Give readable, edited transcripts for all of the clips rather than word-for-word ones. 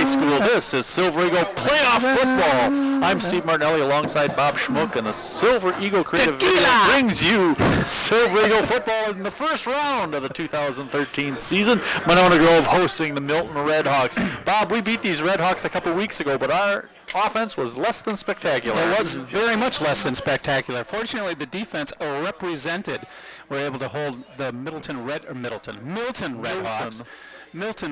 School. This is Silver Eagle Playoff Football. I'm Steve Martinelli alongside Bob Schmuck, and the Silver Eagle Creative Video brings you Silver Eagle Football in the first round of the 2013 season. Monona Grove hosting the Milton Redhawks. Bob, we beat these Redhawks a couple weeks ago, but our offense was less than spectacular. It was very much less than spectacular. Fortunately, the defense represented were able to hold the Milton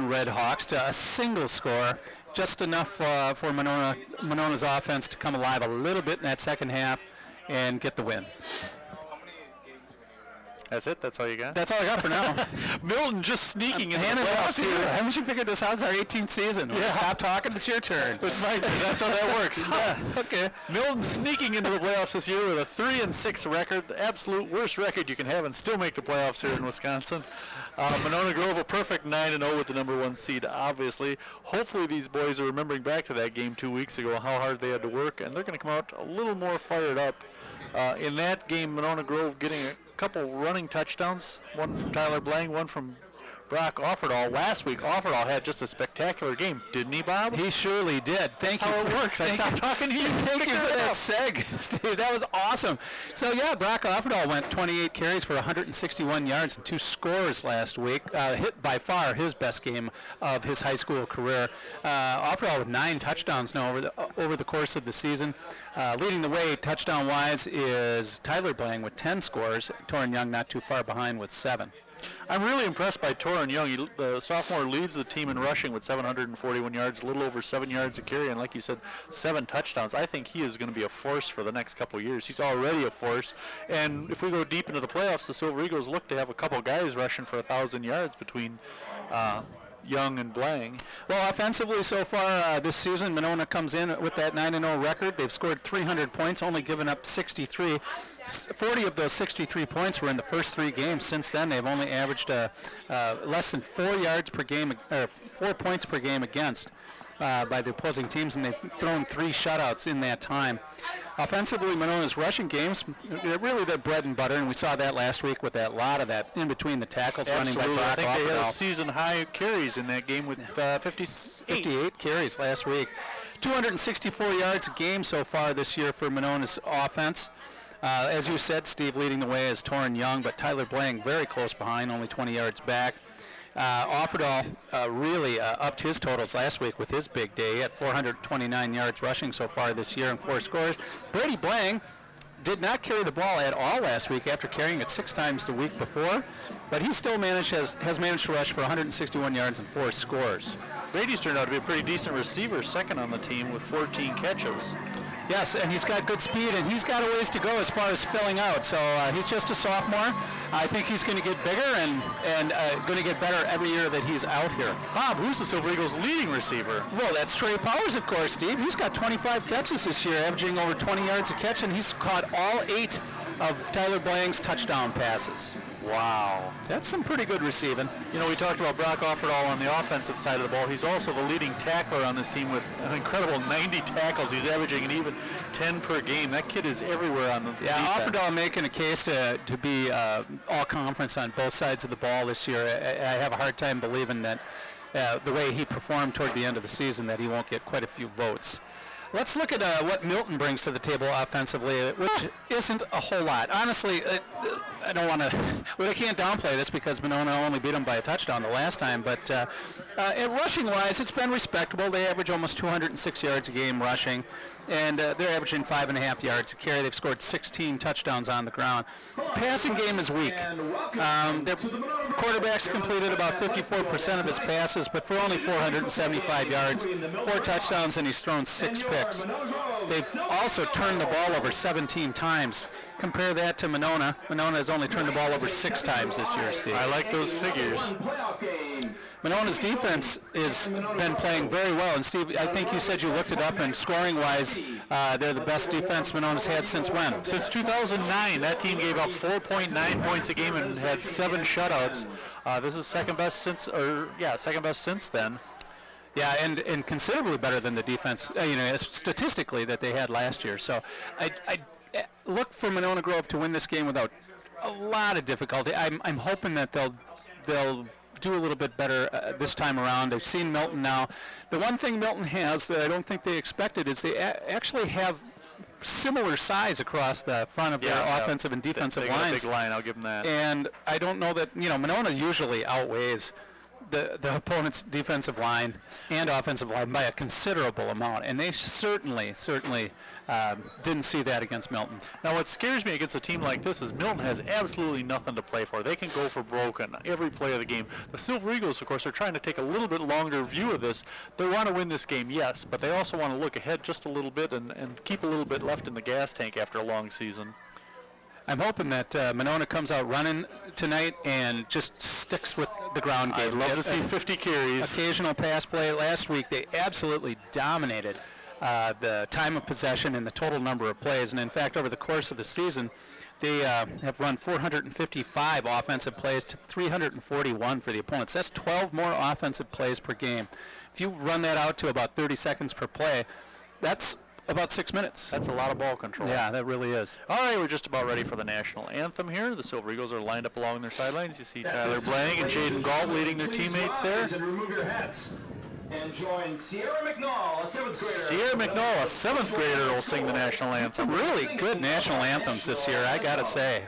Redhawks to a single score, just enough for Monona's offense to come alive a little bit in that second half and get the win. That's it? That's all you got? That's all I got for now. Milton just sneaking in the playoffs here. Haven't you figured this out? It's our 18th season. Yeah. Stop talking. It's your turn. That's how that works. Yeah. Okay. Milton sneaking into the playoffs this year with a 3-6 record, the absolute worst record you can have and still make the playoffs here in Wisconsin. Monona Grove a perfect 9-0 with the number 1 seed, obviously. Hopefully these boys are remembering back to that game 2 weeks ago, how hard they had to work, and they're going to come out a little more fired up. In that game, Monona Grove getting a couple running touchdowns, one from Tyler Blang, one from Brock Offerdahl. Last week, Offerdahl had just a spectacular game, didn't he, Bob? He surely did. Thank you. That's how it works. I stopped talking to you. Thank you for that seg, Steve. That was awesome. So, yeah, Brock Offerdahl went 28 carries for 161 yards and 2 scores last week. Hit by far his best game of his high school career. Offerdahl with 9 touchdowns now over the course of the season. Leading the way touchdown-wise is Tyler Blang with 10 scores. Torrin Young not too far behind with 7. I'm really impressed by Torrin Young. The sophomore leads the team in rushing with 741 yards, a little over 7 yards a carry, and like you said, 7 touchdowns. I think he is going to be a force for the next couple of years. He's already a force, and if we go deep into the playoffs, the Silver Eagles look to have a couple guys rushing for 1,000 yards between Young and Blang. Well, offensively so far this season, Monona comes in with that 9-0 record. They've scored 300 points, only given up 63. 40 of those 63 points were in the first 3 games. Since then, they've only averaged less than 4 yards per game, or 4 points per game against by the opposing teams, and they've thrown 3 shutouts in that time. Offensively, Monona's rushing games, really their bread and butter, and we saw that last week with a lot of that in between the tackles. Absolutely. Running by Brock I think they had Offerdahl. season-high carries in that game with 58 carries last week. 264 yards a game so far this year for Monona's offense. As you said, Steve, leading the way is Torrin Young, but Tyler Blang very close behind, only 20 yards back. Offerdahl really upped his totals last week with his big day at 429 yards rushing so far this year and 4 scores. Brady Blang did not carry the ball at all last week after carrying it 6 times the week before, but he still has managed to rush for 161 yards and 4 scores. Brady's turned out to be a pretty decent receiver, second on the team with 14 catches. Yes, and he's got good speed, and he's got a ways to go as far as filling out. So he's just a sophomore. I think he's going to get bigger and going to get better every year that he's out here. Bob, who's the Silver Eagles' leading receiver? Well, that's Trey Powers, of course, Steve. He's got 25 catches this year, averaging over 20 yards a catch, and he's caught all 8 of Tyler Blang's touchdown passes. Wow. That's some pretty good receiving. You know, we talked about Brock Offerdahl on the offensive side of the ball. He's also the leading tackler on this team with an incredible 90 tackles. He's averaging an even 10 per game. That kid is everywhere on the defense. Offerdahl making a case to be all-conference on both sides of the ball this year. I have a hard time believing that the way he performed toward the end of the season that he won't get quite a few votes. Let's look at what Milton brings to the table offensively, which isn't a whole lot. Honestly, I don't want to, well, I can't downplay this because Monona only beat them by a touchdown the last time, but rushing-wise, it's been respectable. They average almost 206 yards a game rushing, and they're averaging 5.5 yards a carry. They've scored 16 touchdowns on the ground. Passing game is weak. Their quarterback's completed about 54% of his passes, but for only 475 yards, 4 touchdowns, and he's thrown 6 picks. They've also turned the ball over 17 times. Compare that to Monona. Monona has only turned the ball over 6 times this year, Steve. I like those figures. Monona's defense has been playing very well. And, Steve, I think you said you looked it up, and scoring-wise, they're the best defense Monona's had since when? Since 2009. That team gave up 4.9 points a game and had 7 shutouts. This is second best since then. Yeah, and considerably better than the defense, statistically that they had last year. So I look for Monona Grove to win this game without a lot of difficulty. I'm hoping that they'll do a little bit better this time around. They've seen Milton now. The one thing Milton has that I don't think they expected is they actually have similar size across the front of their offensive and defensive they lines. got a big line, I'll give them that. And I don't know that, Monona usually outweighs the opponent's defensive line and offensive line by a considerable amount, and they certainly didn't see that against Milton. Now, what scares me against a team like this is Milton has absolutely nothing to play for. They can go for broke on every play of the game. The Silver Eagles, of course, are trying to take a little bit longer view of this. They want to win this game, yes, but they also want to look ahead just a little bit and keep a little bit left in the gas tank after a long season. I'm hoping that Monona comes out running tonight and just sticks with the ground game. I'd love to see 50 carries. Occasional pass play. Last week they absolutely dominated the time of possession and the total number of plays. And in fact, over the course of the season, they have run 455 offensive plays to 341 for the opponents. That's 12 more offensive plays per game. If you run that out to about 30 seconds per play, that's about 6 minutes. That's a lot of ball control. Yeah, that really is. All right, we're just about ready for the national anthem here. The Silver Eagles are lined up along their sidelines. You see Tyler Blang and Jaden Galt leading their teammates there. And remove your hats. And join Sierra McNall, a 7th grader. Sierra McNall, a 7th grader, will sing the national anthem. Some really good national anthems this year, I gotta say.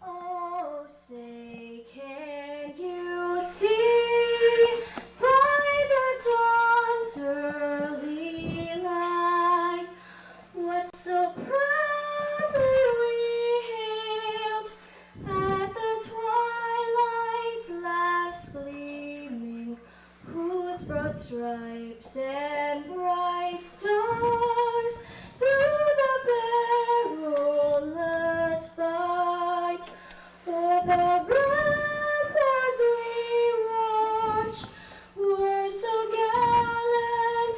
Oh, say, can you see by the dawn's early light what so proudly we hailed at the twilight's last gleaming, whose broad stripes and bright stars through the perilous fight o'er the ramparts we watched were so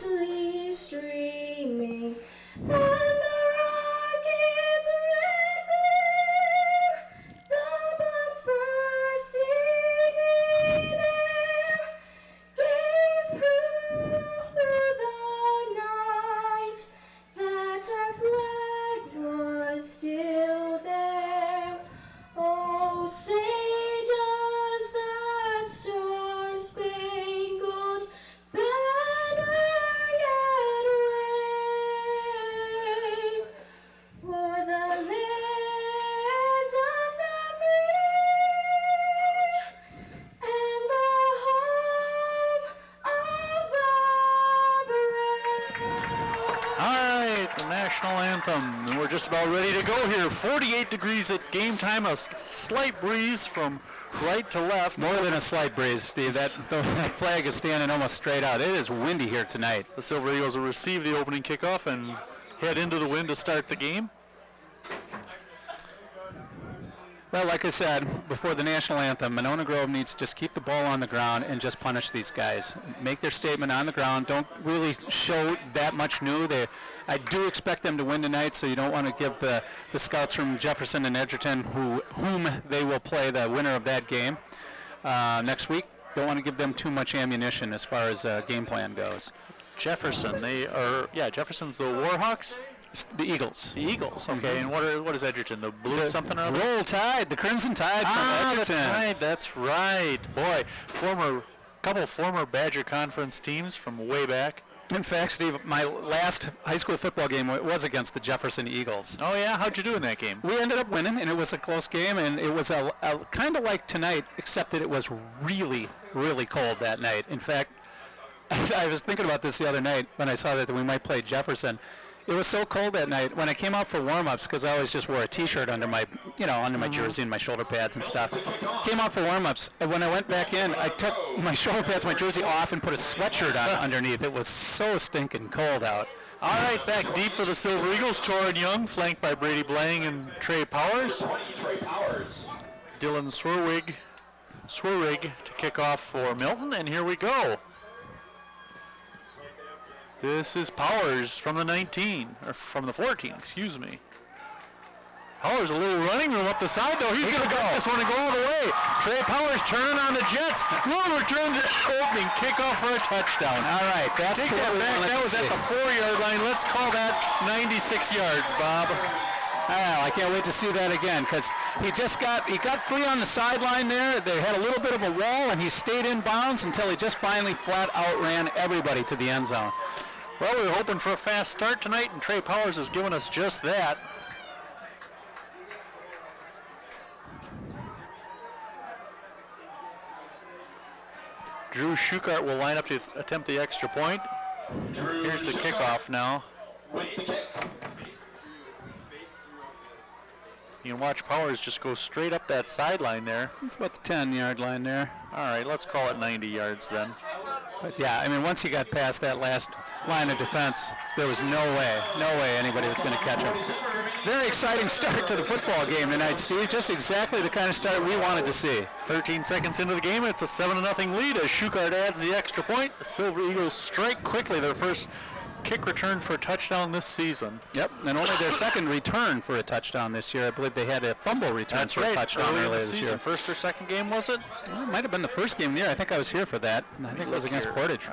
gallantly streaming, and the rocket's red glare, the bombs bursting in air, gave proof through the night that our flag was still there. Oh, say does that star-spangled banner yet wave o'er the land of the free and the home of the brave? All right, the national anthem. And we're just about ready to go here. 48 degrees at game time, a slight breeze from right to left. More than a slight breeze, Steve. That flag is standing almost straight out. It is windy here tonight. The Silver Eagles will receive the opening kickoff and head into the wind to start the game. Well, like I said, before the national anthem, Monona Grove needs to just keep the ball on the ground and just punish these guys. Make their statement on the ground. Don't really show that much new. I do expect them to win tonight, so you don't want to give the scouts from Jefferson and Edgerton, whom they will play the winner of that game next week, don't want to give them too much ammunition as far as game plan goes. Jefferson's the Warhawks? The Eagles. The Eagles, okay. And what is Edgerton? The Blue something or other? Roll Tide, the Crimson Tide from Edgerton. The Tide, that's right. Boy, couple former Badger Conference teams from way back. In fact, Steve, my last high school football game was against the Jefferson Eagles. Oh, yeah? How'd you do in that game? We ended up winning, and it was a close game, and it was a kind of like tonight, except that it was really, really cold that night. In fact, I was thinking about this the other night when I saw that we might play Jefferson. It was so cold that night when I came out for warm-ups, because I always just wore a T-shirt under my, under my jersey and my shoulder pads and stuff. Came out for warm-ups, and when I went back in, I took my shoulder pads, my jersey off, and put a sweatshirt on underneath. It was so stinking cold out. All right, back deep for the Silver Eagles. Torin Young, flanked by Brady Blang and Trey Powers. Dylan Swerwig to kick off for Milton, and here we go. This is Powers from the 14, excuse me. Powers, a little running room up the side, though. He's going to go this one and go all the way. Trey Powers turning on the Jets. Will return the opening kickoff for a touchdown. All right, that's Take that back. That was at the 4-yard line. Let's call that 96 yards, Bob. Oh, I can't wait to see that again because he got free on the sideline there. They had a little bit of a wall, and he stayed in bounds until he just finally flat outran everybody to the end zone. Well, we were hoping for a fast start tonight, and Trey Powers has given us just that. Drew Schukart will line up to attempt the extra point. Here's the kickoff now. You can watch Powers just go straight up that sideline there. It's about the 10-yard line there. All right, let's call it 90 yards then. But yeah, I mean, once he got past that last line of defense, there was no way anybody was going to catch him. Very exciting start to the football game tonight, Steve. Just exactly the kind of start we wanted to see. 13 seconds into the game, it's a 7-0 lead as Schukart adds the extra point. The Silver Eagles strike quickly their first kick return for a touchdown this season. Yep, and only their second return for a touchdown this year. I believe they had a fumble return for a touchdown earlier this year. First or second game, was it? Well, it might have been the first game of the year. I think I was here for that. I think it was against Portage.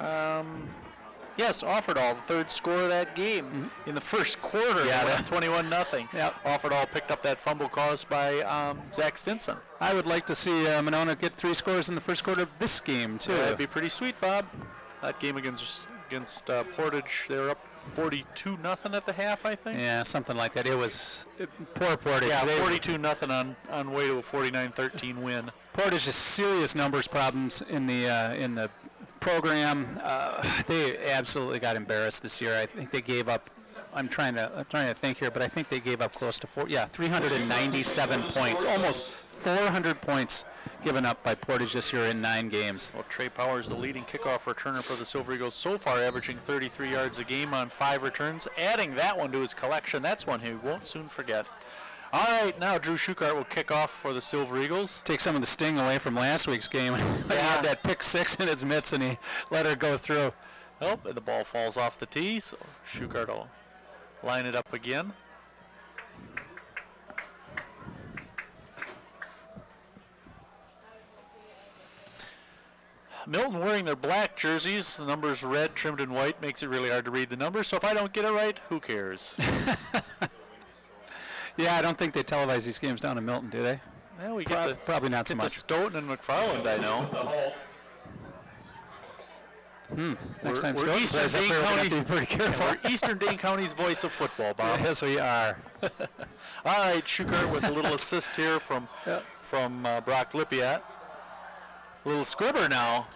Yes, Offerdahl, the third score of that game in the first quarter. Yeah, that 21-0. Yep. Offerdahl picked up that fumble caused by Zach Stinson. I would like to see Monona get 3 scores in the first quarter of this game, too. That'd be pretty sweet, Bob. That game against Portage, they were up 42-0 at the half, I think. Yeah, something like that. It was poor Portage. Yeah, 42-0 on way to a 49-13 win. Portage has serious numbers problems in the program. They absolutely got embarrassed this year. I think they gave up. I'm trying to think here, but I think they gave up close to 397 points, almost 400 points given up by Portage this year in 9 games. Well, Trey Powers, the leading kickoff returner for the Silver Eagles so far, averaging 33 yards a game on 5 returns. Adding that one to his collection, that's one he won't soon forget. All right, now Drew Schukart will kick off for the Silver Eagles. Take some of the sting away from last week's game. He had that pick 6 in his mitts, and he let her go through. Oh, and the ball falls off the tee, so Schukart will line it up again. Milton wearing their black jerseys, the numbers red trimmed in white, makes it really hard to read the numbers, so if I don't get it right, who cares? Yeah, I don't think they televise these games down in Milton, do they? Well, we get probably not so the much. Stoughton and McFarland, I know. Next time we're Stoughton Eastern plays up Dane there, we're going to County- have to be pretty careful. We're Eastern Dane County's voice of football, Bob. Yes, we are. All right, Schukart with a little assist here from Brock Lippiat. A little scribber now.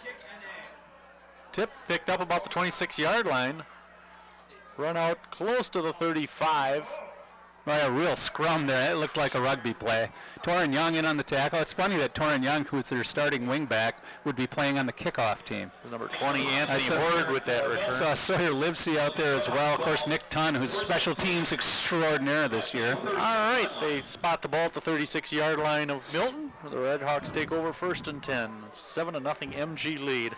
Tip picked up about the 26-yard line. Run out close to the 35. Right, a real scrum there. It looked like a rugby play. Torrin Young in on the tackle. It's funny that Torrin Young, who's their starting wingback, would be playing on the kickoff team. Number 20, Anthony Ward with that return. Saw Sawyer Livesey out there as well. Of course, Nick Tunn, who's special teams extraordinaire this year. All right, they spot the ball at the 36-yard line of Milton. The Redhawks take over 1st and 10. 7-0 MG lead.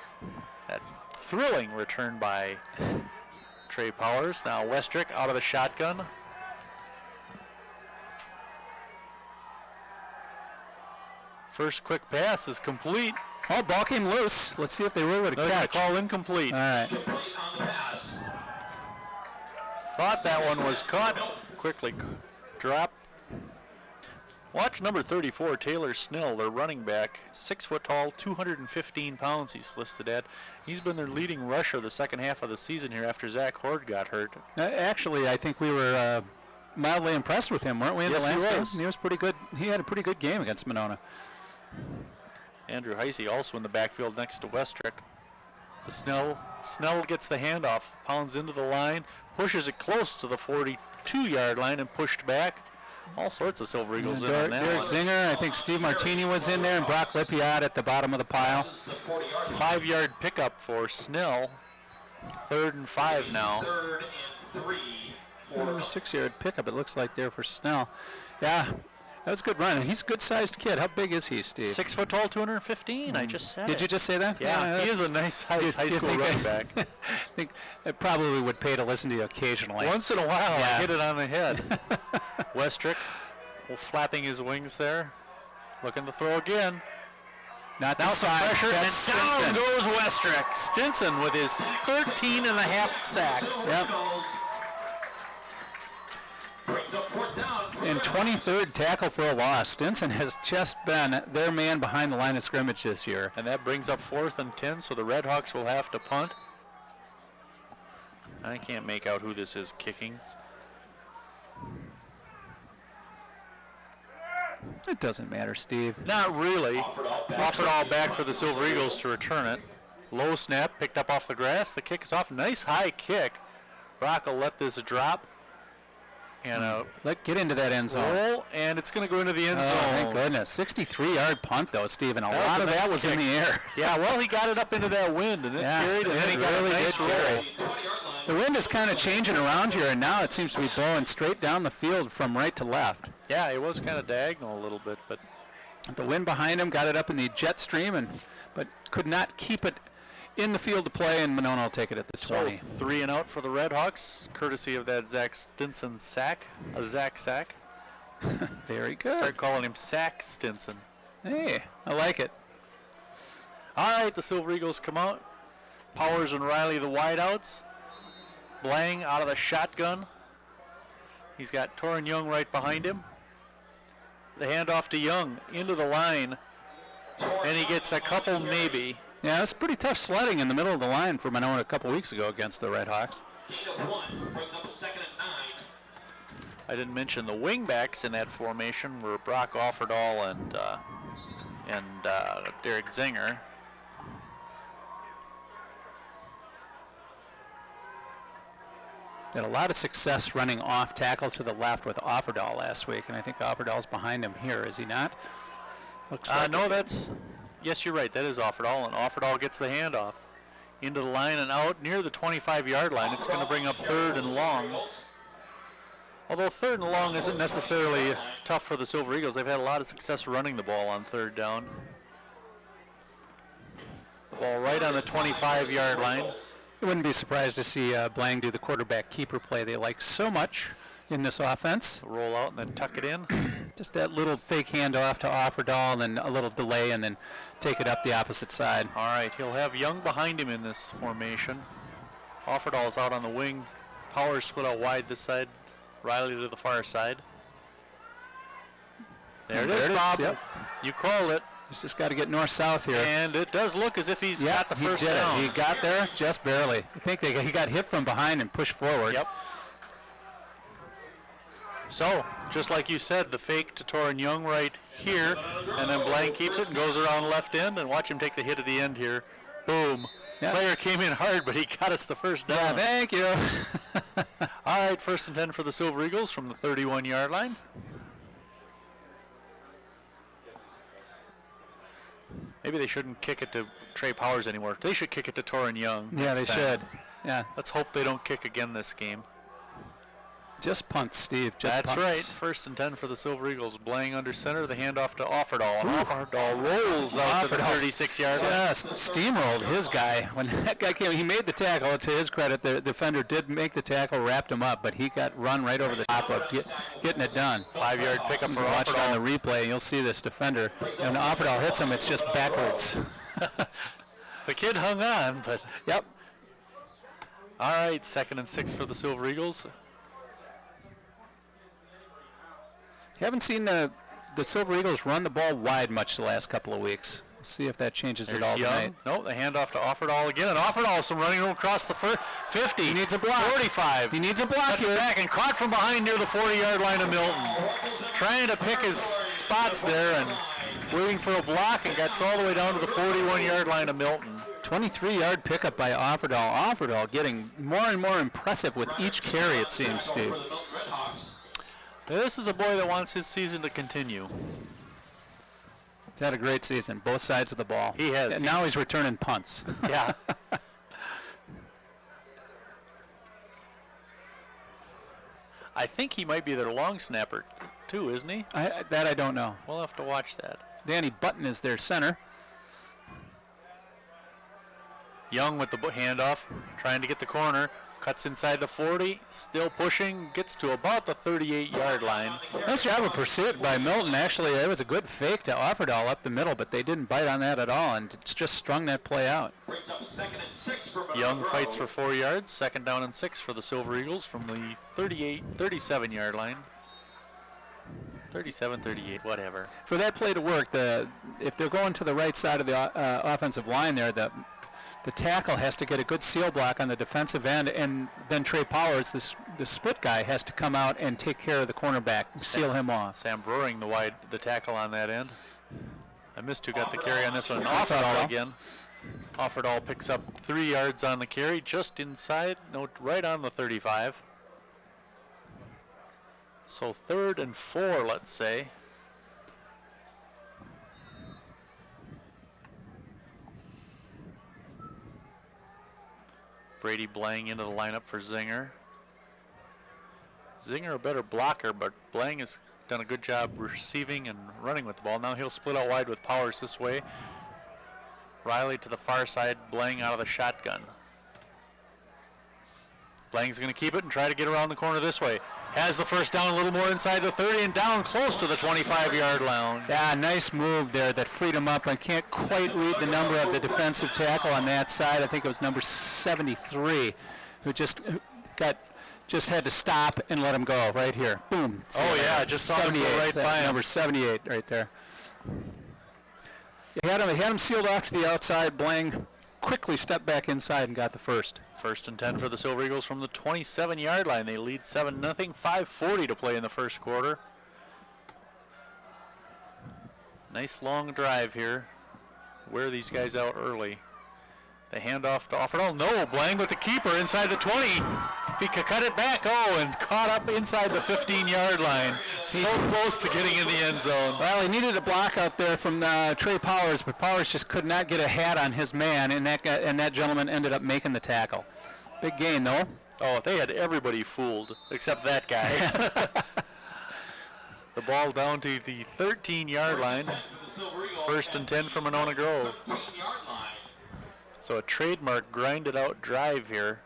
That thrilling return by Trey Powers. Now Westrick out of the shotgun. First quick pass is complete. Oh, ball came loose. Let's see if they were able to They're going to catch. call incomplete. All right. Thought that one was caught. Quickly dropped. Watch number 34, Taylor Snell, their running back. 6 foot tall, 215 pounds he's listed at. He's been their leading rusher the second half of the season here after Zach Hord got hurt. Actually, I think we were mildly impressed with him, weren't we, in Yes, the last he game? was. He was pretty good. He had a pretty good game against Monona. Andrew Heisey also in the backfield next to Westrick. The Snell gets the handoff, pounds into the line, pushes it close to the 42-yard line and pushed back. All sorts of Silver Eagles in on that Derek one. Zinger, I think Steve Martini was in there, and Brock Lippiat at the bottom of the pile. 5-yard pickup for Snell. 3rd and 5 now. 3rd and 3. 6-yard pickup, it looks like there for Snell. Yeah, that was a good run. And he's a good-sized kid. How big is he, Steve? 6 foot tall, 215. I just said Did it. you just say that? Yeah, he is a nice high school running back. I think it probably would pay to listen to you occasionally. Once in a while, Yeah. I hit it on the head. Westrick flapping his wings there. Looking to throw again. Not Now this some time. pressure, and That's down Stinson. goes Westrick. Stinson with his 13 and a half sacks. Yep. Break the 4th down. And 23rd tackle for a loss. Stinson has just been their man behind the line of scrimmage this year. And that brings up 4th and 10, so the Red Hawks will have to punt. I can't make out who this is kicking. It doesn't matter, Steve. Not really. Offered all back for the Silver Eagles to return it. Low snap, picked up off the grass. The kick is off. Nice high kick. Brock will let this drop. And Get into that end zone. roll, and it's going to go into the end Oh, zone. thank goodness. 63-yard punt, though, Steve, and a That lot was of a that nice was in kick. the air. Yeah, well, he got it up into that wind, and it Yeah, carried, and it then he got really a nice did carry. roll. The wind is kind of changing around here, and now it seems to be blowing straight down the field from right to left. Yeah, it was kind of diagonal a little bit, but The wind behind him got it up in the jet stream, but could not keep it in the field to play, and Monona will take it at the 20. so 3 and out for the Red Hawks, courtesy of that Zach Stinson sack, a Zach sack. Very good. Start calling him Sack Stinson. Hey, I like it. All right, the Silver Eagles come out. Powers and Riley, the wideouts. Blang out of the shotgun. He's got Torrin Young right behind him. The handoff to Young into the line, and he gets a couple maybe. Yeah, it was pretty tough sledding in the middle of the line for Monona a couple weeks ago against the Red Hawks. I didn't mention the wingbacks in that formation were Brock Offerdahl and Derek Zinger. Had a lot of success running off tackle to the left with Offerdahl last week, and I think Offerdahl's behind him here, is he not? Looks like No, yes, you're right. That is Offerdahl, and Offerdahl gets the handoff into the line and out near the 25-yard line. It's going to bring up 3rd and long. Although 3rd and long isn't necessarily tough for the Silver Eagles. They've had a lot of success running the ball on 3rd down. The ball right on the 25-yard line. I wouldn't be surprised to see Blang do the quarterback keeper play they like so much in this offense. Roll out and then tuck it in. Just that little fake handoff to Offerdahl and then a little delay and then take it up the opposite side. All right, he'll have Young behind him in this formation. Offerdahl's out on the wing. Powers split out wide this side. Riley to the far side. There it is, Bob. Yep. You called it. He's just got to get north-south here. And it does look as if he's got the first he did down. It. He got there just barely. I think he got hit from behind and pushed forward. Yep. So, just like you said, the fake to Torrin Young right here, and then Blank keeps it and goes around left end, and watch him take the hit at the end here. Boom. Yeah. Player came in hard, but he got us the first down. Yeah, thank you. All right, 1st and 10 for the Silver Eagles from the 31-yard line. Maybe they shouldn't kick it to Trey Powers anymore. They should kick it to Torrin Young. Yeah, they next time. should. Yeah, Let's hope they don't kick again this game. just punts, Steve. Just That's punts. right. 1st and 10 for the Silver Eagles. Blang under center. The handoff to Offerdahl. And Offerdahl rolls out to the Offerdahl's 36-yard line. Just steamrolled his guy. When that guy came, he made the tackle. To his credit, the defender did make the tackle, wrapped him up, but he got run right over the top of getting it done. 5-yard pickup for Watch it on Offerdahl. the replay, and you'll see this defender. And Offerdahl hits him, it's just backwards. The kid hung on, but Yep. all right. 2nd and 6 for the Silver Eagles. Haven't seen the Silver Eagles run the ball wide much the last couple of weeks. We'll see if that changes at all There's tonight. Young. Nope, the handoff to Offerdahl again. And Offerdahl, some running room across the 50. He needs a block. 45. He needs a block Cuts it here. back and caught from behind near the 40-yard line of Milton. Trying to pick his spots there and waiting for a block, and gets all the way down to the 41-yard line of Milton. 23-yard pickup by Offerdahl. Offerdahl getting more and more impressive with each carry, it seems, Steve. This is a boy that wants his season to continue. He's had a great season, both sides of the ball. He has. And now he's returning punts. Yeah. I think he might be their long snapper, too, isn't he? That I don't know. We'll have to watch that. Danny Button is their center. Young with the handoff, trying to get the corner. Cuts inside the 40, still pushing, gets to about the 38-yard line. Nice job of pursuit by Milton. Actually, it was a good fake to Offerdahl up the middle, but they didn't bite on that at all, and it's just strung that play out. Young fights for 4 yards, 2nd down and 6 for the Silver Eagles from the 37-yard line. 37-38, whatever. For that play to work, if they're going to the right side of the offensive line there, the tackle has to get a good seal block on the defensive end, and then Trey Powers, the split guy, has to come out and take care of the cornerback, seal him off. Sam Brewing, the tackle on that end. I missed who got the carry on this one. Offerdahl again. Offerdahl picks up 3 yards on the carry, just inside, no, right on the 35. So 3rd and 4, let's say. Brady Blang into the lineup for Zinger. Zinger a better blocker, but Blang has done a good job receiving and running with the ball. Now he'll split out wide with Powers this way. Riley to the far side, Blang out of the shotgun. Blang's going to keep it and try to get around the corner this way. Has the first down a little more inside the 30 and down close to the 25-yard line. Yeah, nice move there that freed him up. I can't quite read the number of the defensive tackle on that side. I think it was number 73, who just had to stop and let him go right here. Boom. Oh yeah, just saw him go right by him. Number 78 right there. He had him sealed off to the outside. Blang quickly stepped back inside and got the first. 1st and 10 for the Silver Eagles from the 27-yard line. They lead 7-0. 5:40 to play in the first quarter. Nice long drive here. Wear these guys out early. They hand off to Offerdahl. No, Blang with the keeper inside the 20. If he could cut it back, and caught up inside the 15-yard line. So close to getting in the end zone. Well, he needed a block out there from Trey Powers, but Powers just could not get a hat on his man, and that gentleman ended up making the tackle. Big gain, though. Oh, they had everybody fooled except that guy. The ball down to the 13-yard line. 1st and 10 for Monona Grove. So a trademark grinded out drive here.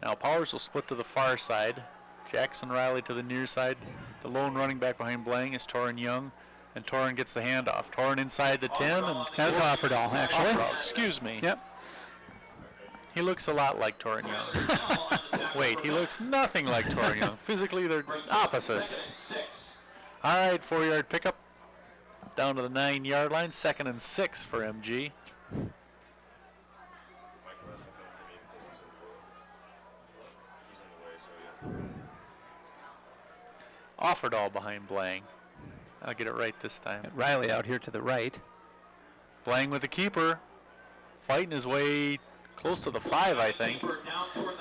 Now Powers will split to the far side. Jackson Riley to the near side. The lone running back behind Blang is Torrin Young, and Torrin gets the handoff. Torrin inside the 10. And that's Offerdahl, actually. Offerdahl, excuse me. Yep. He looks a lot like Torrin Young. Wait, he looks nothing like Torrin Young. Physically, they're opposites. All right, 4-yard pickup. Down to the 9-yard line. 2nd and 6 for MG. Offerdahl behind Blang. I'll get it right this time. Got Riley out here to the right. Blang with the keeper. Fighting his way close to the 5, I think.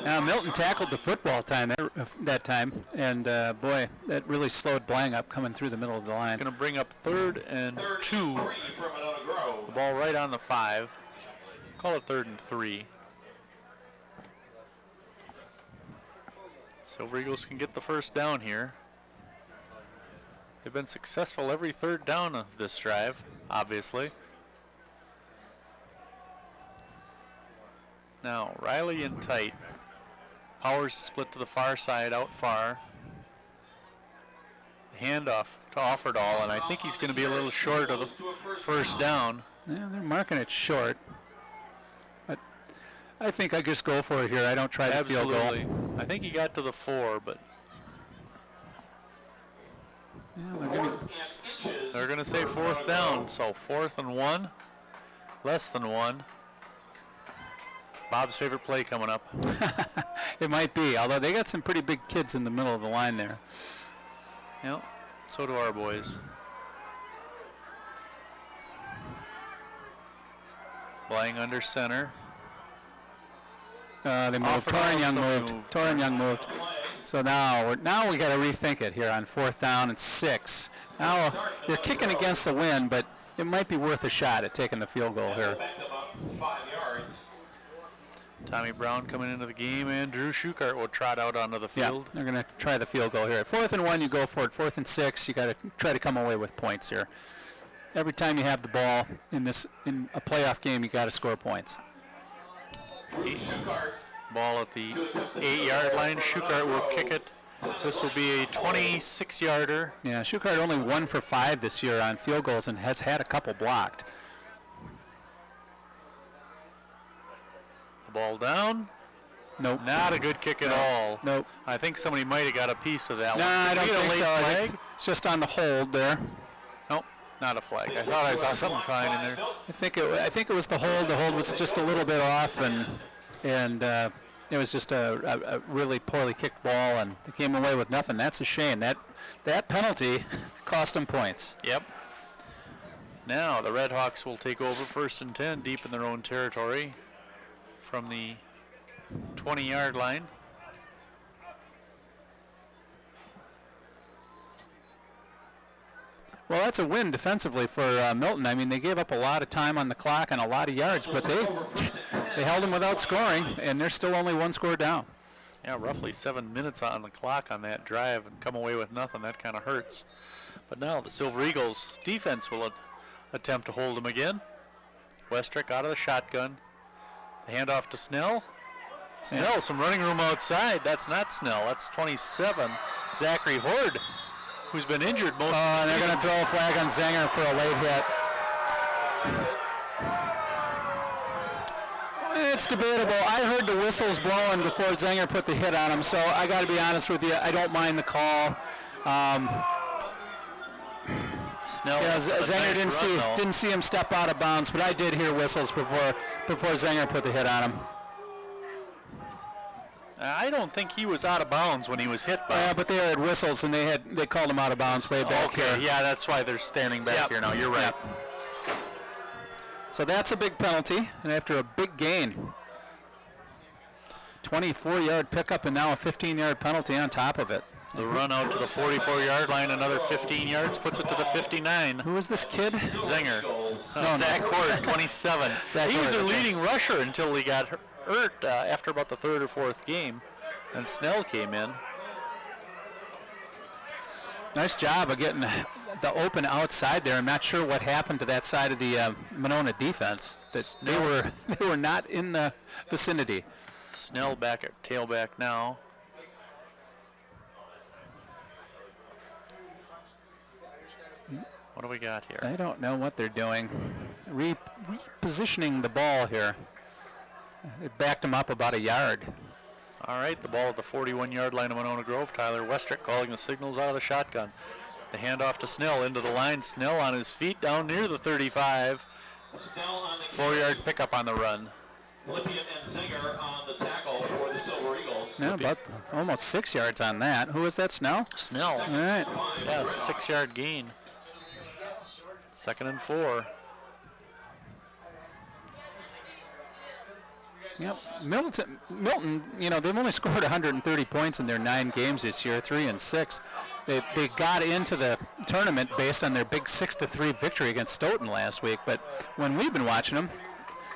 Now Milton tackled the football time that time, and boy, that really slowed Blang up coming through the middle of the line. Going to bring up 3rd and 2. The ball right on the 5. Call it 3rd and 3. Silver Eagles can get the first down here. They've been successful every 3rd down of this drive, obviously. Now, Riley in tight. Powers split to the far side, out far. Handoff to Offerdahl, and I think he's going to be a little short of the first down. Yeah, they're marking it short. But I think I just go for it here. I don't try to field goal. I think he got to the 4, but yeah, they're going to say 4th down, so 4th and 1, less than 1. Bob's favorite play coming up. It might be, although they got some pretty big kids in the middle of the line there. Yep, so do our boys. Blang under center. They moved. Torrin Young moved. Torrin Young moved. So now we got to rethink it here on 4th down and 6. Now they're kicking against the wind, but it might be worth a shot at taking the field goal here. Tommy Brown coming into the game, and Drew Schukart will trot out onto the field. Yeah, they're going to try the field goal here. At 4th and 1, you go for it. 4th and 6, you got to try to come away with points here. Every time you have the ball in a playoff game, you got to score points. Ball at the 8-yard line. Schukart will kick it. This will be a 26-yarder. Yeah, Schukart only 1 for 5 this year on field goals and has had a couple blocked. The ball down. Nope. Not a good kick at all. Nope. I think somebody might have got a piece of that No, one. I Did don't we get a think late so. I flag? think it's just on the hold there. Nope, not a flag. I thought I saw something fine in there. I think it was the hold. The hold was just a little bit off, and it was just a really poorly kicked ball, and they came away with nothing. That's a shame. That penalty cost them points. Yep. Now the Red Hawks will take over 1st and 10 deep in their own territory from the 20-yard line. Well, that's a win defensively for Milton. I mean, they gave up a lot of time on the clock and a lot of yards, but they held them without scoring, and they're still only 1 score down. Yeah, roughly 7 minutes on the clock on that drive and come away with nothing. That kind of hurts. But now the Silver Eagles defense will attempt to hold them again. Westrick out of the shotgun. The handoff to Snell. Snell, some running room outside. That's not Snell. That's 27. Zachary Horde, who's been injured most of the And they're season. going to throw a flag on Zenger for a late hit. It's debatable. I heard the whistles blowing before Zenger put the hit on him, so I got to be honest with you. I don't mind the call. Snell, Yeah, a Zenger nice run, though. didn't see him step out of bounds, but I did hear whistles before Zenger put the hit on him. I don't think he was out of bounds when he was hit by. Yeah, but they had whistles and they called him out of bounds way back Okay, here. yeah, that's why they're standing back Yep. here now. You're right. Yep. So that's a big penalty, and after a big gain, 24-yard pickup and now a 15-yard penalty on top of it. The run out to the 44-yard line, another 15 yards, puts it to the 59. Who is this kid? Zenger. No, Zach Horde, 27. Zach He was Horde, their okay. leading rusher until he got hurt after about the 3rd or 4th game. And Snell came in. Nice job of getting the open outside there. I'm not sure what happened to that side of the Monona defense. That they were not in the vicinity. Snell back at tailback now. What do we got here? I don't know what they're doing. Repositioning the ball here. It backed them up about a yard. All right, the ball at the 41-yard line of Monona Grove. Tyler Westrick calling the signals out of the shotgun. The handoff to Snell into the line. Snell on his feet down near the 35. 4-yard pickup on the run. Lippian and Zinger on the tackle for the Silver Eagles. Yeah, about almost 6 yards on that. Who was that, Snell? Snell. All right. Yeah, 6-yard gain. 2nd and 4. Yep. Milton, you know, they've only scored 130 points in their 9 games this year, 3-6. They got into the tournament based on their big 6-3 victory against Stoughton last week, but when we've been watching them,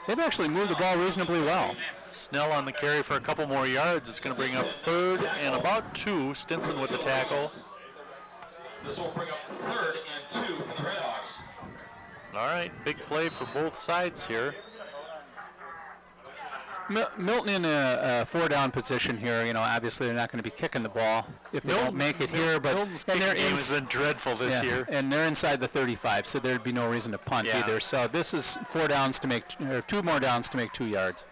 they've actually moved the ball reasonably well. Snell on the carry for a couple more yards. It's going to bring up 3rd and about 2. Stinson with the tackle. This will bring up 3rd and 2 for the Red Hawks. All right, big play for both sides here. Milton in a 4-down position here. You know, obviously they're not going to be kicking the ball if they don't make it here. But Milton's and kicking they're game has been dreadful this year. and they're inside the 35, so there'd be no reason to punt Yeah. either. So this is 4 downs to make, or 2 more downs to make 2 yards.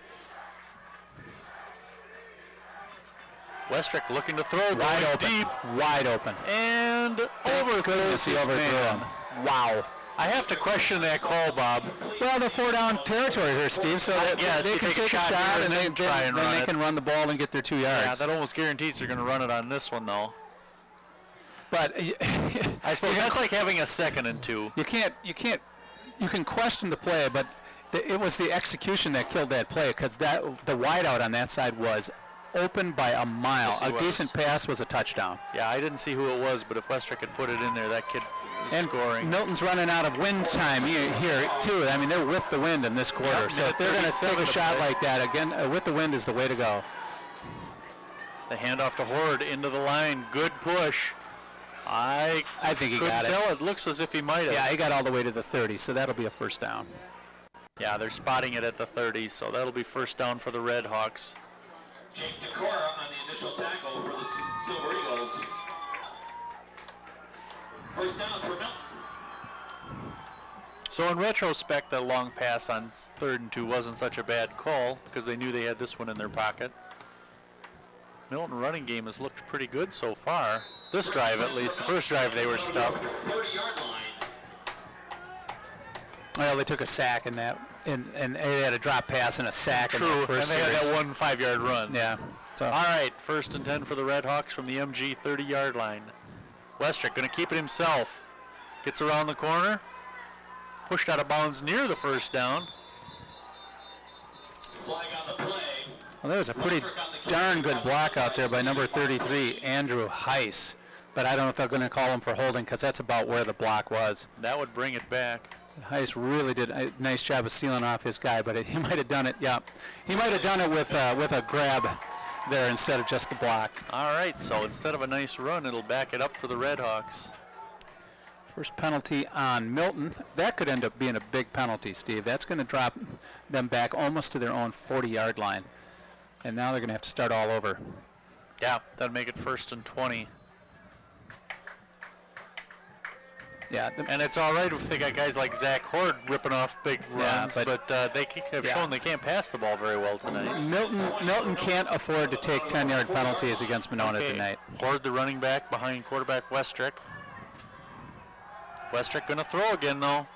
Westrick looking to throw, Wide going open, deep, wide open. and overthrows He his overthrew man. him. Wow. I have to question that call, Bob. Well, they're 4-down territory here, Steve. So that guess they you can take a take a shot shot here and and then try and run they it. can run the ball and get their 2 Yeah, yards. that almost guarantees they're going to run it on this one, though. But I suppose that's like having a 2nd and 2. you can question the play, but it was the execution that killed that play, because the wideout on that side was open by a mile. Yes, he A was. decent pass was a touchdown. Yeah, I didn't see who it was, but if Westrick had put it in there, that kid was And scoring. Milton's running out of wind time here too. I mean, they're with the wind in this quarter. Yep, So if they're going to 37 take a to shot play. like that again, with the wind is the way to go. The handoff to Horde into the line. Good push. I think he couldn't got it. tell. It looks as if he might have. Yeah, he got all the way to the 30, so that'll be a first down. Yeah, they're spotting it at the 30, so that'll be first down for the Red Hawks. Jake Decora on the initial tackle for the Silver Eagles. First down for Milton. So in retrospect, that long pass on 3rd and 2 wasn't such a bad call because they knew they had this one in their pocket. Milton running game has looked pretty good so far. This drive, at least. The first drive, they were stuffed. 30-yard line. Well, they took a sack in that, and they had a drop pass and a sack in True, the and first they had series. that 1 5-yard run. Yeah. So All right, 1st and 10 for the Red Hawks from the MG 30-yard line. Westrick going to keep it himself. Gets around the corner. Pushed out of bounds near the first down. Flag on the play. well, there was a pretty darn good block out there by number 33, Andrew Heiss. But I don't know if they're going to call him for holding because that's about where the block was. That would bring it back. Heiss really did a nice job of sealing off his guy, but he might have done it. Yeah, he might have done it with a grab there instead of just the block. All right, so instead of a nice run, it'll back it up for the Red Hawks. First penalty on Milton. That could end up being a big penalty, Steve. That's going to drop them back almost to their own 40-yard line. And now they're going to have to start all over. Yeah, that'd make it 1st and 20. Yeah, And it's all right if they got guys like Zach Horde ripping off big Yeah, runs, but- but they have Yeah. shown they can't pass the ball very well tonight. Milton can't afford to take 10-yard penalties against Monona tonight. Horde, the running back, behind quarterback Westrick. Westrick going to throw again, though.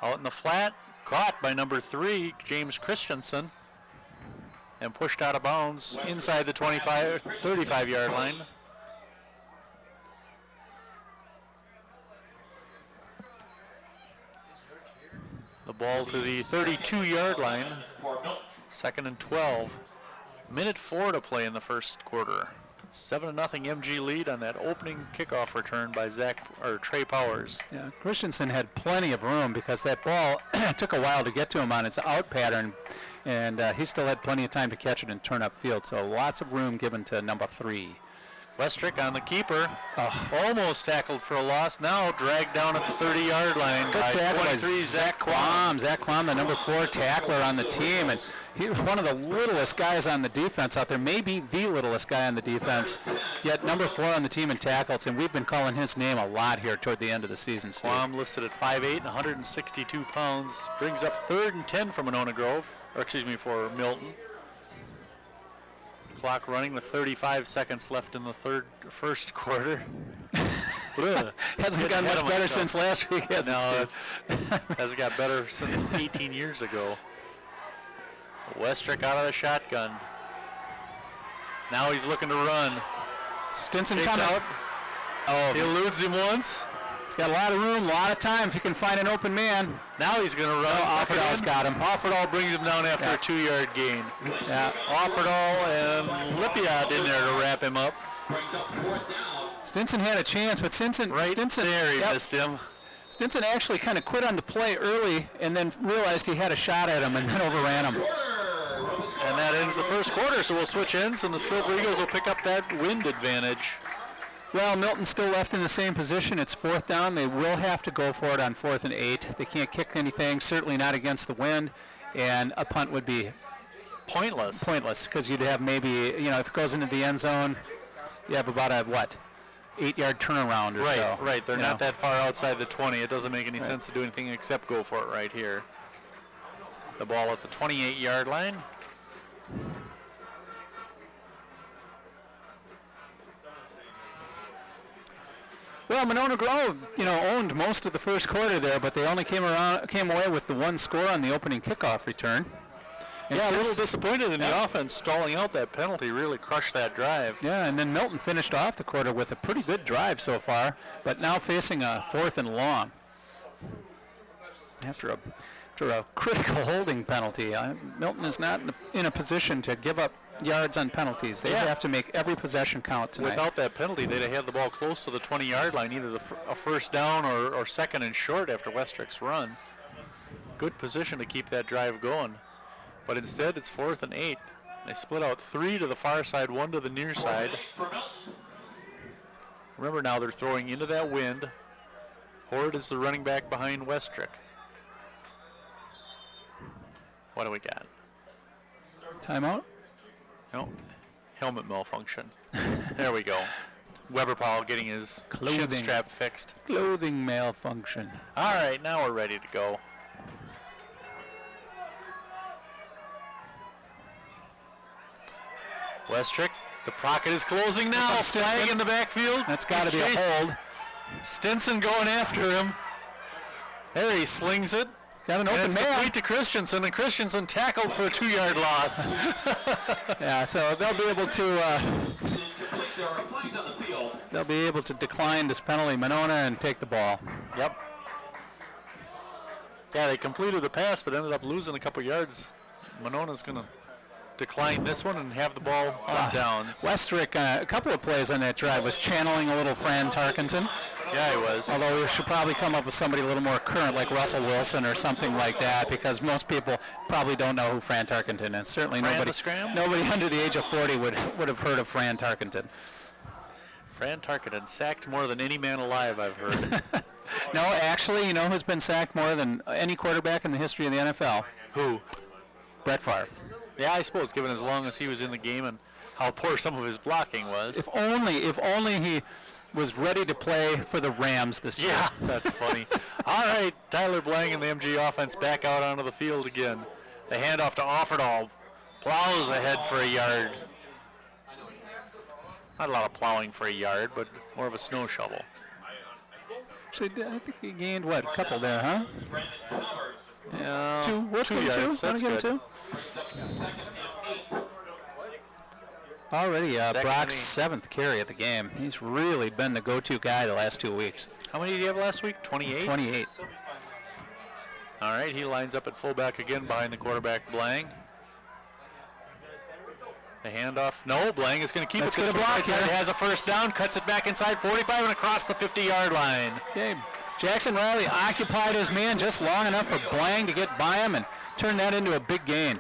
Out in the flat, caught by number 3, James Christensen, and pushed out of bounds inside the 35-yard line. The ball to the 32-yard line. 2nd and 12. Minute 4 to play in the first quarter. 7-0 MG lead on that opening kickoff return by Trey Powers. Yeah, Christensen had plenty of room because that ball took a while to get to him on his out pattern, and he still had plenty of time to catch it and turn upfield. So lots of room given to number 3. Westrick on the keeper. Almost tackled for a loss. Now dragged down at the 30-yard line Good by tackle by 23, Zach Quam. Quam. Zach Quam, the number 4 tackler on the team, and he was one of the littlest guys on the defense out there, maybe the littlest guy on the defense, yet number 4 on the team in tackles, and we've been calling his name a lot here toward the end of the season, Steve. Quam listed at 5'8" and 162 pounds. Brings up 3rd and 10 for Monona Grove, for Milton. Clock running with 35 seconds left in the first quarter. Hasn't gotten much better since last week, has it, No, Steve? hasn't got better since 18 years ago. Westrick out of the shotgun. Now he's looking to run. Stinson Takes coming out. Oh, He eludes him once. he's got a lot of room, a lot of time if he can find an open man. Now he's going to run. Offerdall's got him. Offerdall brings him down after Yeah. a 2-yard gain. Yeah, Offerdall and Lippiot in there to wrap him up. Brings up 4th down. Stinson had a chance, but Stinson There he yep. missed him. Stinson actually kind of quit on the play early and then realized he had a shot at him and then overran him. And that ends the first quarter, so we'll switch ends, and the Silver Eagles will pick up that wind advantage. Well, Milton's still left in the same position. It's 4th down. They will have to go for it on 4th and 8. They can't kick anything, certainly not against the wind, and a punt would be Pointless. because you'd have maybe, if it goes into the end zone, you have about a, 8-yard turnaround or so. Right. They're you not know. that far outside the 20. It doesn't make any sense to do anything except go for it right here. The ball at the 28-yard line. Well, Monona Grove, owned most of the first quarter there, but they only came away with the 1 score on the opening kickoff return. And Yeah, a little since- disappointed in Yeah. the offense stalling out that penalty. Really crushed that drive. Yeah, and then Milton finished off the quarter with a pretty good drive so far, but now facing a 4th and long. After a critical holding penalty, Milton is not in a position to give up yards on penalties. They Yeah. have to make every possession count tonight. Without that penalty, they'd have had the ball close to the 20-yard line, either a first down or 2nd and short after Westrick's run. Good position to keep that drive going. But instead, it's 4th and 8. They split out 3 to the far side, 1 to the near side. Remember now, they're throwing into that wind. Horde is the running back behind Westrick. What do we got? Timeout? No, helmet malfunction. There we go. Weber Powell getting his chin Clothing. strap fixed. Clothing malfunction. All right, now we're ready to go. Westrick The pocket is closing now. Flag in the backfield. That's got to be He's a hold. Stinson going after him. There he slings it. Got an And open it's man. complete to Christensen, and Christensen tackled for a 2-yard loss. Yeah, so they'll be able to There are flags on the field. decline this penalty, Monona, and take the ball. Yep. Yeah, they completed the pass, but ended up losing a couple yards. Monona's going to decline this one and have the ball on downs. Westrick, a couple of plays on that drive, was channeling a little Fran Tarkenton. Yeah, he was. Although we should probably come up with somebody a little more current, like Russell Wilson or something like that, because most people probably don't know who Fran Tarkenton is. Certainly Fran nobody the Scram? nobody under the age of 40 would have heard of Fran Tarkenton. Fran Tarkenton sacked more than any man alive, I've heard. No, actually, you know who's been sacked more than any quarterback in the history of the NFL? Who? Brett Favre. Yeah, I suppose, given as long as he was in the game and how poor some of his blocking was. If only he was ready to play for the Rams this year. Yeah, that's funny. All right, Tyler Blang and the MG offense back out onto the field again. The handoff to Offerdahl. Plows ahead for a yard. Not a lot of plowing for a yard, but more of a snow shovel. Actually, I think he gained, what, a couple there, huh? Yeah, Two. What's 2 going yards. two? That's Wanna give him good. two? Already Second Brock's and 7th carry of the game. He's really been the go-to guy the last 2 weeks. How many did he have last week? 28? 28. All right, he lines up at fullback again behind the quarterback, Blang. The handoff. No, Blang is going to keep That's it. gonna block He here. has a first down, cuts it back inside 45 and across the 50-yard line. Okay, Jackson Riley occupied his man just long enough for Blang to get by him and turn that into a big gain.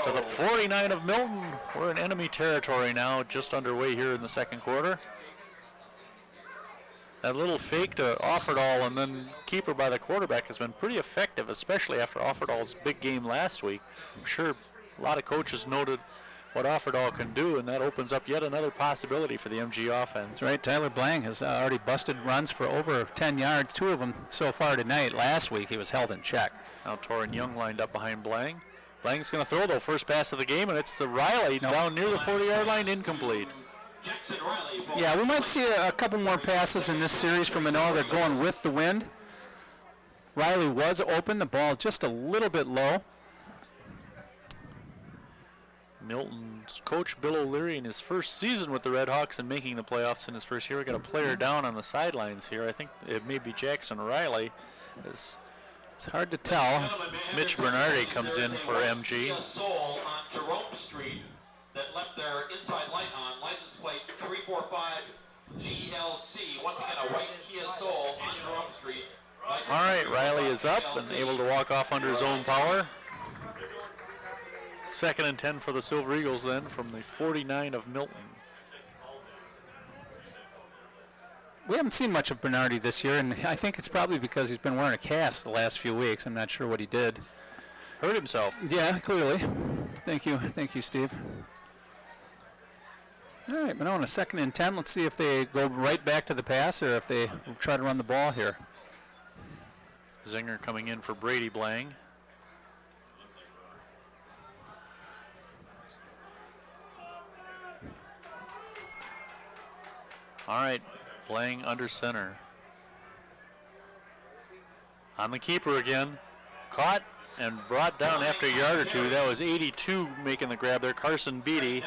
To the 49 of Milton. We're in enemy territory now, just underway here in the second quarter. That little fake to Offerdahl and then keeper by the quarterback has been pretty effective, especially after Offerdahl's big game last week. I'm sure a lot of coaches noted what Offerdahl can do, and that opens up yet another possibility for the MG offense. That's right, Tyler Blang has already busted runs for over 10 yards, 2 of them so far tonight. Last week he was held in check. Now Torrin Young lined up behind Blang. Blang's going to throw, though, first pass of the game, and it's to Riley down near the 40-yard line, incomplete. Yeah, we might see a couple more passes in this series from Monona. They're going with the wind. Riley was open, the ball just a little bit low. Milton's coach, Bill O'Leary, in his first season with the Red Hawks and making the playoffs in his first year. We got a player down on the sidelines here. I think it may be Jackson Riley. As It's hard to tell. Mitch Bernardi comes in for MG. Soul on Jerome Street that left their inside light on, license plate 345 GLC. Once again, a white Kia Soul on Jerome Street. All right, Riley is up and able to walk off under his own power. 2nd and 10 for the Silver Eagles then from the 49 of Milton. We haven't seen much of Bernardi this year, and I think it's probably because he's been wearing a cast the last few weeks. I'm not sure what he did. Hurt himself. Yeah, clearly. Thank you, Steve. All right, Monona, 2nd and 10. Let's see if they go right back to the pass or if they try to run the ball here. Zinger coming in for Brady Blang. All right, Blang under center. On the keeper again. Caught and brought down after a yard or two. That was 82 making the grab there. Carson Beatty.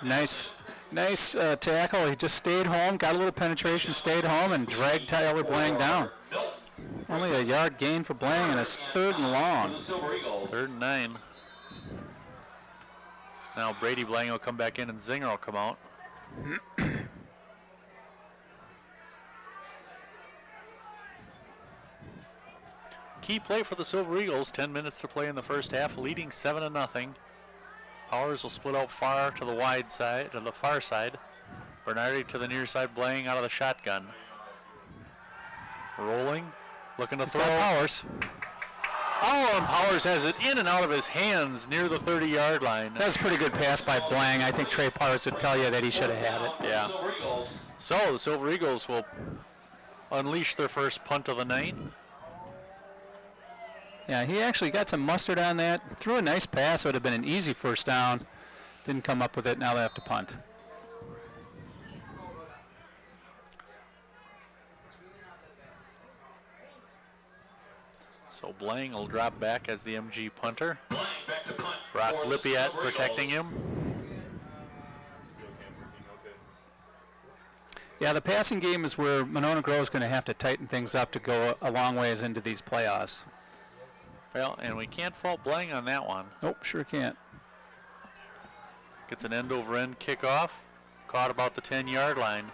Nice tackle. He just stayed home, got a little penetration, stayed home, and dragged Tyler Blang down. Only a yard gain for Blang, and it's 3rd and long. 3rd and 9. Now Brady Blang will come back in and Zinger will come out. Key play for the Silver Eagles. 10 minutes to play in the first half, leading 7-0. Powers will split out far to the wide side, to the far side. Bernardi to the near side, Blang out of the shotgun. Rolling, looking to throw. Powers. Oh, and Powers has it in and out of his hands near the 30-yard line. That's a pretty good pass by Blang. I think Trey Powers would tell you that he should have had it. Yeah. So the Silver Eagles will unleash their first punt of the night. Yeah, he actually got some mustard on that. Threw a nice pass. It would have been an easy first down. Didn't come up with it. Now they have to punt. So Blang will drop back as the MG punter. Blank back to punt. Brock for the Lippiat Silver protecting Eagles. him. Yeah, the passing game is where Monona Grove is going to have to tighten things up to go a long ways into these playoffs. Well, and we can't fault Blang on that one. Nope, sure can't. Gets an end-over-end kickoff. Caught about the 10-yard line.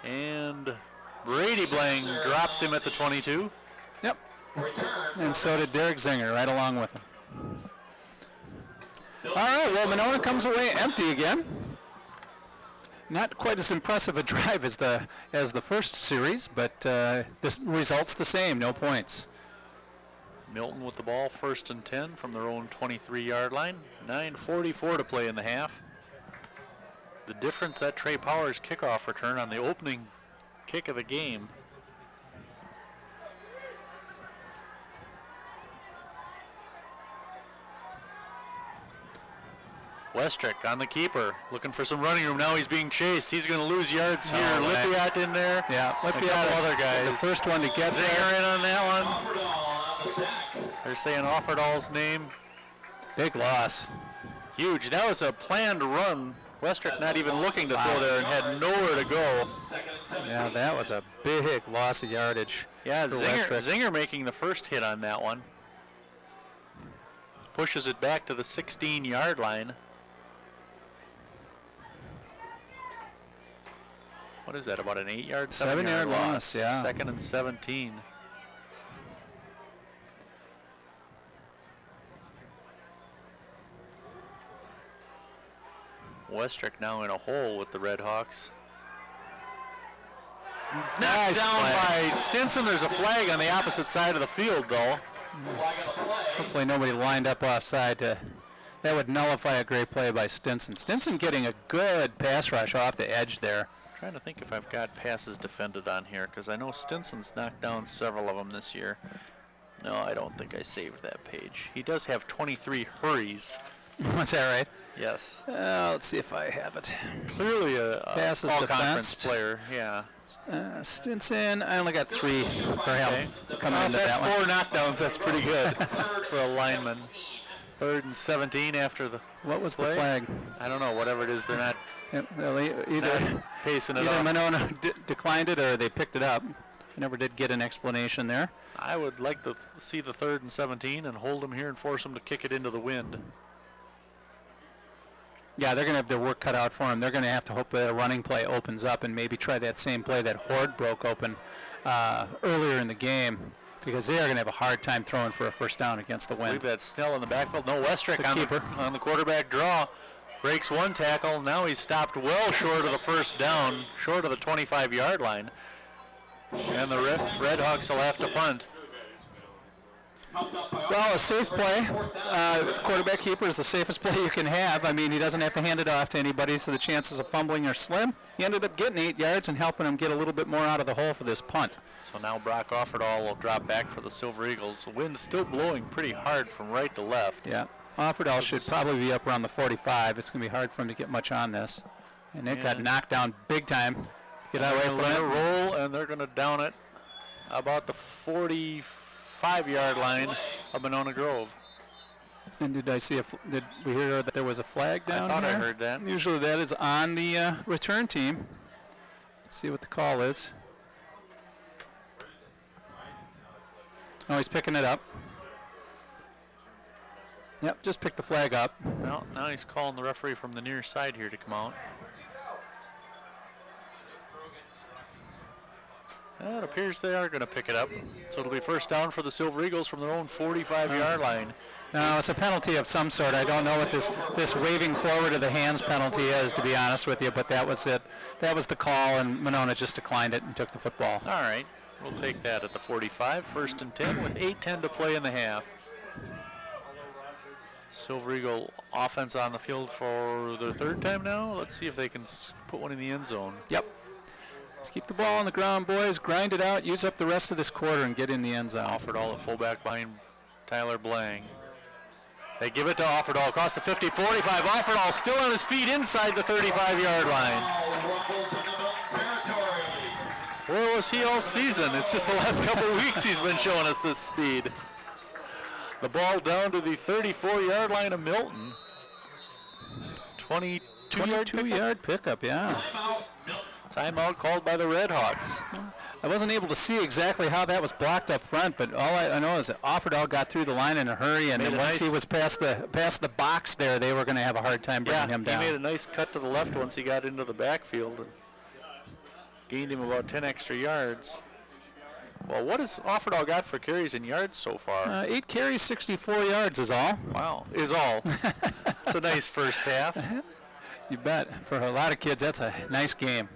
And Brady Blang drops him at the 22. Yep. Return. And so did Derek Zinger right along with him. All right, well, Monona comes away empty again. Not quite as impressive a drive as the first series, but this result's the same, no points. Milton with the ball, 1st and 10 from their own 23-yard line. 9:44 to play in the half. The difference, that Trey Powers kickoff return on the opening kick of the game. Westrick on the keeper, looking for some running room. Now he's being chased. He's going to lose yards here. Lippiat in there. Yeah, A Lippiat couple is other guys. the first one to get there. Zinger in on that one. Offerdahl on the sack. They're saying Offerdahl's name. Big loss. Huge. That was a planned run. Westrick not even looking to throw there and had nowhere to go. Second and 17. Yeah, that was a big loss of yardage. Yeah, for Zinger, Westrick. Zinger making the first hit on that one. Pushes it back to the 16-yard line. What is that, about an 8-yard, 7-yard 7-yard loss, yeah. 2nd and 17. Westrick now in a hole with the Red Hawks. Knocked Nice down play. by Stinson. There's a flag on the opposite side of the field, though. Flag on the play. Hopefully nobody lined up offside to. That would nullify a great play by Stinson. Stinson getting a good pass rush off the edge there. Trying to think if I've got passes defended on here, because I know Stinson's knocked down several of them this year. No, I don't think I saved that page. He does have 23 hurries. Was that right? Yes. Let's see if I have it. Clearly a Passes all-conference defensed. player, yeah. Stinson, I only got 3 for him coming Well, into if that that's one. 4 knockdowns, that's pretty good for a lineman. 3rd and 17 after the What was the play. flag? I don't know, whatever it is, they're not Yep, well, either pacing it either off. Monona declined it or they picked it up. I never did get an explanation there. I would like to see the 3rd and 17 and hold them here and force them to kick it into the wind. Yeah, they're going to have their work cut out for them. They're going to have to hope that a running play opens up and maybe try that same play that Horde broke open earlier in the game, because they are going to have a hard time throwing for a first down against the I believe wind. that's Snell in the backfield. No, Westrick It's a on keeper. on the quarterback draw. Breaks one tackle. Now he's stopped well short of the first down, short of the 25-yard line. And the Red Hawks will have to punt. Well, a safe play. Quarterback keeper is the safest play you can have. I mean, he doesn't have to hand it off to anybody, so the chances of fumbling are slim. He ended up getting 8 yards and helping him get a little bit more out of the hole for this punt. So now Brock Offerdahl will drop back for the Silver Eagles. The wind's still blowing pretty hard from right to left. Yeah, Offerdahl should probably be up around the 45. It's going to be hard for him to get much on this. And it got Yeah. knocked down big time. Get away They're from gonna let it. it roll, and they're going to down it about the 45-yard line of Monona Grove. And did I see did we hear that there was a flag down thought I here? heard that. Usually that is on the return team. Let's see what the call is. Oh, he's picking it up. Yep, just pick the flag up. Well, now he's calling the referee from the near side here to come out. It appears they are going to pick it up. So it'll be first down for the Silver Eagles from their own 45-yard line. No, it's a penalty of some sort. I don't know what this waving forward of the hands penalty is, to be honest with you, but that was it. That was the call, and Monona just declined it and took the football. All right, we'll take that at the 45. 1st and 10 with 8:10 to play in the half. Silver Eagle offense on the field for their 3rd time now. Let's see if they can put one in the end zone. Yep. Let's keep the ball on the ground, boys. Grind it out. Use up the rest of this quarter and get in the end zone. Offerdahl at fullback behind Tyler Blang. They give it to Offerdahl across the 50, 45. Offerdahl still on his feet inside the 35-yard line. Where was he all season? It's just the last couple of weeks he's been showing us this speed. The ball down to the 34-yard line of Milton. 22-yard pickup, yeah. Timeout called by the Redhawks. I wasn't able to see exactly how that was blocked up front, but all I know is that Offerdahl got through the line in a hurry, and then once he was past the box there, they were going to have a hard time bringing him down. He made a nice cut to the left once he got into the backfield and gained him about 10 extra yards. Well, what has Offerdahl got for carries and yards so far? 8 carries, 64 yards is all. Wow, is all. It's a nice first half. You bet. For a lot of kids, that's a nice game.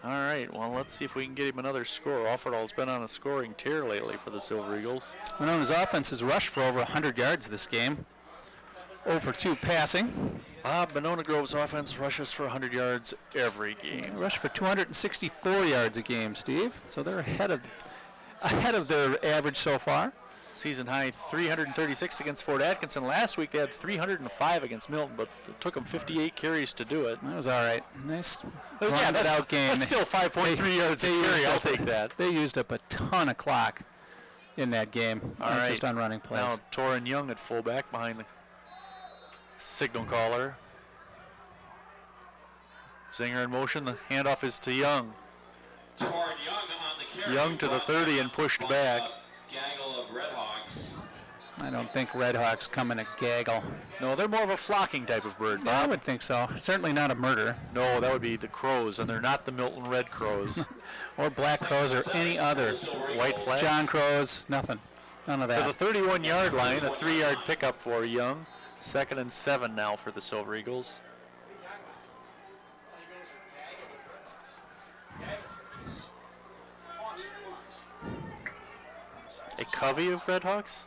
All right, well, let's see if we can get him another score. Offerdahl's been on a scoring tear lately for the Silver Eagles. Monona's offense has rushed for over 100 yards this game. 0 for 2 passing. Monona Grove's offense rushes for 100 yards every game. Rushed for 264 yards a game, Steve. So they're ahead of their average so far. Season high 336 against Fort Atkinson. Last week they had 305 against Milton, but it took them 58 carries to do it. That was all right. Nice That's out game. That's still 5.3 yards a carry. I'll take that. They used up a ton of clock in that game, just on running plays. Now Torin Young at fullback behind the signal caller. Zinger in motion. The handoff is to Young. Young to the 30 and pushed back. Gaggle of Redhawks. I don't think Redhawks come in a gaggle. No, they're more of a flocking type of bird, Bob. I would think so. Certainly not a murder. No, that would be the Crows, and they're not the Milton Red Crows. Or Black Crows or any other. White flags. John Crows, nothing. None of that. To the 31-yard line, a 3-yard pickup for Young. 2nd and 7 now for the Silver Eagles. A covey of Redhawks?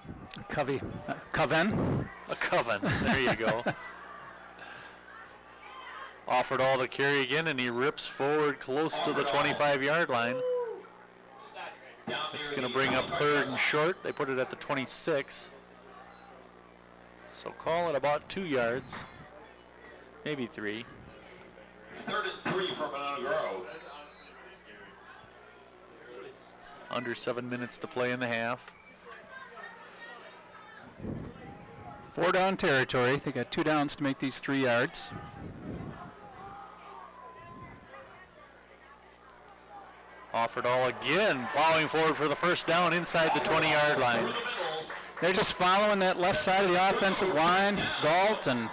Coven. A coven. There you go. Offerdahl to carry again, and he rips forward close to the 25-yard line. It's going to bring up 3rd and short. They put it at the 26. So call it about 2 yards. Maybe 3. 3rd and 3 for Monona Grove. Under 7 minutes to play in the half. 4 down territory. They got 2 downs to make these 3 yards. Offerdahl again plowing forward for the first down inside the 20-yard line. They're just following that left side of the offensive line. Galt and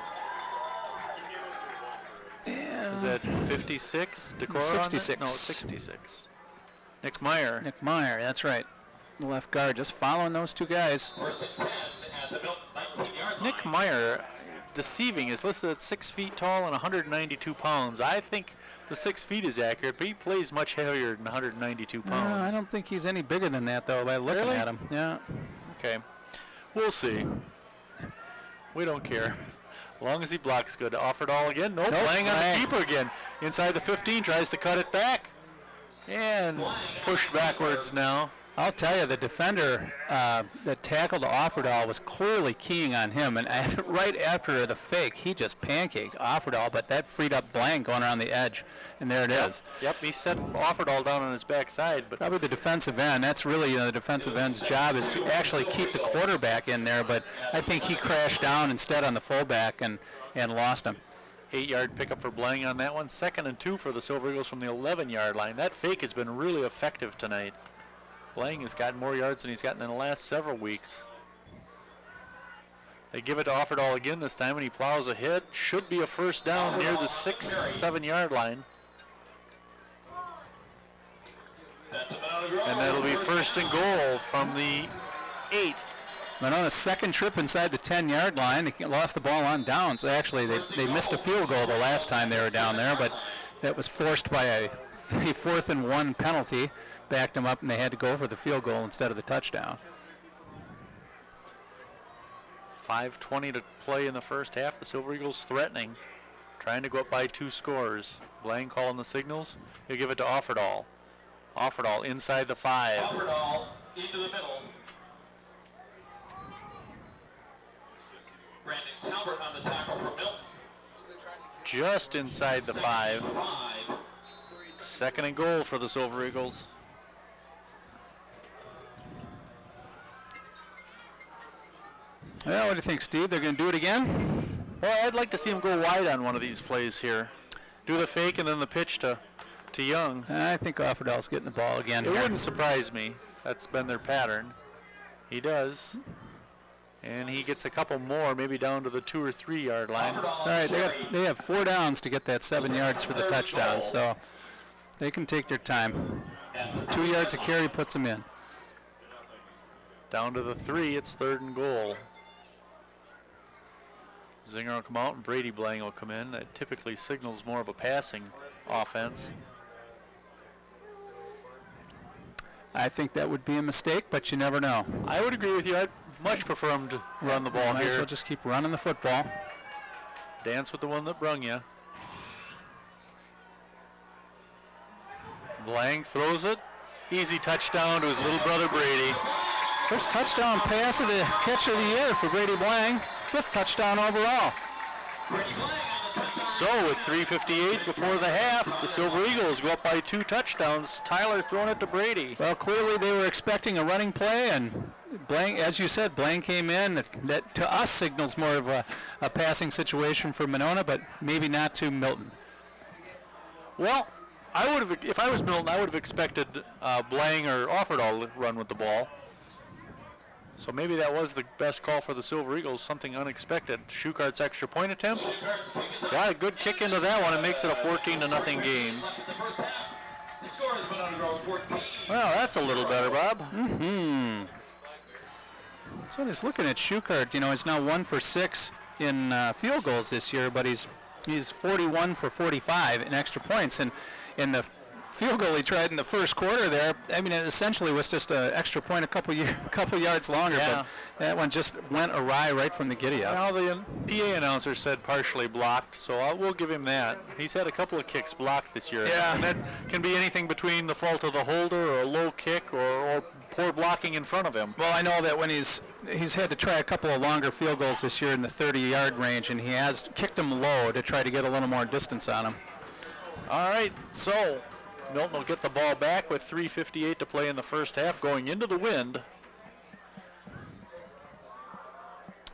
Is that 56? Decora 66. No, 66. Nick Meyer. Nick Meyer, that's right. The left guard, just following those 2 guys. Nick Meyer, deceiving, is listed at 6 feet tall and 192 pounds. I think the 6 feet is accurate, but he plays much heavier than 192 pounds. I don't think he's any bigger than that, though, by looking at him. Yeah. Okay. We'll see. We don't care. As long as he blocks good. Offerdahl again. Nope. Playing on the keeper again. Inside the 15, tries to cut it back. And pushed backwards now. I'll tell you, the defender that tackled Offerdahl was clearly keying on him, and right after the fake, he just pancaked Offerdahl, but that freed up Blank going around the edge, and there it is. Yep, he set Offerdahl down on his backside. But probably the defensive end. That's really the defensive end's job is to actually keep the quarterback in there, but I think he crashed down instead on the fullback and lost him. 8-yard pickup for Blank on that one. 2nd and 2 for the Silver Eagles from the 11-yard line. That fake has been really effective tonight. Blank has gotten more yards than he's gotten in the last several weeks. They give it to Offerdahl again this time, and he plows ahead. Should be a first down near the 7-yard line. And that'll be 1st and goal from the 8. Monona's second trip inside the 10-yard line. They lost the ball on downs. Actually, they missed a field goal the last time they were down there, but that was forced by a 4th and 1 penalty. Backed them up, and they had to go for the field goal instead of the touchdown. 5:20 to play in the first half. The Silver Eagles threatening, trying to go up by 2 scores. Blank calling the signals. He'll give it to Offerdahl. Offerdahl inside the 5. Offerdahl into the middle. Brandon Albert on the tackle for Milton. Just inside the 5. 5. Second and goal for the Silver Eagles. Well, what do you think, Steve? They're going to do it again? Well, I'd like to see him go wide on one of these plays here. Do the fake and then the pitch to Young. I think Offerdale's getting the ball again. It here. wouldn't surprise me. That's been their pattern. He does. And he gets a couple more, maybe down to the 2 or 3 yard line. All right, they have 4 downs to get that 7 yards for the touchdown, so they can take their time. 2 yards of carry puts them in. Down to the 3, it's 3rd and goal. Zinger will come out and Brady Blang will come in. That typically signals more of a passing offense. I think that would be a mistake, but you never know. I would agree with you. I'd much prefer him to run the ball Might as here. well just keep running the football. Dance with the one that brung you. Blang throws it. Easy touchdown to his little brother Brady. First touchdown pass of the catch of the year for Brady Blang. 5th touchdown overall. So with 3:58 before the half, the Silver Eagles go up by 2 touchdowns. Tyler throwing it to Brady. Well, clearly they were expecting a running play, and Blang, as you said, Blang came in. That to us signals more of a passing situation for Monona, but maybe not to Milton. Well, I would have, if I was Milton, I would have expected Blang or Offerdall to run with the ball. So maybe that was the best call for the Silver Eagles, something unexpected. Schuchart's extra point attempt. Got a good kick into that one. It makes it a 14-0 game. Well, that's a little better, Bob. So just looking at Schuchart, you know, he's now 1 for 6 in field goals this year, but he's 41 for 45 in extra points. And in the field goal he tried in the first quarter there, I mean, it essentially was just an extra point a couple yards longer, Yeah. but that one just went awry right from the giddy-up. Now the PA announcer said partially blocked, so we'll give him that. He's had a couple of kicks blocked this year. Yeah. And that can be anything between the fault of the holder or a low kick or poor blocking in front of him. Well, I know that when he's had to try a couple of longer field goals this year in the 30-yard range, and he has kicked them low to try to get a little more distance on him. All right, so Milton will get the ball back with 3:58 to play in the first half, going into the wind.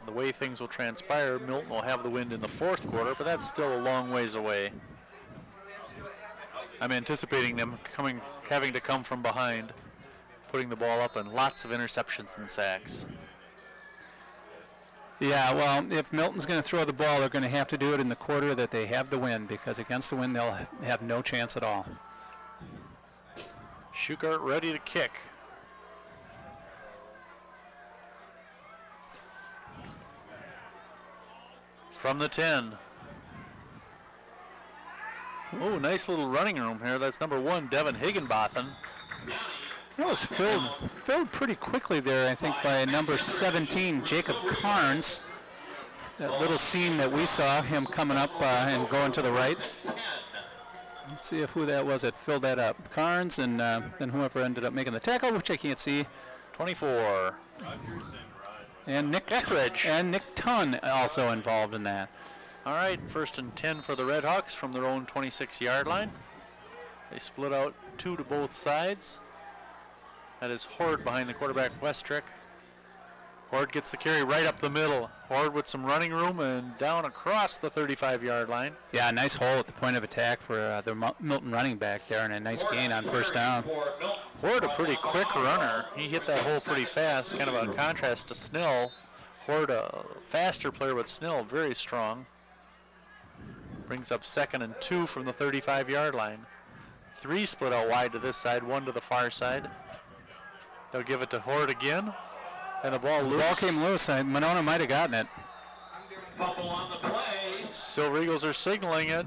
The way things will transpire, Milton will have the wind in the fourth quarter, but that's still a long ways away. I'm anticipating them having to come from behind, putting the ball up, and lots of interceptions and sacks. Yeah, well, if Milton's going to throw the ball, they're going to have to do it in the quarter that they have the wind, because against the wind they'll have no chance at all. Schuchart ready to kick. From the 10. Oh, nice little running room here. That's number 1, Devin Higginbotham. It was filled pretty quickly there, I think, by number 17, Jacob Carnes. That little scene that we saw, him coming up and going to the right. Let's see who that was that filled that up. Carnes and then whoever ended up making the tackle, which I can't see. 24. And Nick Etheridge. And Nick Tunn also involved in that. All right, 1st and 10 for the Redhawks from their own 26-yard line. They split out 2 to both sides. That is Horde behind the quarterback, Westrick. Horde gets the carry right up the middle. Horde with some running room and down across the 35-yard line. Yeah, nice hole at the point of attack for the Milton running back there, and a nice gain on first down. Horde a pretty quick runner. He hit that hole pretty fast, kind of a contrast to Snell. Horde a faster player, but Snell very strong. Brings up 2nd and 2 from the 35-yard line. 3 split out wide to this side, 1 to the far side. They'll give it to Horde again. And the ball loose. The ball came loose. Monona might have gotten it. Fumble on the play. Silver Eagles are signaling it.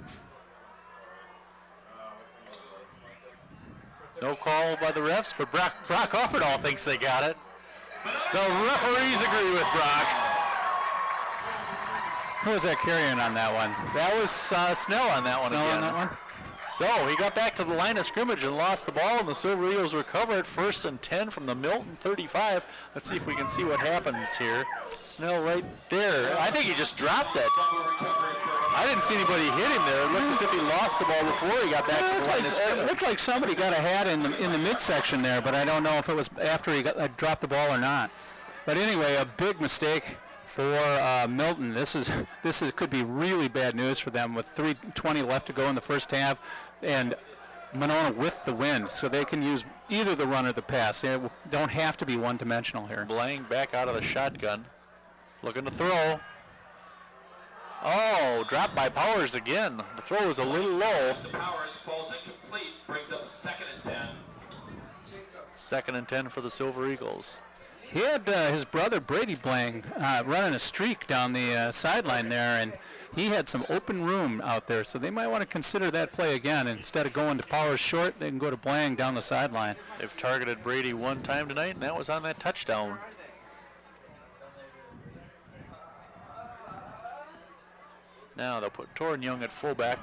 No call by the refs, but Brock Offerdall thinks they got it. The referees agree with Brock. Who was that carrying on that one? That was Snell on that one Snell again. on that one? So he got back to the line of scrimmage and lost the ball, and the Silver Eagles recover it. 1st and 10 from the Milton 35. Let's see if we can see what happens here. Snell right there. I think he just dropped it. I didn't see anybody hit him there. It looked as if he lost the ball before he got back to the line of scrimmage. It looked like somebody got a hat in the midsection there, but I don't know if it was after he dropped the ball or not. But anyway, a big mistake for Milton. This could be really bad news for them with 3:20 left to go in the first half, and Monona with the win, so they can use either the run or the pass. They don't have to be one-dimensional here. Blang back out of the shotgun, looking to throw. Oh, dropped by Powers again. The throw was a little low. Powers falls incomplete, brings up 2nd and 10. 2nd and 10 for the Silver Eagles. He had his brother Brady Blang running a streak down the sideline there, and he had some open room out there, so they might want to consider that play again. Instead of going to Powers short, they can go to Blang down the sideline. They've targeted Brady one time tonight, and that was on that touchdown. Now they'll put Torrin Young at fullback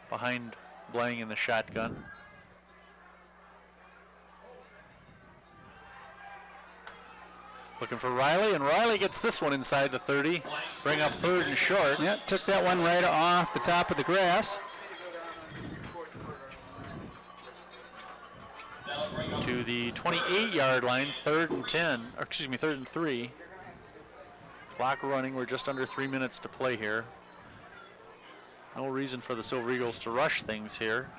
behind Blang in the shotgun. Looking for Riley, and Riley gets this one inside the 30. Bring up 3rd and short. Yeah, took that one right off the top of the grass. To the 28-yard line, 3rd and 10, or excuse me, 3rd and 3. Clock running, we're just under 3 minutes to play here. No reason for the Silver Eagles to rush things here.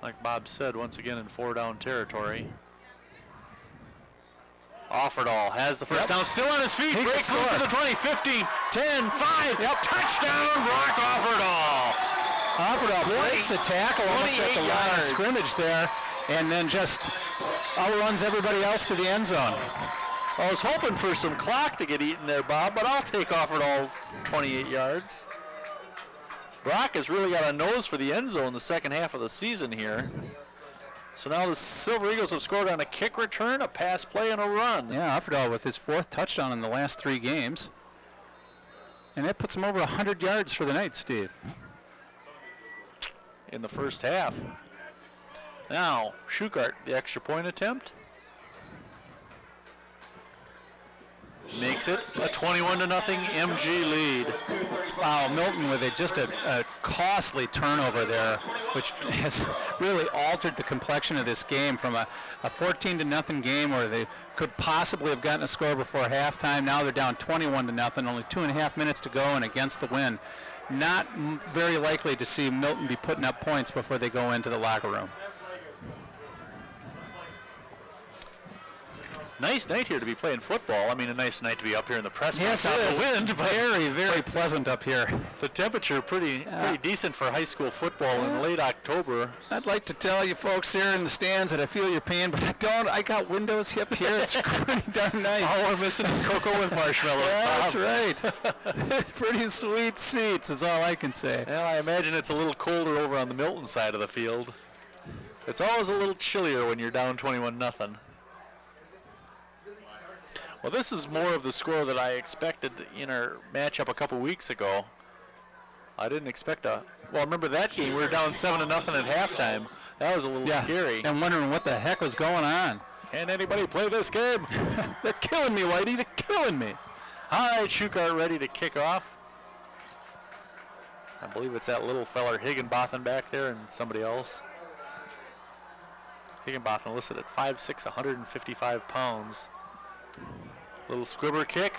Like Bob said, once again in 4-down territory. Offerdahl has the first down, still on his feet, breaks through for the 20, 15, 10, 5, touchdown, Brock Offerdahl. Offerdahl breaks the tackle almost at the line of scrimmage there, and then just outruns everybody else to the end zone. I was hoping for some clock to get eaten there, Bob, but I'll take Offerdahl 28 yards. Brock has really got a nose for the end zone the second half of the season here. So now the Silver Eagles have scored on a kick return, a pass play, and a run. Yeah, Offerdahl with his 4th touchdown in the last 3 games. And that puts him over 100 yards for the night, Steve. In the first half. Now, Schukart, the extra point attempt. Makes it a 21-0 MG lead. Wow, Milton with just a costly turnover there, which has really altered the complexion of this game from a 14-0 game where they could possibly have gotten a score before halftime. Now they're down 21-0, only 2.5 minutes to go and against the wind. Not very likely to see Milton be putting up points before they go into the locker room. Nice night here to be playing football. I mean, a nice night to be up here in the press box. Yes, it is. The wind, but Very, very pleasant up here. the temperature pretty decent for high school football in late October. I'd like to tell you folks here in the stands that I feel your pain, but I don't. I got windows up here. It's pretty darn nice. All we're missing is cocoa with marshmallows. Yeah, Bob. that's right. Pretty sweet seats is all I can say. Well, I imagine it's a little colder over on the Milton side of the field. It's always a little chillier when you're down 21-0. Well, this is more of the score that I expected in our matchup a couple weeks ago. I didn't expect well, remember that game? We were down 7-0 at halftime. That was a little scary. I'm wondering what the heck was going on. Can anybody play this game? They're killing me, Whitey. They're killing me. All right, Schukart ready to kick off. I believe it's that little feller Higginbotham back there and somebody else. Higginbotham listed at 5'6", 155 pounds. Little squibber kick.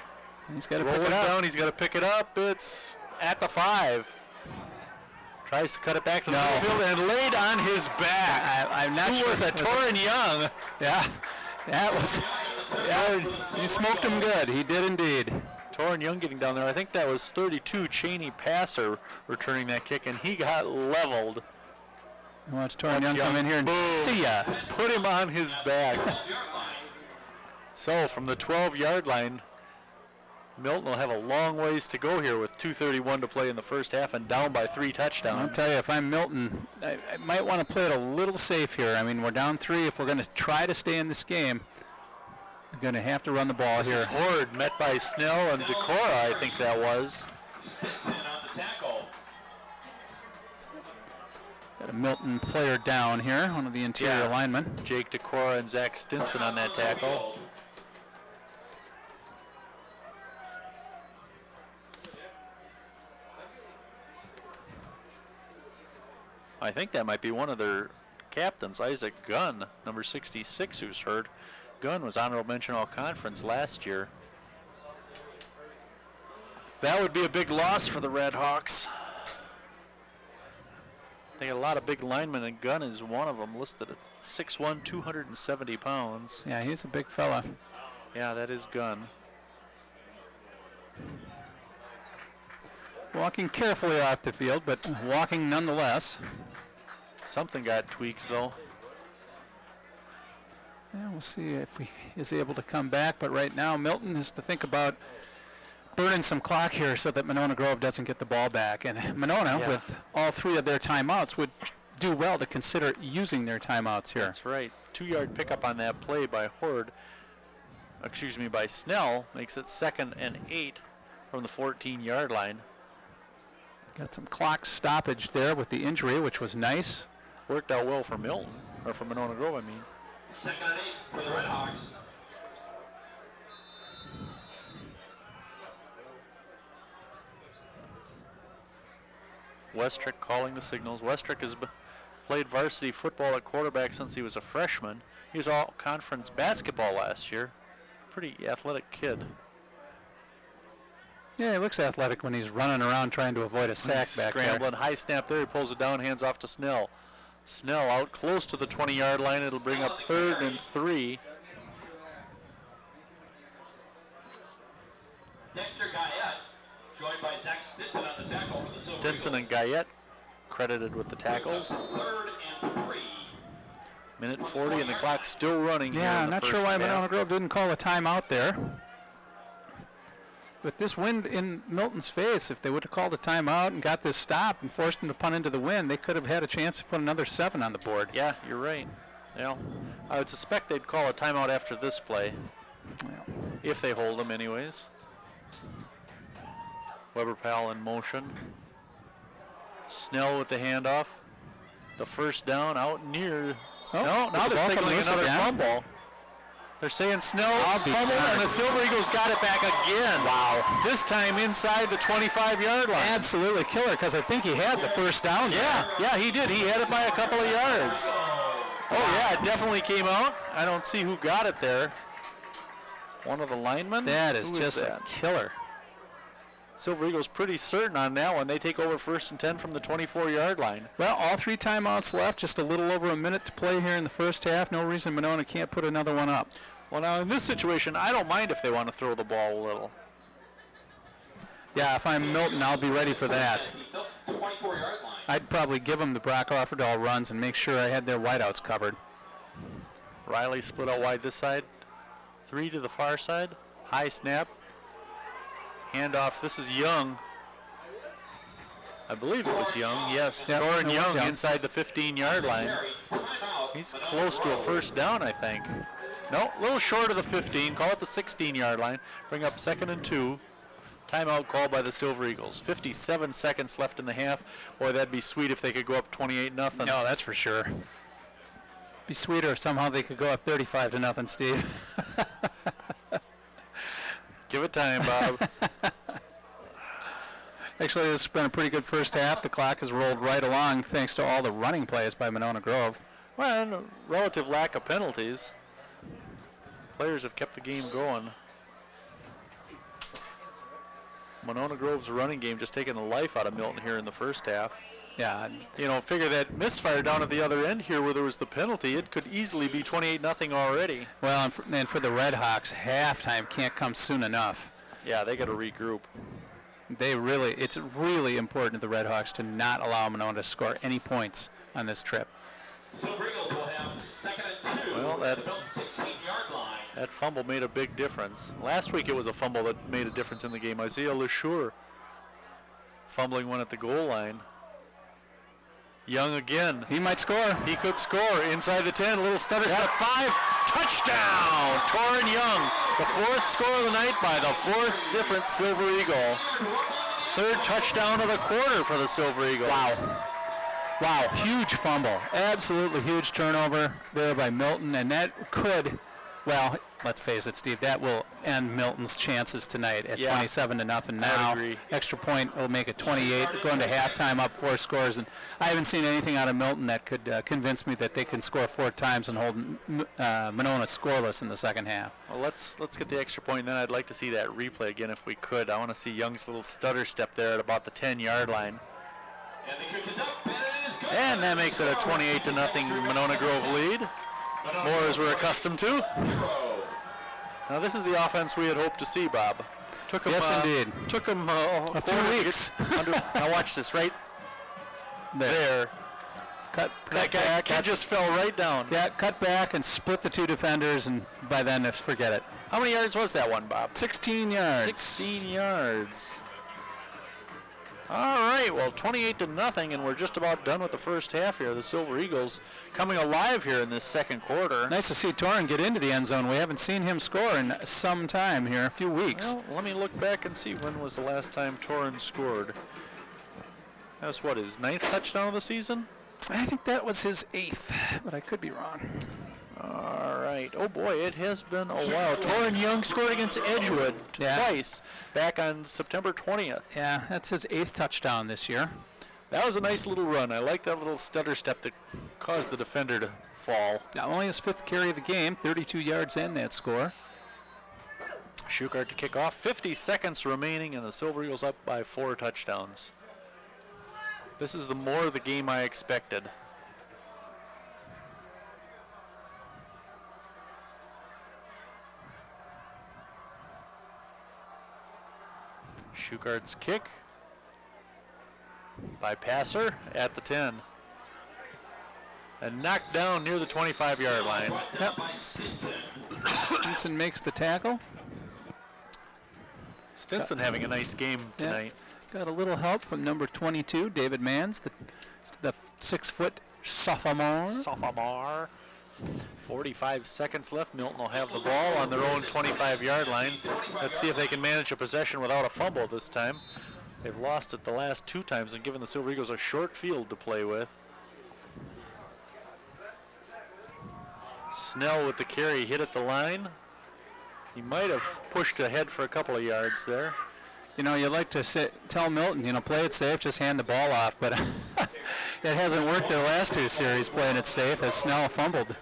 He's got to pick it up. Down. He's got to pick it up. It's at the 5. Tries to cut it back to the field and laid on his back. I'm not sure. Was a Torrin Young. Yeah, that was. Yeah, he smoked him good. He did indeed. Torrin Young getting down there. I think that was 32 Cheney Passer returning that kick, and he got leveled. Watch Torrin Young come in here and see ya. Put him on his back. So from the 12-yard line, Milton will have a long ways to go here with 2:31 to play in the first half and down by 3 touchdowns. I'll tell you, if I'm Milton, I might want to play it a little safe here. I mean, we're down 3. If we're going to try to stay in this game, we're going to have to run the ball this here. Is Horde met by Snell and Decora, I think that was. Got a Milton player down here, one of the interior Yeah. linemen. Jake Decora and Zach Stinson on that tackle. I think that might be one of their captains, Isaac Gunn, number 66, who's hurt. Gunn was honorable mention all conference last year. That would be a big loss for the Red Hawks. They got a lot of big linemen, and Gunn is one of them, listed at 6'1", 270 pounds. Yeah, he's a big fella. Yeah, that is Gunn. Walking carefully off the field, but walking nonetheless. Something got tweaked, though. Yeah, we'll see if he is able to come back, but right now Milton has to think about burning some clock here so that Monona Grove doesn't get the ball back. And Monona, Yeah. with all 3 of their timeouts, would do well to consider using their timeouts here. That's right. 2-yard pickup on that play by by Snell, makes it 2nd and 8 from the 14-yard line. Got some clock stoppage there with the injury, which was nice. Worked out well for Milton, or for Monona Grove, I mean. 2nd and 8 for the Red Hawks. Westrick calling the signals. Westrick has played varsity football at quarterback since he was a freshman. He was all conference basketball last year. Pretty athletic kid. Yeah, he looks athletic when he's running around trying to avoid a sack He's back scrambling. High snap there. He pulls it down, hands off to Snell. Snell out close to the 20-yard line. It'll bring up 3rd and 3. Dexter Guyette, joined by Zach Stinson on the tackle for the Silver Stinson and Eagles. Guyette credited with the tackles. 3rd and 3. Minute 40 and the clock's still running there. here Yeah, in I'm the not sure first why half. Monona Grove didn't call a timeout there. With this wind in Milton's face, if they would have called a timeout and got this stop and forced him to punt into the wind, they could have had a chance to put another 7 on the board. Yeah, you're right. Yeah, I would suspect they'd call a timeout after this play, Well, if they hold them anyways. Weber Powell in motion. Snell with the handoff. The first down out near. Oh, No, with now the they're ball signaling coming loose another again. fumble. They're saying Snell I'll be fumbled, darned. and the Silver Eagles got it back again. Wow. This time inside the 25-yard line. absolutely killer, because I think he had the first down there. Yeah, he did. He had it by a couple of yards. Oh, yeah, it definitely came out. I don't see who got it there. One of the linemen? That is Who just a that? killer. Silver Eagles pretty certain on that one. They take over 1st and 10 from the 24-yard line. Well, all 3 timeouts left, just a little over a minute to play here in the first half. No reason Monona can't put another one up. Well, now in this situation, I don't mind if they want to throw the ball a little. Yeah, if I'm Milton, I'll be ready for that. 24-yard line. I'd probably give them the Brock Offerdahl runs and make sure I had their wideouts covered. Riley split out wide this side. 3 to the far side. High snap. Handoff. This is Young. I believe it was Young. Yes. Yep, Torin it was Young Young. inside the 15-yard line. Timeout. He's close to a first down, I think. No, a little short of the 15. Call it the 16-yard line. Bring up 2nd and 2. Timeout called by the Silver Eagles. 57 seconds left in the half. Boy, that'd be sweet if they could go up 28-0. No, that's for sure. Be sweeter if somehow they could go up 35-0, Steve. Give it time, Bob. Actually, this has been a pretty good first half. The clock has rolled right along thanks to all the running plays by Monona Grove. Well, and a relative lack of penalties. Players have kept the game going. Monona Grove's running game just taking the life out of Milton here in the first half. Yeah, You know, figure that misfire down at the other end here where there was the penalty, it could easily be 28-0 already. well, and for the Red Hawks, halftime can't come soon enough. Yeah, they got to regroup. It's really important to the Red Hawks to not allow Monona to score any points on this trip. Silver Eagles will have 2nd and 2. Well, that- at the Milton 16-yard line. That fumble made a big difference. Last week it was a fumble that made a difference in the game. Isaiah LeSure fumbling one at the goal line. Young again. He might score. He could score inside the 10. A little stutter step. 5. Touchdown! Torin Young. The 4th score of the night by the 4th different Silver Eagle. 3rd touchdown of the quarter for the Silver Eagles. Wow. Wow, huge fumble. Absolutely huge turnover there by Milton, and that could, well, let's face it, Steve, that will end Milton's chances tonight at 27-0 now. agree. Extra point will make it 28, going to halftime up 4 scores, and I haven't seen anything out of Milton that could convince me that they can score 4 times and hold Monona scoreless in the second half. Well, let's get the extra point, and then I'd like to see that replay again if we could. I want to see Young's little stutter step there at about the 10-yard line. And the kick is up, and it is good. And that makes it a 28-0 Monona Grove lead, more as we're accustomed to. Now this is the offense we had hoped to see, Bob. Took 'em, Yes, indeed. Took them A few weeks. Now watch this right there. Cut That back. guy just fell right down. Yeah, cut back and split the 2 defenders, and by then, forget it. How many yards was that one, Bob? 16 yards. 16 yards. All right, well, 28-0, and we're just about done with the first half here. The Silver Eagles coming alive here in this second quarter. Nice to see Torrin get into the end zone. We haven't seen him score in some time here, a few weeks. Well, let me look back and see when was the last time Torrin scored. That's what, his 9th touchdown of the season? I think that was his 8th, but I could be wrong. All right. Oh, boy, it has been a while. Torrin Young scored against Edgewood twice back on September 20th. Yeah, that's his 8th touchdown this year. That was a nice little run. I like that little stutter step that caused the defender to fall. Now, only his 5th carry of the game, 32 yards in that score. Shukart to kick off. 50 seconds remaining, and the Silver Eagles up by 4 touchdowns. This is the more of the game I expected. Shukart's kick by Passer at the 10. And knocked down near the 25-yard line. Yep. Stinson makes the tackle. Stinson having a nice game tonight. Got a little help from number 22, David Manns, the 6-foot sophomore. 45 seconds left. Milton will have the ball on their own 25-yard line. Let's see if they can manage a possession without a fumble this time. They've lost it the last 2 times and given the Silver Eagles a short field to play with. Snell with the carry, hit at the line. He might have pushed ahead for a couple of yards there. You know, you'd like to tell Milton, play it safe, just hand the ball off, but it hasn't worked their last 2 series playing it safe, as Snell fumbled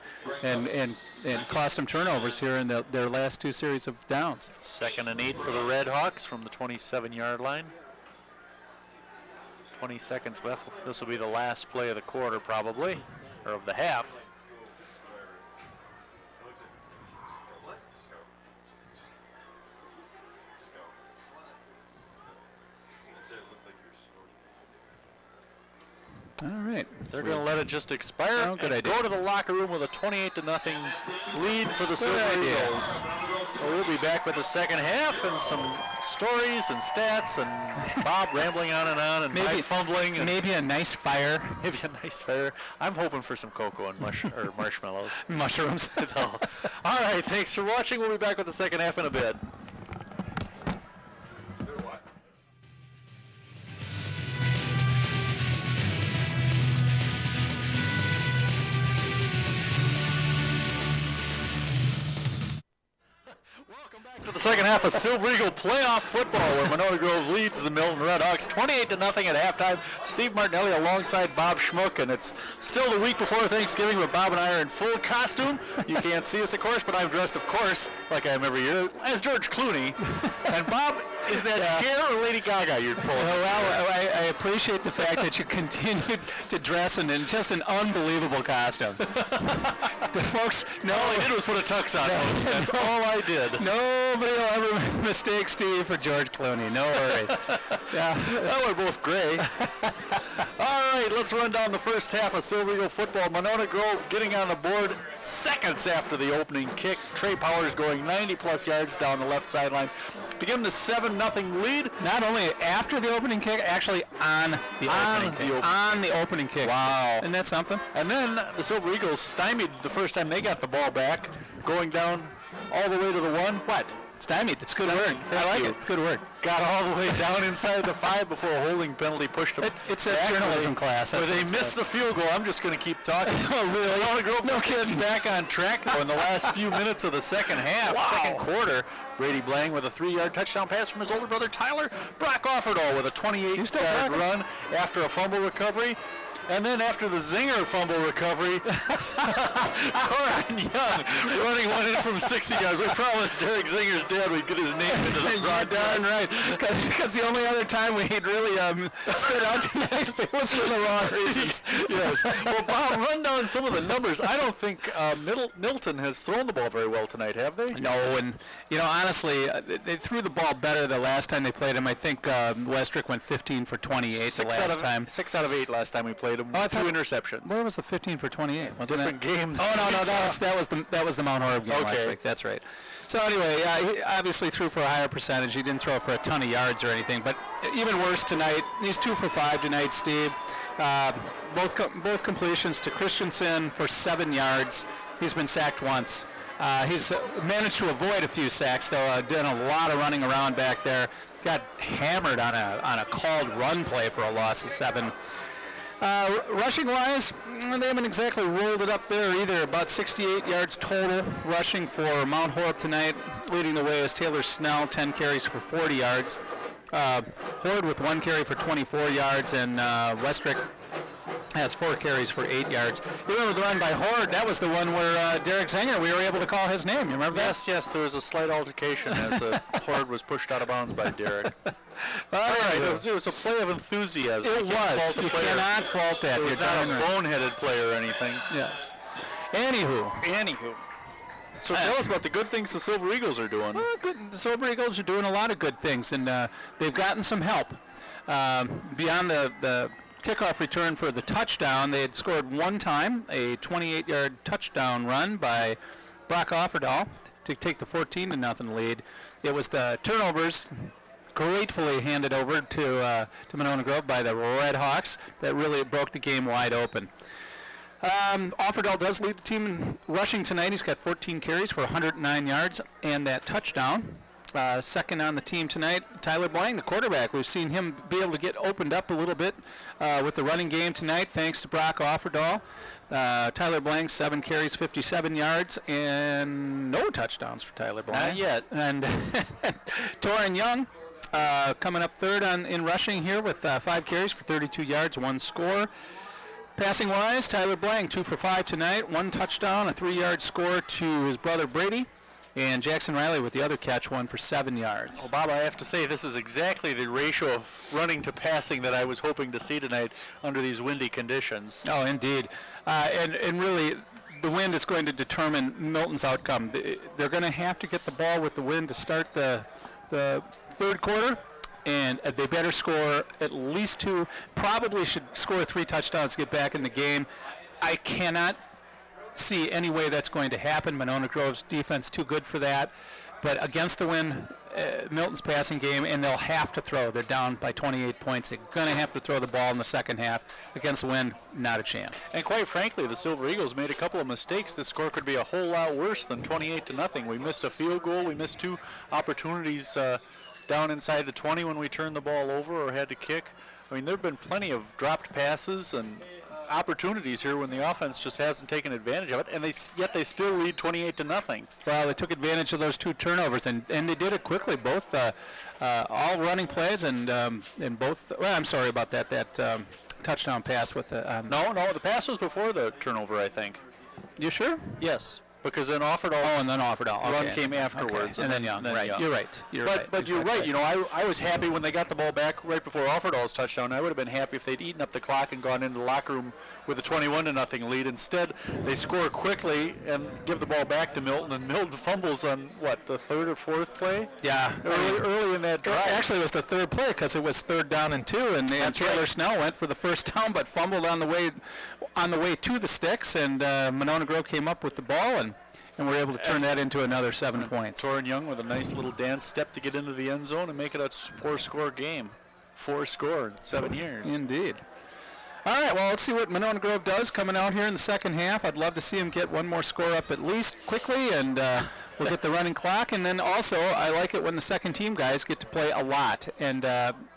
and cost them turnovers here in their last 2 series of downs. 2nd and 8 for the Red Hawks from the 27-yard line. 20 seconds left. This will be the last play of the quarter probably, or of the half. All right. They're going to let it just expire Oh, good and idea. go to the locker room with a 28-0 lead for the Silver idea. Eagles. Well, we'll be back with the second half and some stories and stats and Bob rambling on and Maybe- Mike fumbling and Maybe a nice fire. maybe a nice fire. I'm hoping for some cocoa and marshmallows. Mushrooms. No. All right, thanks for watching. We'll be back with the second half in a bit. Welcome back to the second half of Silver Eagle playoff football, where Monona Grove leads the Milton Red Hawks 28-0 at halftime. Steve Martinelli alongside Bob Schmuck, and it's still the week before Thanksgiving, but Bob and I are in full costume. You can't see us, of course, but I'm dressed, of course, like I am every year, as George Clooney. And Bob, is that Cher or Lady Gaga you're pulling? Well, I appreciate the fact that you continued to dress in just an unbelievable costume. The folks, no, All I did was put a tux on, folks. That's all I did. nobody will ever mistake Steve for George Clooney. No worries. Yeah. Well, we're both gray. All right, let's run down the first half of Silver Eagle football. Monona Grove getting on the board seconds after the opening kick. Trey Powers going 90-plus yards down the left sideline to give them the 7-0 lead. Not only after the opening kick, actually on the opening kick. On the opening kick. Wow. Isn't that something? And then the Silver Eagles stymied the first time they got the ball back, going down all the way to the 1. What? Stymied. It's good Stymied. word. Thank I like you. it. It's good word. got all the way down inside the 5 before a holding penalty pushed him. It's a back. journalism class. But That's they what it missed says. the field goal. I'm just going to keep talking. Oh, really? Monona Grove No kids kidding. back on track now in the last few minutes of the second half, second quarter. Brady Blang with a 3-yard touchdown pass from his older brother Tyler. Brock Offerdahl with a 28-yard run after a fumble recovery. And then after the Zinger fumble recovery, Corin Young running one in from 60 yards. We promised Derek Zinger's dad we'd get his name into the You're darn right. Because the only other time we had really stood out tonight was for the wrong reasons. Yes. Well, Bob, run down some of the numbers. I don't think Milton has thrown the ball very well tonight, have they? No, and honestly, they threw the ball better the last time they played him. I think Westrick went 15 for 28 the last time. 6 out of 8 last time we played him. I 2 thought- interceptions. Where was the 15 for 28? Wasn't Different it? game. Oh no, that was the Mount Horeb game last Okay. week. That's right. So anyway, he obviously threw for a higher percentage. He didn't throw for a ton of yards or anything, but even worse tonight. He's 2 for 5 tonight, Steve. Both completions to Christensen for 7 yards. He's been sacked once. He's managed to avoid a few sacks, though. Done a lot of running around back there. Got hammered on a called run play for a loss of 7. Rushing-wise, they haven't exactly rolled it up there either. About 68 yards total rushing for Mount Horeb tonight. Leading the way is Taylor Snell, 10 carries for 40 yards. Horde with 1 carry for 24 yards, and Westrick has 4 carries for 8 yards. You remember the run by Horde? That was the one where Derek Zinger, we were able to call his name. You remember that? Yes, there was a slight altercation as the Horde was pushed out of bounds by Derek. All right, it was a play of enthusiasm. It was. You cannot fault that. It was You're not a darn right. boneheaded play or anything. Yes. Anywho. So tell us about the good things the Silver Eagles are doing. Well, good. The Silver Eagles are doing a lot of good things, and they've gotten some help. Beyond the kickoff return for the touchdown, they had scored one time, a 28-yard touchdown run by Brock Offerdahl to take the 14-0 lead. It was the turnovers gratefully handed over to Monona Grove by the Red Hawks that really broke the game wide open. Offerdahl does lead the team in rushing tonight. He's got 14 carries for 109 yards and that touchdown. Second on the team tonight, Tyler Blang, the quarterback. We've seen him be able to get opened up a little bit with the running game tonight, thanks to Brock Offerdahl. Tyler Blang, 7 carries, 57 yards, and no touchdowns for Tyler Blang. Not yet. And Torin Young coming up third in rushing here with 5 carries for 32 yards, 1 score. Passing-wise, Tyler Blang, 2 for 5 tonight, 1 touchdown, a 3-yard score to his brother Brady. And Jackson Riley with the other catch, 1 for 7 yards. Well, Bob, I have to say this is exactly the ratio of running to passing that I was hoping to see tonight under these windy conditions. Oh, indeed. And really, the wind is going to determine Milton's outcome. They're going to have to get the ball with the wind to start the third quarter, and they better score at least 2. Probably should score 3 touchdowns to get back in the game. I cannot see any way that's going to happen. Monona Grove's defense too good for that. But against the wind, Milton's passing game, and they'll have to throw. They're down by 28 points. They're going to have to throw the ball in the second half. Against the wind, not a chance. And quite frankly, the Silver Eagles made a couple of mistakes. This score could be a whole lot worse than 28-0. We missed a field goal. We missed 2 opportunities down inside the 20 when we turned the ball over or had to kick. I mean, there have been plenty of dropped passes and opportunities here when the offense just hasn't taken advantage of it, and yet they still lead 28-0. Well, they took advantage of those 2 turnovers, and they did it quickly. Both all running plays and both. Well, I'm sorry about that touchdown pass with the. No, the pass was before the turnover, I think. You sure? Yes, because then Offerdahl. Oh, and then Offerdahl. Run Okay. came afterwards, Okay. And then Young. Right. Young. You're right. But you're right. You know, I was happy when they got the ball back right before Offerdahl's touchdown. I would have been happy if they'd eaten up the clock and gone into the locker room with a 21-0 lead. Instead, they score quickly and give the ball back to Milton, and Milton fumbles on the 3rd or 4th play. Yeah. Early in that drive. Actually, it was the 3rd play because it was 3rd down and 2, and Taylor right. Snell went for the first down, but fumbled on the way to the sticks, and Monona Grove came up with the ball and were able to turn that into another 7 points. Torin Young with a nice little dance step to get into the end zone and make it a 4-score game. 4 score in 7 years. Indeed. All right, well, let's see what Monona Grove does coming out here in the second half. I'd love to see them get one more score up at least quickly, and we'll get the running clock, and then also I like it when the second team guys get to play a lot, and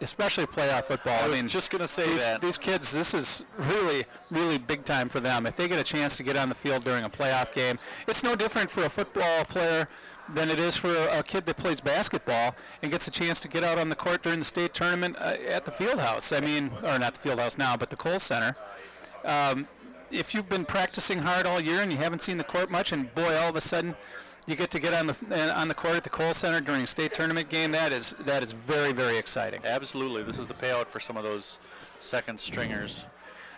especially playoff football. I was just going to say that. These kids, this is really, really big time for them. If they get a chance to get on the field during a playoff game, it's no different for a football player than it is for a kid that plays basketball and gets a chance to get out on the court during the state tournament at the field house. I mean, or not the field house now, but the Kohl Center. If you've been practicing hard all year and you haven't seen the court much, and boy, all of a sudden you get to get on the court at the Kohl Center during a state tournament game, that is very, very exciting. Absolutely. This is the payout for some of those second stringers.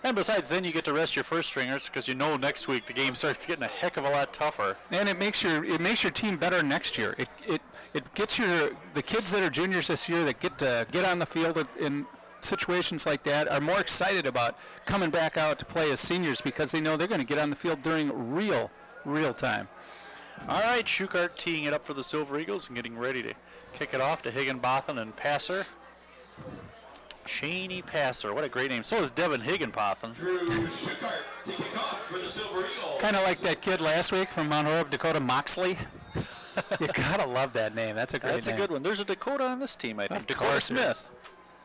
And besides, then you get to rest your first stringers because you know next week the game starts getting a heck of a lot tougher. And it makes your team better next year. It gets the kids that are juniors this year that get on the field in situations like that are more excited about coming back out to play as seniors because they know they're going to get on the field during real time. All right, Schukart teeing it up for the Silver Eagles and getting ready to kick it off to Higginbotham and Passer. Cheney Passer, what a great name. So is Devin Higginbotham. Drew Schukart kicking off for the Silver Eagles. Kind of like that kid last week from Mount Horeb, Dakota Moxley. You gotta love that name. That's a great name. That's a good one. There's a Dakota on this team, I think. Of Dakota course there Smith.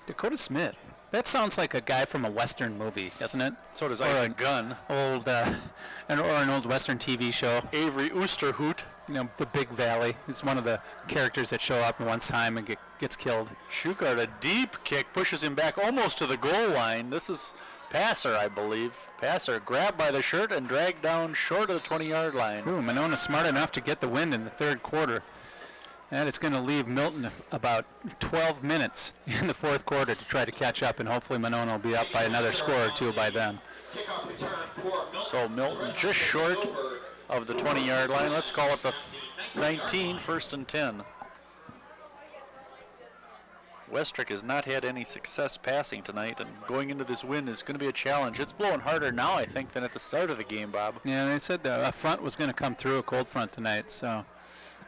Dakota Smith. That sounds like a guy from a Western movie, doesn't it? So does Isaac Gunn. Or an old Western TV show. Avery Oosterhout. You know, the Big Valley. He's one of the characters that show up one time and gets killed. Schukart, a deep kick, pushes him back almost to the goal line. This is Passer, I believe. Passer grabbed by the shirt and dragged down short of the 20-yard line. Ooh, Monona smart enough to get the win in the third quarter. And it's going to leave Milton about 12 minutes in the fourth quarter to try to catch up, and hopefully Monona will be up by another score or two by then. Kickoff return for Milton. So Milton just short of the 20-yard line. Let's call it the 19, 1st and 10. Westrick has not had any success passing tonight, and going into this win is going to be a challenge. It's blowing harder now, I think, than at the start of the game, Bob. Yeah, they said a front was going to come through, a cold front tonight, so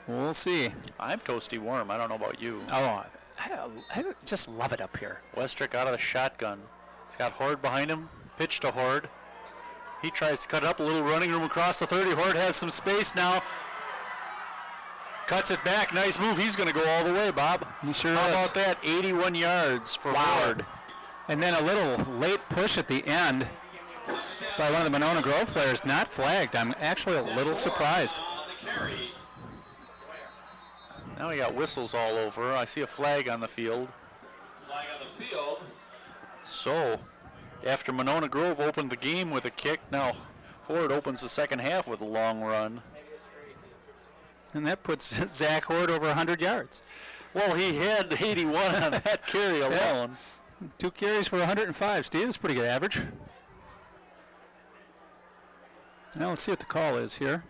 we'll see. I'm toasty warm. I don't know about you. Oh, I just love it up here. Westrick out of the shotgun. He's got Horde behind him. Pitch to Horde. He tries to cut up a little running room across the 30. Horde has some space now. Cuts it back. Nice move. He's going to go all the way, Bob. He sure How is. about that? 81 yards for Horde. And then a little late push at the end by one of the Monona Grove players, not flagged. I'm actually a little surprised. Now we got whistles all over. I see a flag on the field. Flag on the field. So, after Monona Grove opened the game with a kick, now Horde opens the second half with a long run. And that puts Zach Horde over 100 yards. Well, he had 81 on that carry alone. 2 carries for 105. Steve, that's pretty good average. Now let's see what the call is here.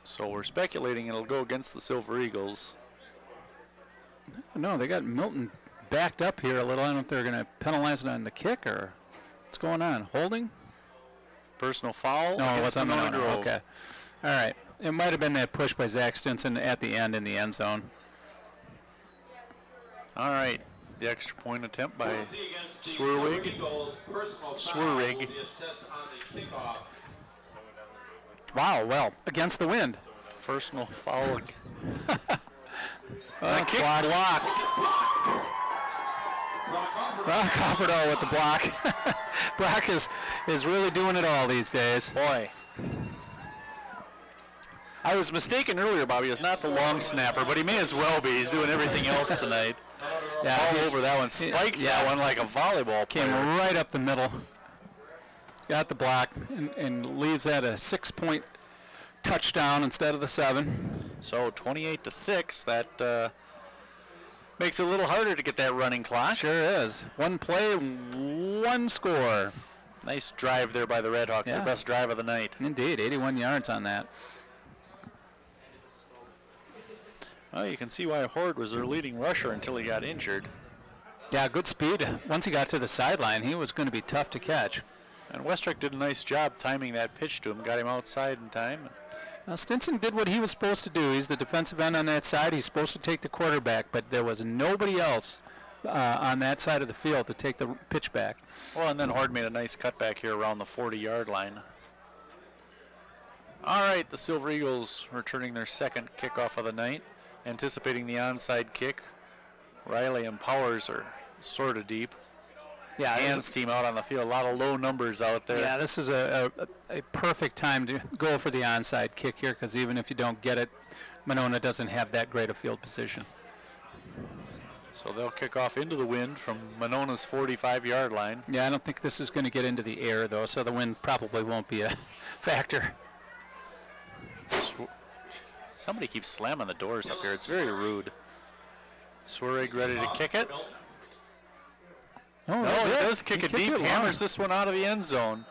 So we're speculating it'll go against the Silver Eagles. No, they got Milton backed up here a little. I don't know if they're going to penalize it on the kick or what's going on. Holding? Personal foul. No, it against wasn't Monona Monona. Grove. Okay. All right. It might have been that push by Zach Stinson at the end in the end zone. All right. The extra point attempt by Swerwig. Swerwig. Wow, well, against the wind. Personal foul. The kick blocked. Brock Offerdahl with the block. Brock is really doing it all these days. Boy. I was mistaken earlier, Bobby. He's not the long snapper, but he may as well be. He's doing everything else tonight. Yeah, All over that one. Spiked that one like a volleyball came player. right up the middle. Got the block and leaves that a 6-point touchdown instead of the 7. So 28-6. That makes it a little harder to get that running clock. Sure is. One play, one score. Nice drive there by the Redhawks. Yeah. Their best drive of the night. Indeed, 81 yards on that. Well, you can see why Horde was their leading rusher until he got injured. Yeah, good speed. Once he got to the sideline, he was going to be tough to catch. And Westrick did a nice job timing that pitch to him, got him outside in time. Now, Stinson did what he was supposed to do. He's the defensive end on that side. He's supposed to take the quarterback, but there was nobody else on that side of the field to take the pitch back. Well, and then Horde made a nice cutback here around the 40-yard line. All right, the Silver Eagles returning their second kickoff of the night, anticipating the onside kick. Riley and Powers are sort of deep. Yeah, Hands team out on the field. A lot of low numbers out there. Yeah, this is a perfect time to go for the onside kick here, because even if you don't get it, Monona doesn't have that great a field position. So they'll kick off into the wind from Monona's 45-yard line. Yeah, I don't think this is going to get into the air, though, so the wind probably won't be a factor. Somebody keeps slamming the doors up here. It's very rude. Swerig ready to kick it. Oh, No, he does kick it deep. Hammers this one out of the end zone.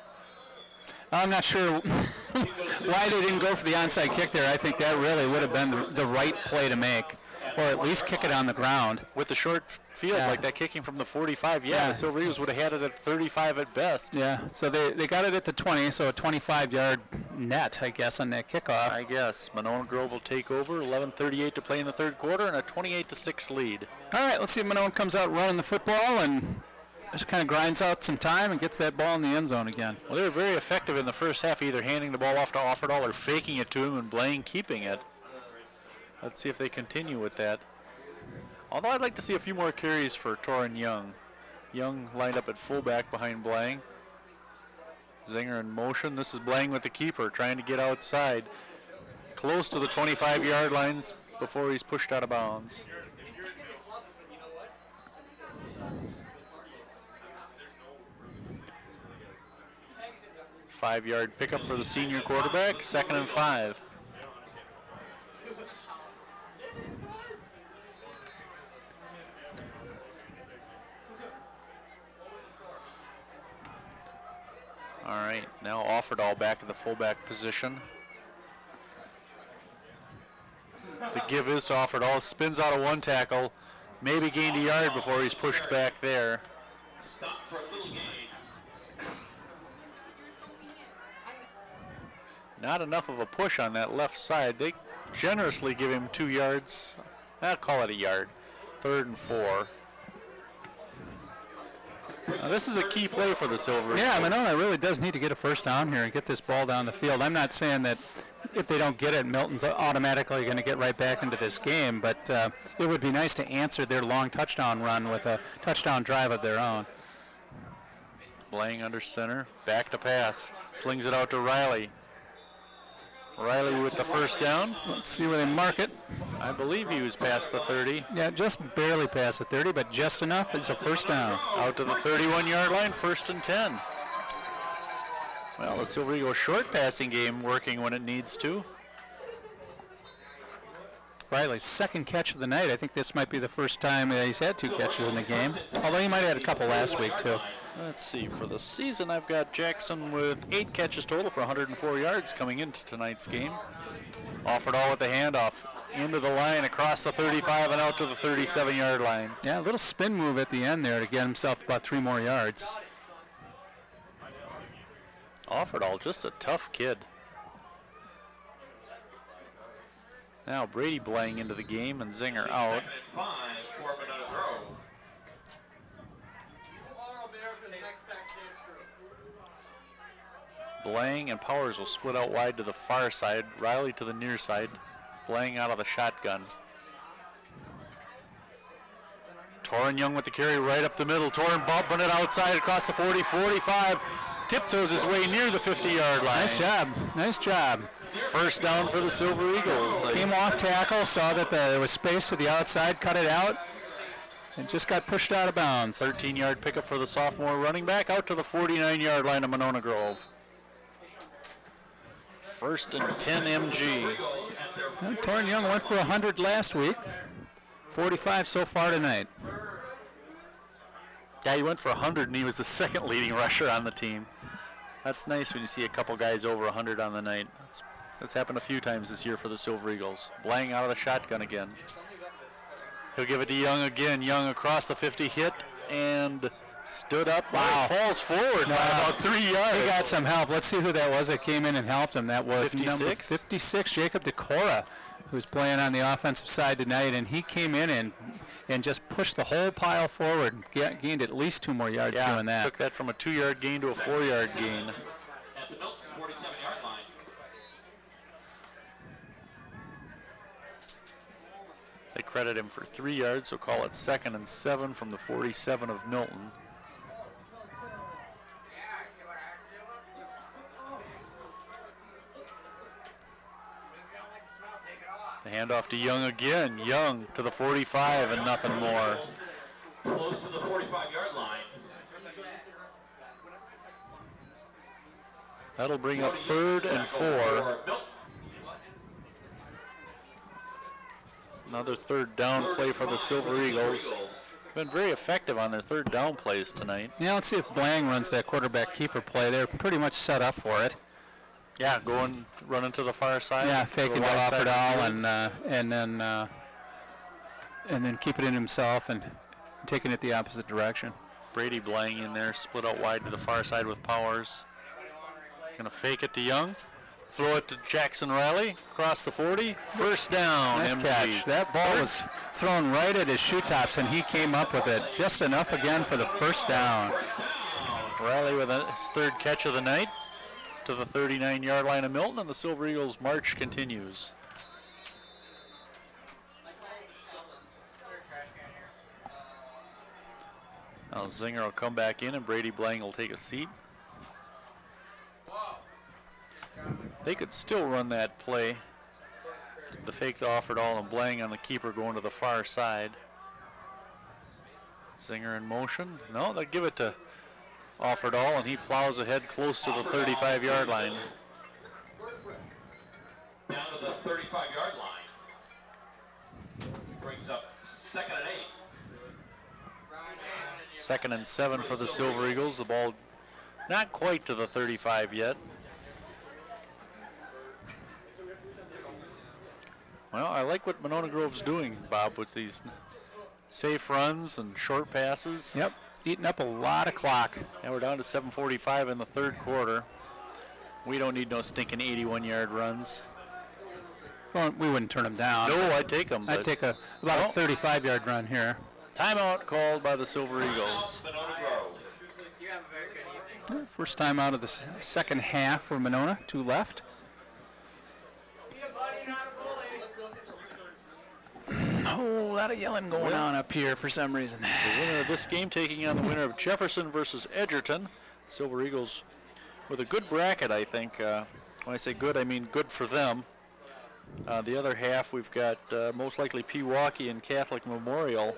I'm not sure why they didn't go for the onside kick there. I think that really would have been the right play to make, or at least kick it on the ground. With the short field like that, kicking from the 45, the Silver Eagles would have had it at 35 at best. Yeah, so they got it at the 20, so a 25-yard net, I guess, on that kickoff. I guess. Monona Grove will take over. 11:38 to play in the third quarter and a 28-6 lead. All right, let's see if Monona comes out running the football and just kind of grinds out some time and gets that ball in the end zone again. Well, they were very effective in the first half, either handing the ball off to Offerdahl or faking it to him and Blaine keeping it. Let's see if they continue with that. Although I'd like to see a few more carries for Torin Young. Young lined up at fullback behind Blang. Zinger in motion. This is Blang with the keeper trying to get outside. Close to the 25-yard lines before he's pushed out of bounds. Five-yard pickup for the senior quarterback, 2nd and 5. All right, now Offerdahl back to the fullback position. The give is to Offerdahl, spins out of one tackle, maybe gained a yard before he's pushed back there. Stop for a little gain. Not enough of a push on that left side. They generously give him 2 yards. I'll call it a yard. 3rd and 4. Now this is a key play for the Silver Eagles. Yeah, Monona really does need to get a first down here and get this ball down the field. I'm not saying that if they don't get it, Milton's automatically going to get right back into this game, but it would be nice to answer their long touchdown run with a touchdown drive of their own. Blang under center, back to pass, slings it out to Riley. Riley with the first down. Let's see where they mark it. I believe he was past the 30. Yeah, just barely past the 30, but just enough. It's a first down. Out to the 31-yard line, 1st and 10. Well, the Silver Eagles short passing game working when it needs to. Riley's second catch of the night. I think this might be the first time he's had 2 catches in the game, although he might have had a couple last week too. Let's see, for the season I've got Jackson with 8 catches total for 104 yards coming into tonight's game. Offerdahl with the handoff into the line, across the 35 and out to the 37-yard line. Yeah, a little spin move at the end there to get himself about 3 more yards. Offerdahl, just a tough kid. Now Brady Blang into the game and Zinger out. 2nd and 5 for Monona Grove. Blang and Powers will split out wide to the far side, Riley to the near side, Blang out of the shotgun. Torin Young with the carry right up the middle. Torin bumping it outside across the 40, 45, tiptoes his way near the 50-yard line. Nice job. Nice job. First down for the Silver Eagles. Came off tackle, saw that there was space to the outside, cut it out, and just got pushed out of bounds. 13-yard pickup for the sophomore running back out to the 49-yard line of Monona Grove. 1st and 10 MG. Well, Torin Young went for 100 last week. 45 so far tonight. Yeah, he went for 100 and he was the second leading rusher on the team. That's nice when you see a couple guys over 100 on the night. That's happened a few times this year for the Silver Eagles. Blang out of the shotgun again. He'll give it to Young again. Young across the 50, hit and stood up. Wow. Falls forward by about 3 yards. He got some help. Let's see who that was that came in and helped him. That was 56? number 56, Jacob DeCora, who's playing on the offensive side tonight, and he came in and and just pushed the whole pile forward and gained at least 2 more yards Yeah, doing that. took that from a 2-yard gain to a 4-yard gain. At the Milton 47-yard line. They credit him for 3 yards, so call it 2nd and 7 from the 47 of Milton. The handoff to Young again. Young to the 45 and nothing more. Close to the 45-yard line. That'll bring up 3rd and 4. Another 3rd down play for the Silver Eagles. Been very effective on their 3rd down plays tonight. Yeah, let's see if Blang runs that quarterback keeper play. They're pretty much set up for it. Yeah, running to the far side. Yeah, to the faking to wide side of the Offerdahl field. and then keeping it himself and taking it the opposite direction. Brady Blang in there, split out wide to the far side with Powers. Gonna fake it to Young. Throw it to Jackson Riley, across the 40, 1st down. Nice MG. catch. That ball was thrown right at his shoe tops, and he came up with it just enough again for the 1st down. Riley with his 3rd catch of the night to the 39-yard line of Milton, and the Silver Eagles' march continues. Now Zinger will come back in, and Brady Blang will take a seat. They could still run that play. The fake to Offerdahl and Blang on the keeper going to the far side. Zinger in motion. No, they'll give it to Offerdahl, and he plows ahead close to the 35-yard line. Down to the 35-yard line. Brings up 2nd and 8. 2nd and 7 for the Silver Eagles. The ball not quite to the 35 yet. Well, I like what Monona Grove's doing, Bob, with these safe runs and short passes. Yep, eating up a lot of clock. And we're down to 7:45 in the 3rd quarter. We don't need no stinking 81-yard runs. Well, we wouldn't turn them down. No, I'd take them. I'd take about a 35-yard run here. Timeout called by the Silver Eagles. Monona Grove. First time out of the second half for Monona. 2 left. Oh, a lot of yelling going on up here for some reason. The winner of this game taking on the winner of Jefferson versus Edgerton. Silver Eagles with a good bracket, I think. When I say good, I mean good for them. The other half, we've got most likely Pewaukee and Catholic Memorial.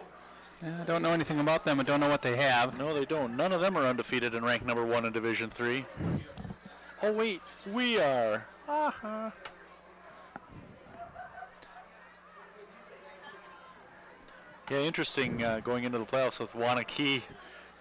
Yeah, I don't know anything about them. I don't know what they have. No, they don't. None of them are undefeated and ranked number 1 in Division III. Oh, wait, we are. Uh-huh. Yeah, interesting going into the playoffs with Wanakee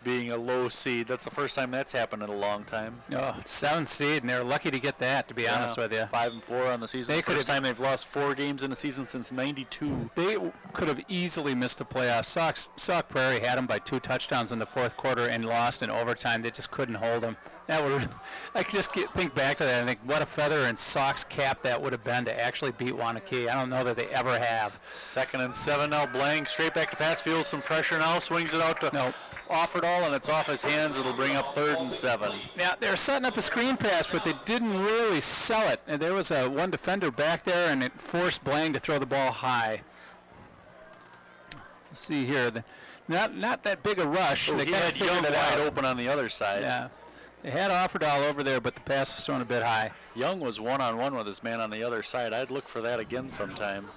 being a low seed. That's the first time that's happened in a long time. Oh, 7th seed, and they're lucky to get that, to be honest with you. 5-4 on the season. They The first could've- time they've lost 4 games in a season since '92. They could have easily missed the playoffs. Sauk Prairie had them by 2 touchdowns in the 4th quarter and lost in overtime. They just couldn't hold them. That would I could just think back to that and think what a feather in Sauk's cap that would have been to actually beat Wanakee. I don't know that they ever have. 2nd and 7 now. Blang straight back to pass. Feels some pressure now. Swings it out to Offerdahl, and it's off his hands. It'll bring up 3rd and 7. Yeah, they were setting up a screen pass, but they didn't really sell it. And there was one defender back there, and it forced Blang to throw the ball high. Let's see here. Not that big a rush. Oh, They he kinda had figured Young it wide out. open on the other side. Yeah. They had Offerdahl over there, but the pass was thrown a bit high. Young was one-on-one with his man on the other side. I'd look for that again sometime.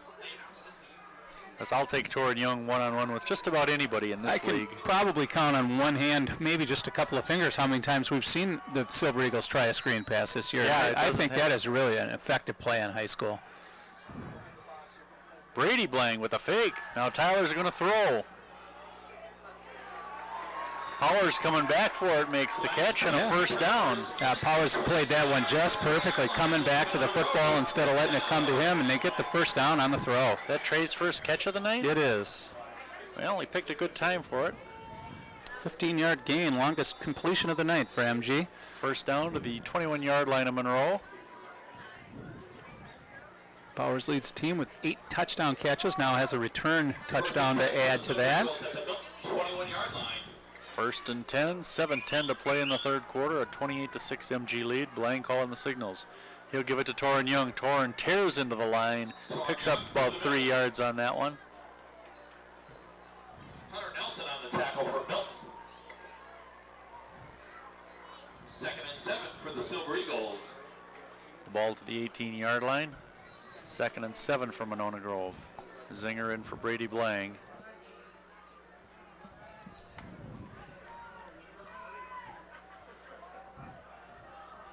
Because I'll take Torrid Young one-on-one with just about anybody in this I can league. probably count on one hand, maybe just a couple of fingers, how many times we've seen the Silver Eagles try a screen pass this year. Yeah, it I doesn't think happen. that is really an effective play in high school. Brady Blang with a fake. Now Tyler's going to throw. Powers coming back for it, makes the catch, and a 1st down. Powers played that one just perfectly, coming back to the football instead of letting it come to him, and they get the 1st down on the throw. That Trey's first catch of the night? It is. Well, he picked a good time for it. 15-yard gain, longest completion of the night for MG. 1st down to the 21-yard line of Monroe. Powers leads the team with 8 touchdown catches, now has a return touchdown to add to that. 21-yard line. 1st and 10, 7:10 to play in the third quarter, a 28-6 MG lead. Blank calling the signals. He'll give it to Torrin Young. Torrin tears into the line, picks up about 3 yards on that one. Hunter Nelson on the tackle for Milton. 2nd and 7 for the Silver Eagles. The ball to the 18-yard line. 2nd and 7 for Monona Grove. Zinger in for Brady Blang.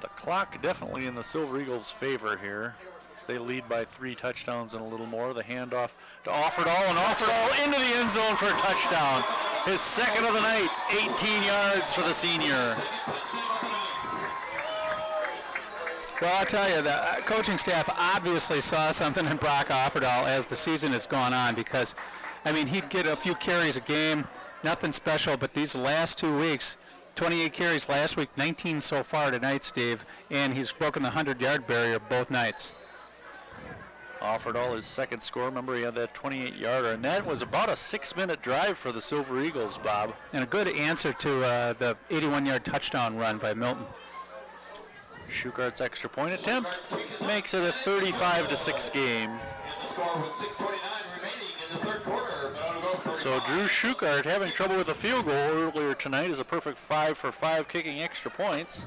The clock definitely in the Silver Eagles' favor here. They lead by 3 touchdowns and a little more. The handoff to Offerdahl, and Offerdahl into the end zone for a touchdown. His 2nd of the night, 18 yards for the senior. Well, I'll tell you, the coaching staff obviously saw something in Brock Offerdahl as the season has gone on, because, I mean, he'd get a few carries a game, nothing special, but these last 2 weeks, 28 carries last week, 19 so far tonight, Steve, and he's broken the 100-yard barrier both nights. Offerdahl his 2nd score. Remember, he had that 28-yarder, and that was about a 6-minute drive for the Silver Eagles, Bob. And a good answer to the 81-yard touchdown run by Milton. Schuchart's extra point attempt makes it a 35-6 game. And the score with 6:49 remaining in the third quarter. Monona Grove 31. So Drew Schuchart having trouble with a field goal earlier tonight is a perfect 5 for 5 kicking extra points.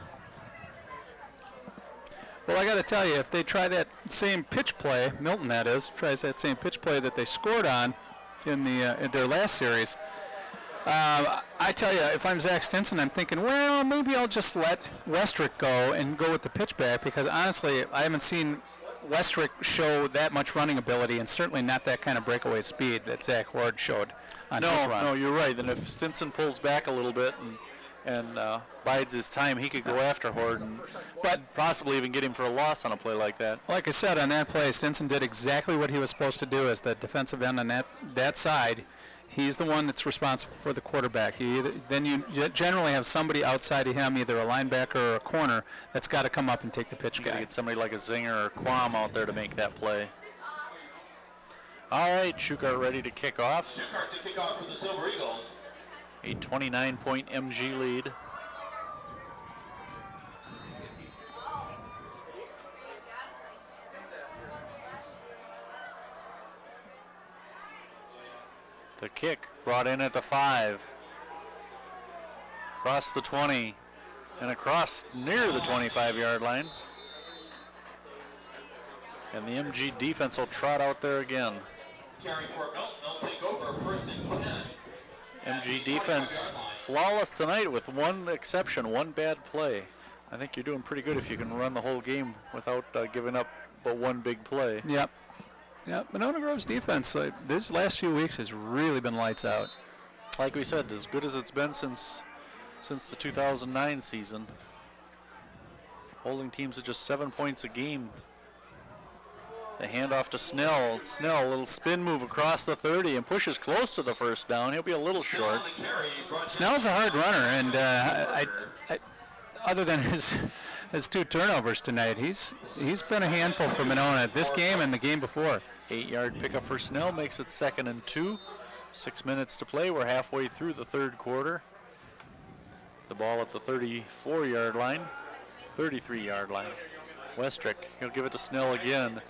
Well, I got to tell you, if they try that same pitch play, Milton that is, tries that same pitch play that they scored on in their last series, I tell you, if I'm Zach Stinson, I'm thinking, well, maybe I'll just let Westrick go and go with the pitch back, because honestly, I haven't seen Westrick show that much running ability, and certainly not that kind of breakaway speed that Zach Horde showed on his run. No, you're right. And if Stinson pulls back a little bit and bides his time, he could go after Horton, but possibly even get him for a loss on a play like that. Like I said, on that play, Stinson did exactly what he was supposed to do as the defensive end on that side. He's the one that's responsible for the quarterback. Then you generally have somebody outside of him, either a linebacker or a corner, that's got to come up and take the pitch You got to guy. get somebody like a Zinger or Quam out there to make that play. All right, Schuchart ready to kick off. Schuchart to kick off for the Silver Eagles. A 29-point MG lead. The kick brought in at the 5. Across the 20 and across near the 25-yard line. And the MG defense will trot out there again. Carrying for Milton, they'll take over 1st and 10. MG defense flawless tonight with one exception, one bad play. I think you're doing pretty good if you can run the whole game without giving up but one big play. Yep. Monona Grove's defense, these last few weeks, has really been lights out. Like we said, as good as it's been since the 2009 season. Holding teams at just 7 points a game. The handoff to Snell. Snell, a little spin move across the 30 and pushes close to the first down. He'll be a little short. Snell's a hard runner, and I other than his 2 turnovers tonight, he's been a handful for Monona this game and the game before. 8-yard pickup for Snell makes it 2nd and 2. 6 minutes to play. We're halfway through the third quarter. The ball at the 34-yard line, 33-yard line. Westrick, he'll give it to Snell again.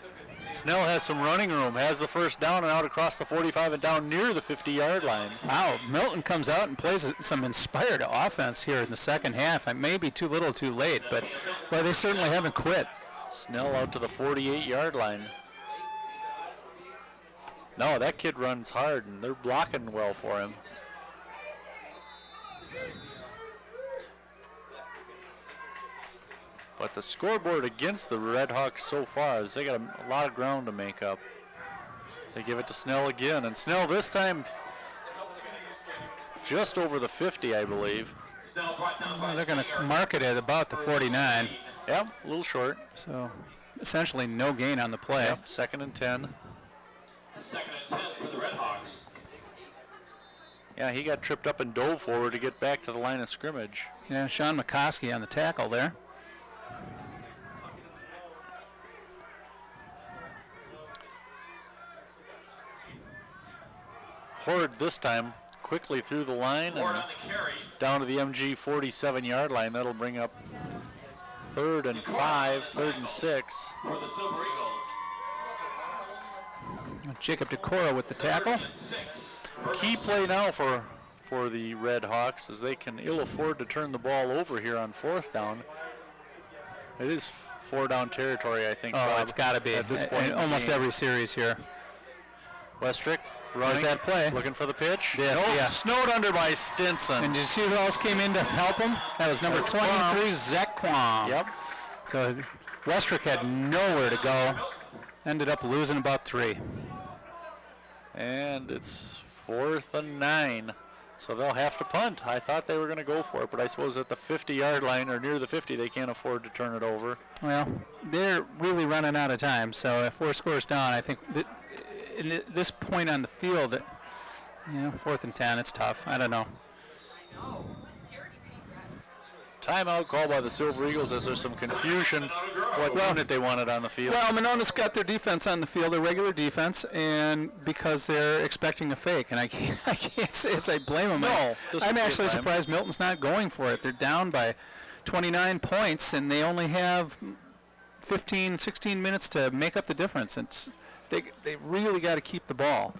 Snell has some running room, has the first down and out across the 45 and down near the 50-yard line. Wow, Milton comes out and plays some inspired offense here in the second half. It may be too little too late, but well, they certainly haven't quit. Snell out to the 48-yard line. No, that kid runs hard, and they're blocking well for him. But the scoreboard against the Redhawks so far is they got a lot of ground to make up. They give it to Snell again, and Snell this time just over the 50, I believe. Well, they're going to mark it at about the 49. Yep, a little short. So essentially no gain on the play. Yep, 2nd and 10. 2nd and 10 for the Redhawks. Yeah, he got tripped up and dove forward to get back to the line of scrimmage. Yeah, Sean McCoskey on the tackle there. Horde this time quickly through the line Ward and on the carry. down to the MG 47-yard line. That'll bring up 3rd and 5, 3rd and 6. For the Silver Eagles. Jacob Decora with the tackle. Key play now for the Red Hawks as they can ill afford to turn the ball over here on 4th down. It is 4-down territory, I think. Oh, Bob, it's got to be at this point. in in the almost game. every series here. Westrick running. that play. Looking for the pitch. Yes, Nope, yeah. snowed under by Stinson. And did you see who else came in to help him? That was number That's 23, Zach Quam. Yep. So Westrick had nowhere to go. Ended up losing about 3. And it's 4th and 9. So they'll have to punt. I thought they were going to go for it, but I suppose at the 50-yard line or near the 50, they can't afford to turn it over. Well, they're really running out of time. So if 4 scores down, I think that in this point on the field, 4th and 10, it's tough. I don't know. Timeout called by the Silver Eagles as there's some confusion what unit they wanted on the field. Well, Monona's got their defense on the field, their regular defense, and because they're expecting a fake, and I can't say as I blame them. No, this I'm would be a actually time. surprised Milton's not going for it. They're down by 29 points, and they only have 15, 16 minutes to make up the difference. They really got to keep the ball.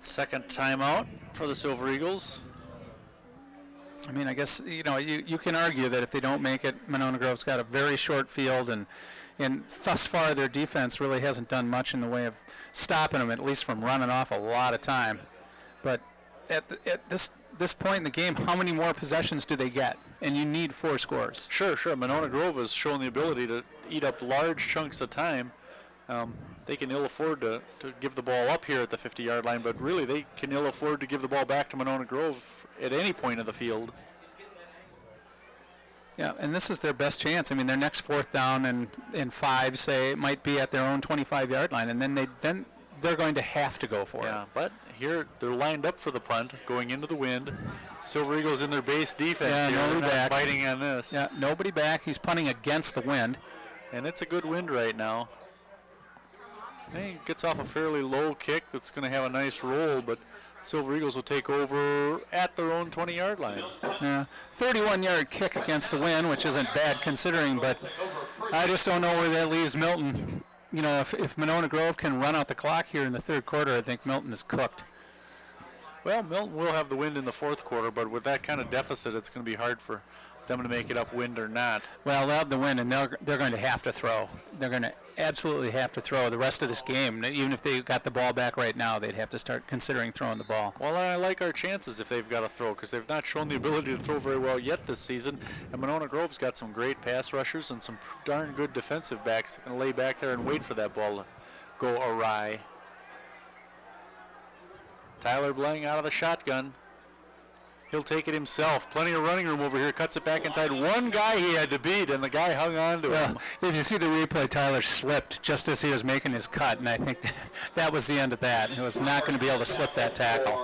Second timeout for the Silver Eagles. I mean, I guess, you can argue that if they don't make it, Monona Grove's got a very short field, and thus far their defense really hasn't done much in the way of stopping them, at least from running off a lot of time. But at this point in the game, how many more possessions do they get? And you need 4 scores. Sure. Monona Grove has shown the ability to eat up large chunks of time. They can ill afford to give the ball up here at the 50-yard line, but really they can ill afford to give the ball back to Monona Grove at any point of the field. Yeah, and this is their best chance. I mean, their next 4th down and 5, say, might be at their own 25-yard line, and then they're going to have to go for it. Yeah, but here they're lined up for the punt, going into the wind. Silver Eagles in their base defense Yeah, here. nobody They're not back. biting on this. Yeah, nobody back. He's punting against the wind. And it's a good wind right now. He gets off a fairly low kick that's going to have a nice roll, but Silver Eagles will take over at their own 20-yard line. Yeah, 31-yard kick against the wind, which isn't bad considering, but I just don't know where that leaves Milton. If Monona Grove can run out the clock here in the 3rd quarter, I think Milton is cooked. Well, Milton will have the wind in the 4th quarter, but with that kind of deficit, it's going to be hard for them to make it up, wind or not. Well, they'll have the win, and they're going to have to throw. They're going to absolutely have to throw the rest of this game. Even if they got the ball back right now, they'd have to start considering throwing the ball. Well, I like our chances if they've got to throw, because they've not shown the ability to throw very well yet this season. And Monona Grove's got some great pass rushers and some darn good defensive backs that can lay back there and wait for that ball to go awry. Tyler Blang out of the shotgun. He'll take it himself. Plenty of running room over here. Cuts it back inside. One guy he had to beat, and the guy hung on to him. If you see the replay, Tyler slipped just as he was making his cut, and I think that was the end of that. He was not going to be able to slip that tackle.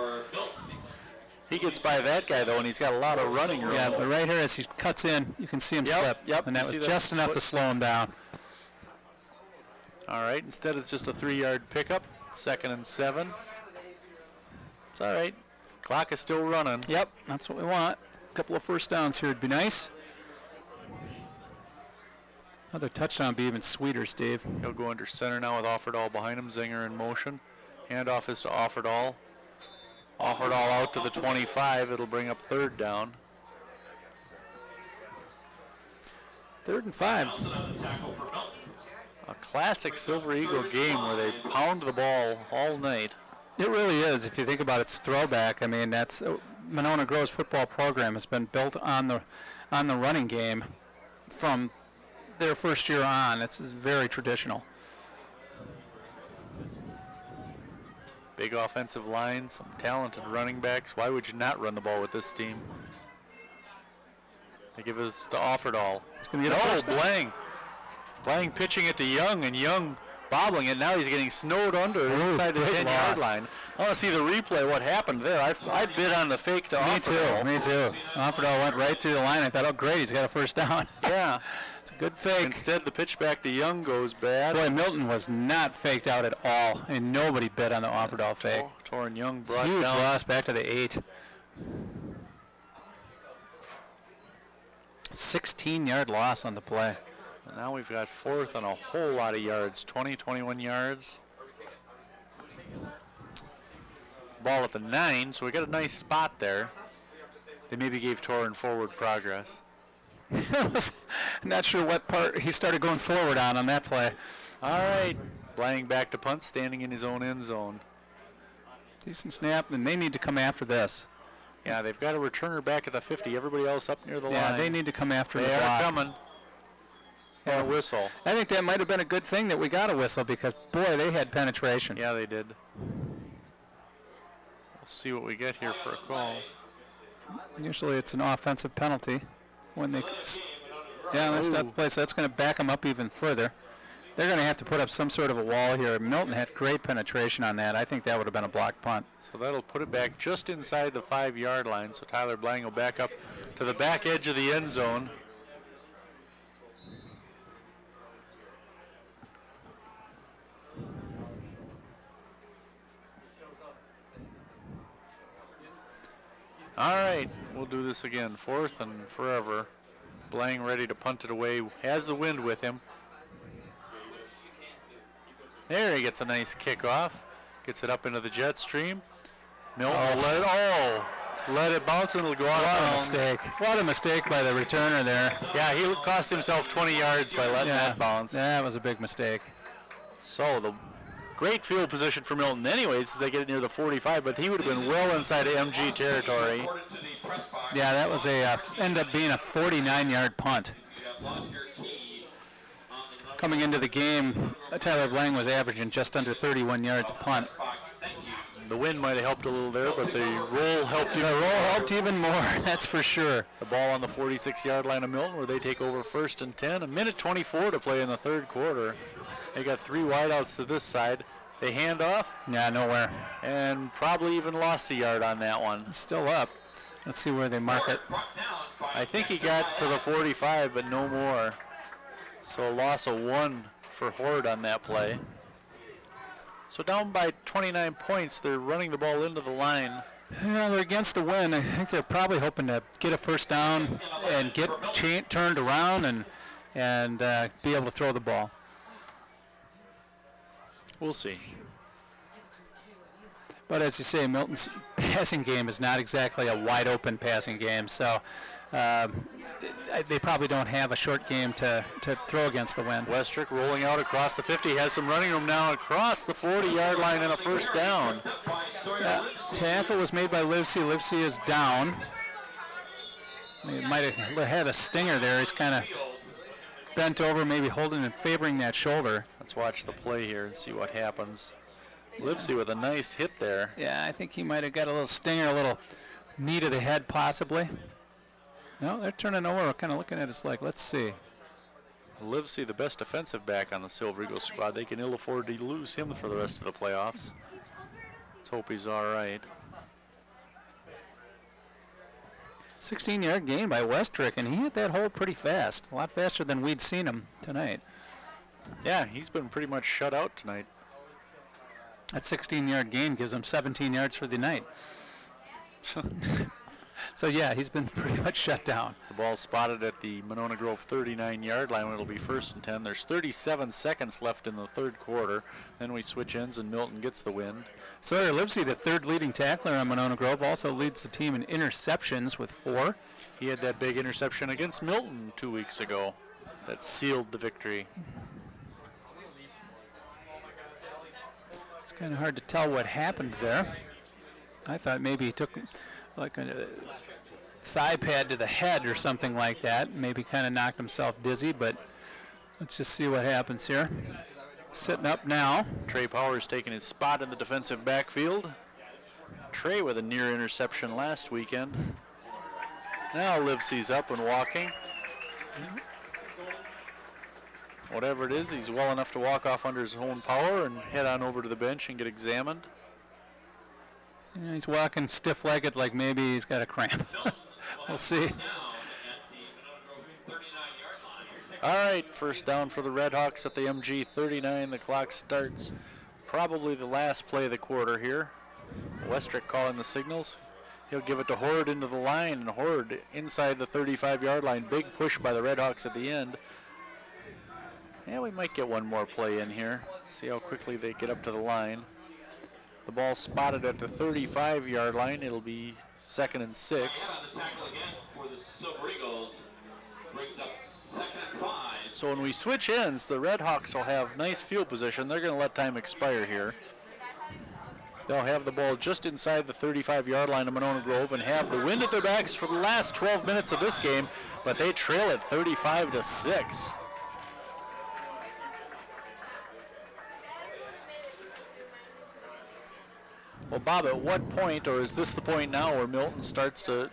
He gets by that guy, though, and he's got a lot of running room. Yeah, but right here as he cuts in, you can see him slip. Yep, And that you was see that just enough to slow him down. All right, instead it's just a 3-yard pickup. 2nd and 7. It's all right. Clock is still running. Yep, that's what we want. A couple of 1st downs here would be nice. Another touchdown would be even sweeter, Steve. He'll go under center now with Offerdahl behind him. Zinger in motion. Handoff is to Offerdahl. Offerdahl out to the 25. It'll bring up 3rd down. 3rd and 5. A classic Silver Eagle game where they pound the ball all night. It really is. If you think about its throwback, I mean, that's Monona Grove's football program has been built on the running game from their first year on. It's very traditional. Big offensive line, some talented running backs. Why would you not run the ball with this team? They give us to Offerdahl. It's going to get a first down. Blang. Blang pitching it to Young, and Young bobbling it. Now he's getting snowed under inside the great 10-yard loss. line. I want to see the replay, what happened there. I bid on the fake to Me too. Offerdahl. Me too. Offerdahl went right through the line. I thought, oh, great, he's got a first down. Yeah. It's a good fake. Instead, the pitch back to Young goes bad. Boy, Milton was not faked out at all, and nobody bid on the Offerdahl fake. Torrin Young brought Huge down. loss back to the 8. 16-yard loss on the play. And now we've got fourth and a whole lot of yards, 20, 21 yards. Ball at the 9, so we got a nice spot there. They maybe gave Torrin forward progress. Not sure what part he started going forward on that play. All right, Blang back to punt, standing in his own end zone. Decent snap, and they need to come after this. Yeah, they've got a returner back at the 50. Everybody else up near the Yeah, line. they need to come after They the are block. coming. And a whistle. I think that might have been a good thing that we got a whistle because, boy, they had penetration. Yeah, they did. We'll see what we get here for a call. Usually it's an offensive penalty when they. Yeah, that's not the place. That's going to back them up even further. They're going to have to put up some sort of a wall here. Milton had great penetration on that. I think that would have been a block punt. So that'll put it back just inside the 5-yard line. So Tyler Blang will back up to the back edge of the end zone. All right, we'll do this again. Fourth and forever. Blang ready to punt it away. Has the wind with him. There he gets a nice kickoff. Gets it up into the jet stream. Milton will let it bounce and it'll go out of What a bounds. mistake. What a mistake by the returner there. Yeah, he cost himself 20 yards by letting that bounce. That was a big mistake. So the great field position for Milton anyways as they get it near the 45, but he would have been well inside of MG territory. Reported to the press box. Yeah, that was ended up being a 49-yard punt. You have lost your key on the number Coming into the game, Tyler Blang was averaging just under 31 yards a punt. box. Thank you. The wind might have helped a little there, but the roll helped The even roll more. helped even more, that's for sure. The ball on the 46-yard line of Milton where they take over first and 10. A minute 24 to play in the third quarter. They got 3 wideouts to this side. They hand off Yeah, nowhere. and probably even lost a yard on that one. Still up. Let's see where they mark it. Brought down by I think he got to the 45, but no more. So a loss of 1 for Horde on that play. So down by 29 points, they're running the ball into the line. Yeah, they're against the wind. I think they're probably hoping to get a first down and get turned around and be able to throw the ball. We'll see. But as you say, Milton's passing game is not exactly a wide open passing game, so they probably don't have a short game to throw against the wind. Westrick rolling out across the 50, has some running room now across the 40-yard line and a first down. Tackle was made by Livesey. Livesey is down. He might have had a stinger there. He's kind of bent over, maybe holding and favoring that shoulder. Let's watch the play here and see what happens. Livesey with a nice hit there. Yeah, I think he might have got a little stinger, a little knee to the head possibly. No, they're turning over. We're kind of looking at his leg. Let's see. Livesey, the best defensive back on the Silver Eagles squad. They can ill afford to lose him for the rest of the playoffs. Let's hope he's all right. 16-yard gain by Westrick, and he hit that hole pretty fast. A lot faster than we'd seen him tonight. Yeah, he's been pretty much shut out tonight. That 16-yard gain gives him 17 yards for the night. So, yeah, he's been pretty much shut down. The ball spotted at the Monona Grove 39-yard line. It'll be first and 10. There's 37 seconds left in the third quarter. Then we switch ends and Milton gets the win. Sawyer Livesey, the third leading tackler on Monona Grove, also leads the team in interceptions with 4. He had that big interception against Milton 2 weeks ago that sealed the victory. It's kind of hard to tell what happened there. I thought maybe he took like a thigh pad to the head or something like that. Maybe kind of knocked himself dizzy, but let's just see what happens here. Sitting up now. Trey Powers taking his spot in the defensive backfield. Trey with a near interception last weekend. Now Livesey's up and walking. Whatever it is, he's well enough to walk off under his own power and head on over to the bench and get examined. Yeah, he's walking stiff-legged like maybe he's got a cramp. We'll see. Now at the Monona Grove 39-yard line. All right, first down for the Redhawks at the MG 39. The clock starts probably the last play of the quarter here. Westrick calling the signals. He'll give it to Horde into the line, and Horde inside the 35-yard line. Big push by the Redhawks at the end. Yeah, we might get one more play in here. See how quickly they get up to the line. The ball spotted at the 35-yard line. It'll be 2nd and 6. The tackle again for the Silver Eagles brings up 2nd and 5. So when we switch ends, the Redhawks will have nice field position. They're going to let time expire here. They'll have the ball just inside the 35-yard line of Monona Grove and have the wind at their backs for the last 12 minutes of this game, but they trail it 35-6. Well, Bob, at what point, or is this the point now where Milton starts to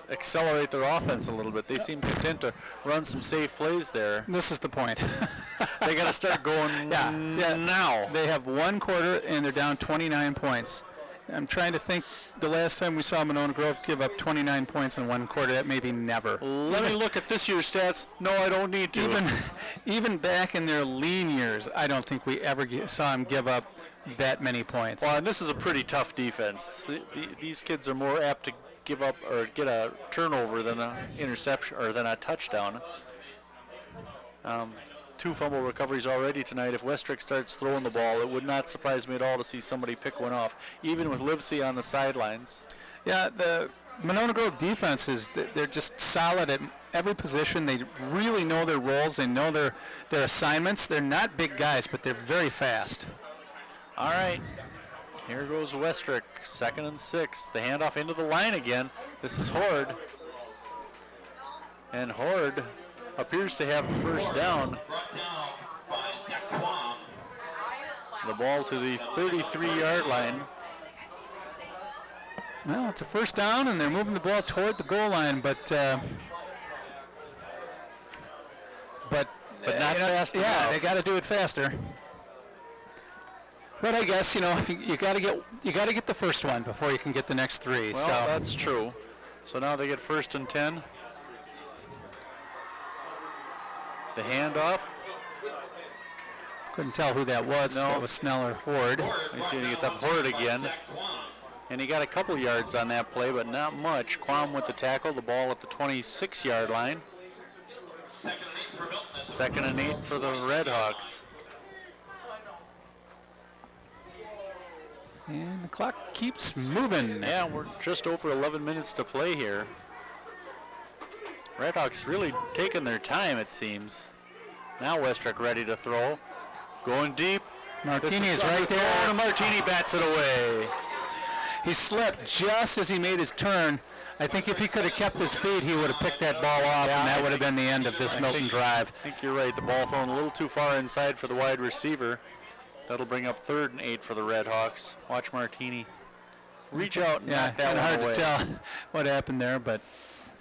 accelerate their offense a little bit? They seem content to run some safe plays there. This is the point. They got to start going now. They have one quarter and they're down 29 points. I'm trying to think the last time we saw Monona Grove give up 29 points in one quarter. That may be never. Let me look at this year's stats. No, I don't need to. Even back in their lean years, I don't think we ever saw them give up that many points. Well, and this is a pretty tough defense. These kids are more apt to give up or get a turnover than an interception or than a touchdown. 2 fumble recoveries already tonight. If Westrick starts throwing the ball, it would not surprise me at all to see somebody pick one off, even with Livesey on the sidelines. Yeah, the Monona Grove defense they're just solid at every position. They really know their roles. They know their assignments. They're not big guys, but they're very fast. All right, here goes Westrick, 2nd and 6. The handoff into the line again. This is Horde. And Horde appears to have the first down. Brought down by Zach Quam. The ball to the 33-yard line. Well, it's a first down, and they're moving the ball toward the goal line, but not fast enough. Yeah, they got to do it faster. But I guess you got to get the first one before you can get the next 3. Well, that's true. So now they get 1st and 10. The handoff. Couldn't tell who that was. No. If it was Snell or Horde. You see he gets up Horde again. And he got a couple yards on that play, but not much. Quam with the tackle, the ball at the 26-yard line. 2nd and 8 for the Redhawks. And the clock keeps moving. Yeah, we're just over 11 minutes to play here. Redhawks really taking their time, it seems. Now Westrick ready to throw. Going deep. Martini is right there. And Martini bats it away. He slipped just as he made his turn. I think if he could have kept his feet, he would have picked that ball off, and that would have been the end of this Milton drive. I think you're right. The ball thrown a little too far inside for the wide receiver. That'll bring up 3rd and 8 for the Redhawks. Watch Martini reach out and knock that one hard away. to tell what happened there, but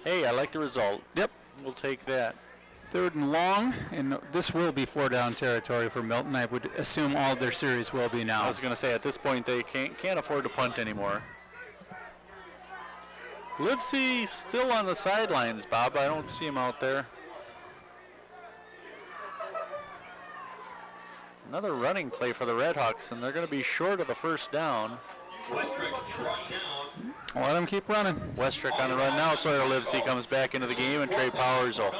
Hey, I like the result. Yep. We'll take that. 3rd and long, and this will be 4-down territory for Milton. I would assume all of their series will be I now. was going to say, at this point, they can't afford to punt anymore. Livesey still on the sidelines, Bob. I don't see him out there. Another running play for the Redhawks, and they're going to be short of the first down. Westrick brought down. Let them keep running. Westrick on the run now. Sawyer Livesey comes back into the game, and Trey Powers will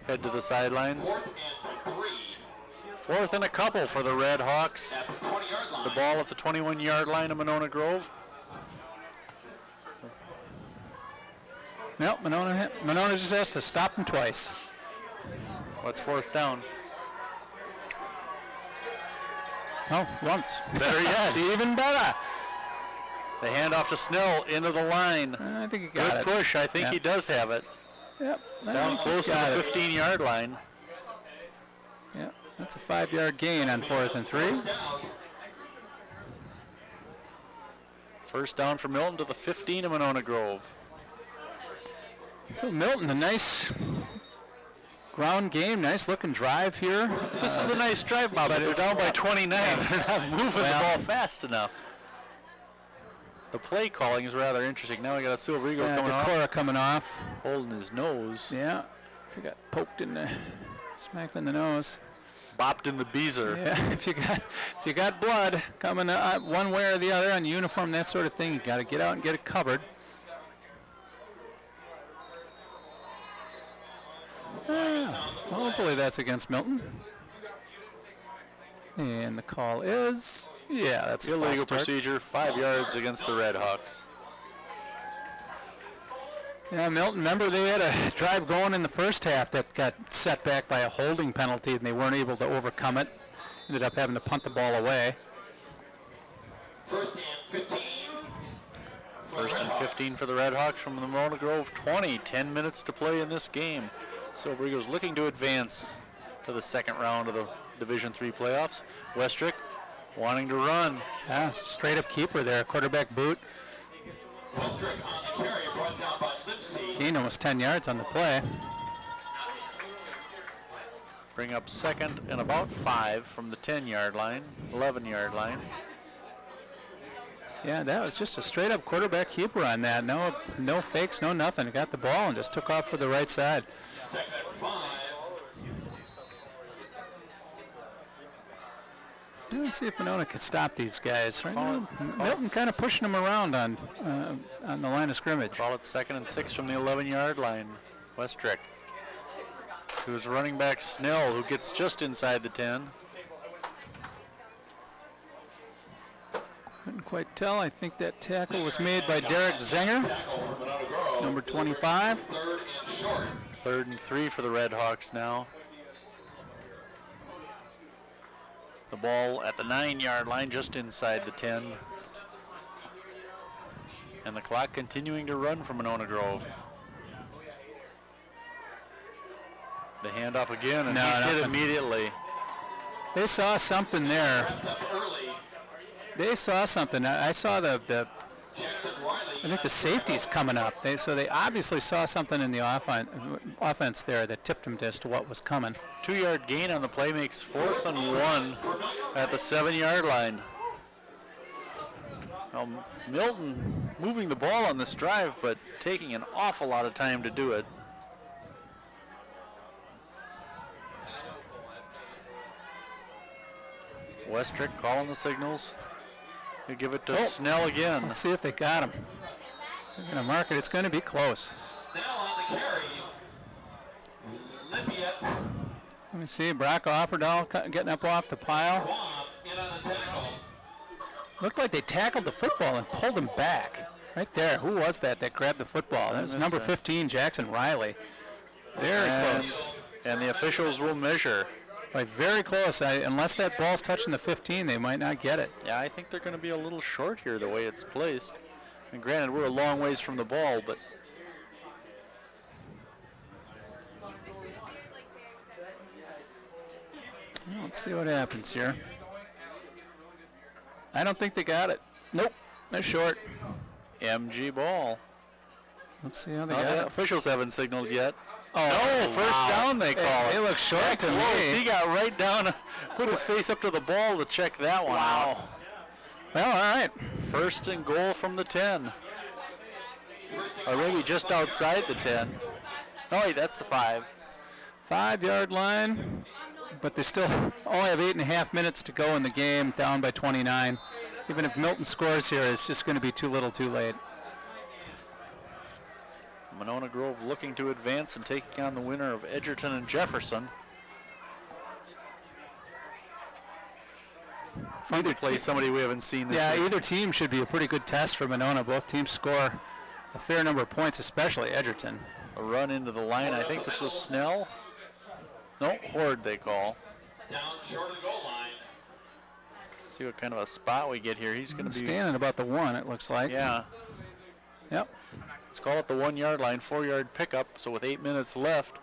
head to the sidelines. 4th and a couple for the Redhawks. At the 20-yard line. The ball at the 21-yard line of Monona Grove. Nope, Monona just has to stop them twice. What's 4th down? Oh, once. Better yet. Even better. The handoff to Snell into the line. I think he got Good it. push. I think Yeah. he does have it. Yep. I Down think close he's to got the it. 15-yard line. Yep. That's a 5-yard gain on 4th and 3. First down for Milton to the 15 of Monona Grove. So Milton, a nice Ground game, nice looking drive here. This is a nice drive, Bob, but they're down by 29. They're not moving the ball fast enough. The play calling is rather interesting. Now we got a Silver Eagle coming off. Decora coming off. Holding his nose. Yeah, if you got poked in the, smacked in the nose. Bopped in the beezer. Yeah, if you got blood coming one way or the other on uniform, that sort of thing, you got to get out and get it covered. Hopefully that's against Milton. And the call is, yeah, that's a Illegal false start. procedure, 5 yards against the Red Hawks. Yeah, Milton, remember they had a drive going in the first half that got set back by a holding penalty and they weren't able to overcome it. Ended up having to punt the ball away. First and 15. First and 15 for the Red Hawks from the Monona Grove 20. 10 minutes to play in this game. Silver Eagles looking to advance to the second round of the Division III playoffs. Westrick wanting to run. Yeah, straight up keeper there, quarterback boot. Westrick on the carry, brought down by Lipsy. Gained almost 10 yards on the play. Bring up second and about 5 from the 10-yard line, 11-yard line. Yeah, that was just a straight up quarterback keeper on that. No fakes, no nothing. Got the ball and just took off for the right side. Second and 5. Let's see if Monona can stop these guys. Right now, Call Milton it. kind of pushing them around on the line of scrimmage. Call it second and 6 from the 11-yard line. Westrick, who's running back Snell, who gets just inside the 10. Couldn't quite tell. I think that tackle was made by Derek Zenger, Tackle for Monona Grove. number 25. Third and short. 3rd and 3 for the Red Hawks now. The ball at the 9-yard line, just inside the 10. And the clock continuing to run for Monona Grove. The handoff again, and No, he's hit nothing. immediately. They saw something there. Pressed up early. They saw something. I saw the Jackson Riley. I think the safety's coming up. So they obviously saw something in the offense there that tipped them as to what was coming. 2-yard gain on the play makes 4th and 1 at the 7-yard line. Now, Milton moving the ball on this drive, but taking an awful lot of time to do it. Westrick calling the signals. He'll give it to Snell again. Let's see if they got him. They're going to mark it. It's going to be close. Now on the carry. Lippiett. Let me see. Brock Offerdahl getting up off the pile. Wong in on the tackle. Looked like they tackled the football and pulled him back. Right there. Who was that grabbed the football? That was number 15, Jackson Riley. Very close. And the officials will measure. Like very close. Unless that ball's touching the 15, they might not get it. Yeah, I think they're going to be a little short here the way it's placed. And granted, we're a long ways from the ball, but Let's see what happens here. I don't think they got it. Nope. They're short. MG ball. Let's see how they The got it. officials haven't signaled yet. Oh, No, first down they call They it. look short to Close. He me. got right down, put his face up to the ball to check that one out. Well, all right. First and goal from the 10. Or maybe just outside the 10. Oh, wait, that's the 5. 5-yard line, but they still only have 8.5 minutes to go in the game, down by 29. Even if Milton scores here, it's just going to be too little too late. Monona Grove looking to advance and taking on the winner of Edgerton and Jefferson. Fun to play somebody we haven't seen this Yeah, year. either team should be a pretty good test for Monona. Both teams score a fair number of points, especially Edgerton. A run into the line. I think this was Snell. No, Horde they call. Down short of the goal line. See what kind of a spot we get here. He's going to be. Standing about the 1, it looks like. Yeah. Yep. Let's call it the 1-yard line, 4-yard pickup. So with 8 minutes left,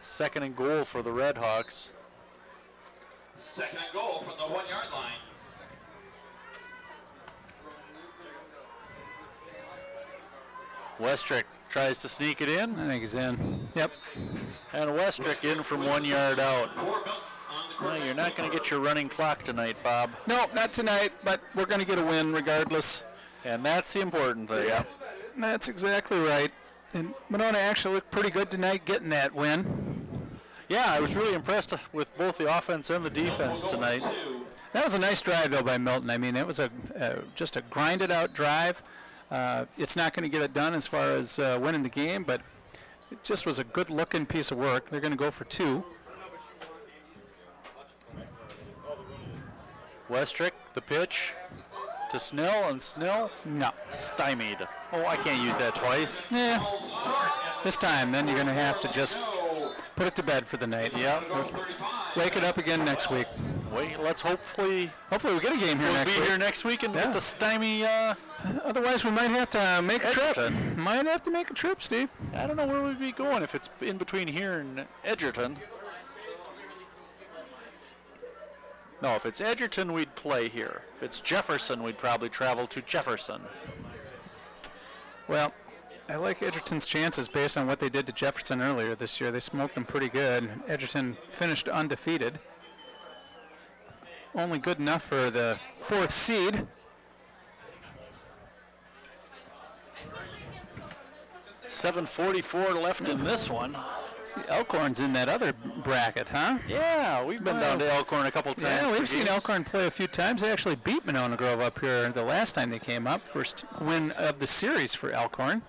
second and goal for the Red Hawks. Second and goal from the 1-yard line. Westrick tries to sneak it in, I think he's in. Yep. and Westrick in from 1 yard out. For Milton on the Well, you're not going to get your running clock tonight, Bob, No, not tonight, but we're going to get a win regardless. and that's the important thing. That's exactly right. And Monona actually looked pretty good tonight getting that win. Yeah, I was really impressed with both the offense and the defense tonight. That was a nice drive, though, by Milton. I mean, it was just a grinded-out drive. It's not going to get it done as far as winning the game, but it just was a good-looking piece of work. They're going to go for 2. Westrick, the pitch to Snell, and Snell No. stymied. Oh, I can't use that twice. Yeah. This time, then you're going to have to just put it to bed for the night. Yeah. Wake it up again next week. Wait, let's hopefully Hopefully we get a game here we'll next be week. here next week and Yeah. get to stymie. Otherwise, we might have to make a trip. Edgerton. Might have to make a trip, Steve. I don't know where we'd be going if it's in between here and Edgerton. No, if it's Edgerton, we'd play here. If it's Jefferson, we'd probably travel to Jefferson. Well, I like Edgerton's chances based on what they did to Jefferson earlier this year. They smoked them pretty good. Edgerton finished undefeated. Only good enough for the 4th seed. $7.44 left in this one. See, Elkhorn's in that other bracket, huh? Yeah, we've been down to Elkhorn a couple times. Yeah, for we've seen games. Elkhorn play a few times. They actually beat Monona Grove up here the last time they came up. First win of the series for Elkhorn.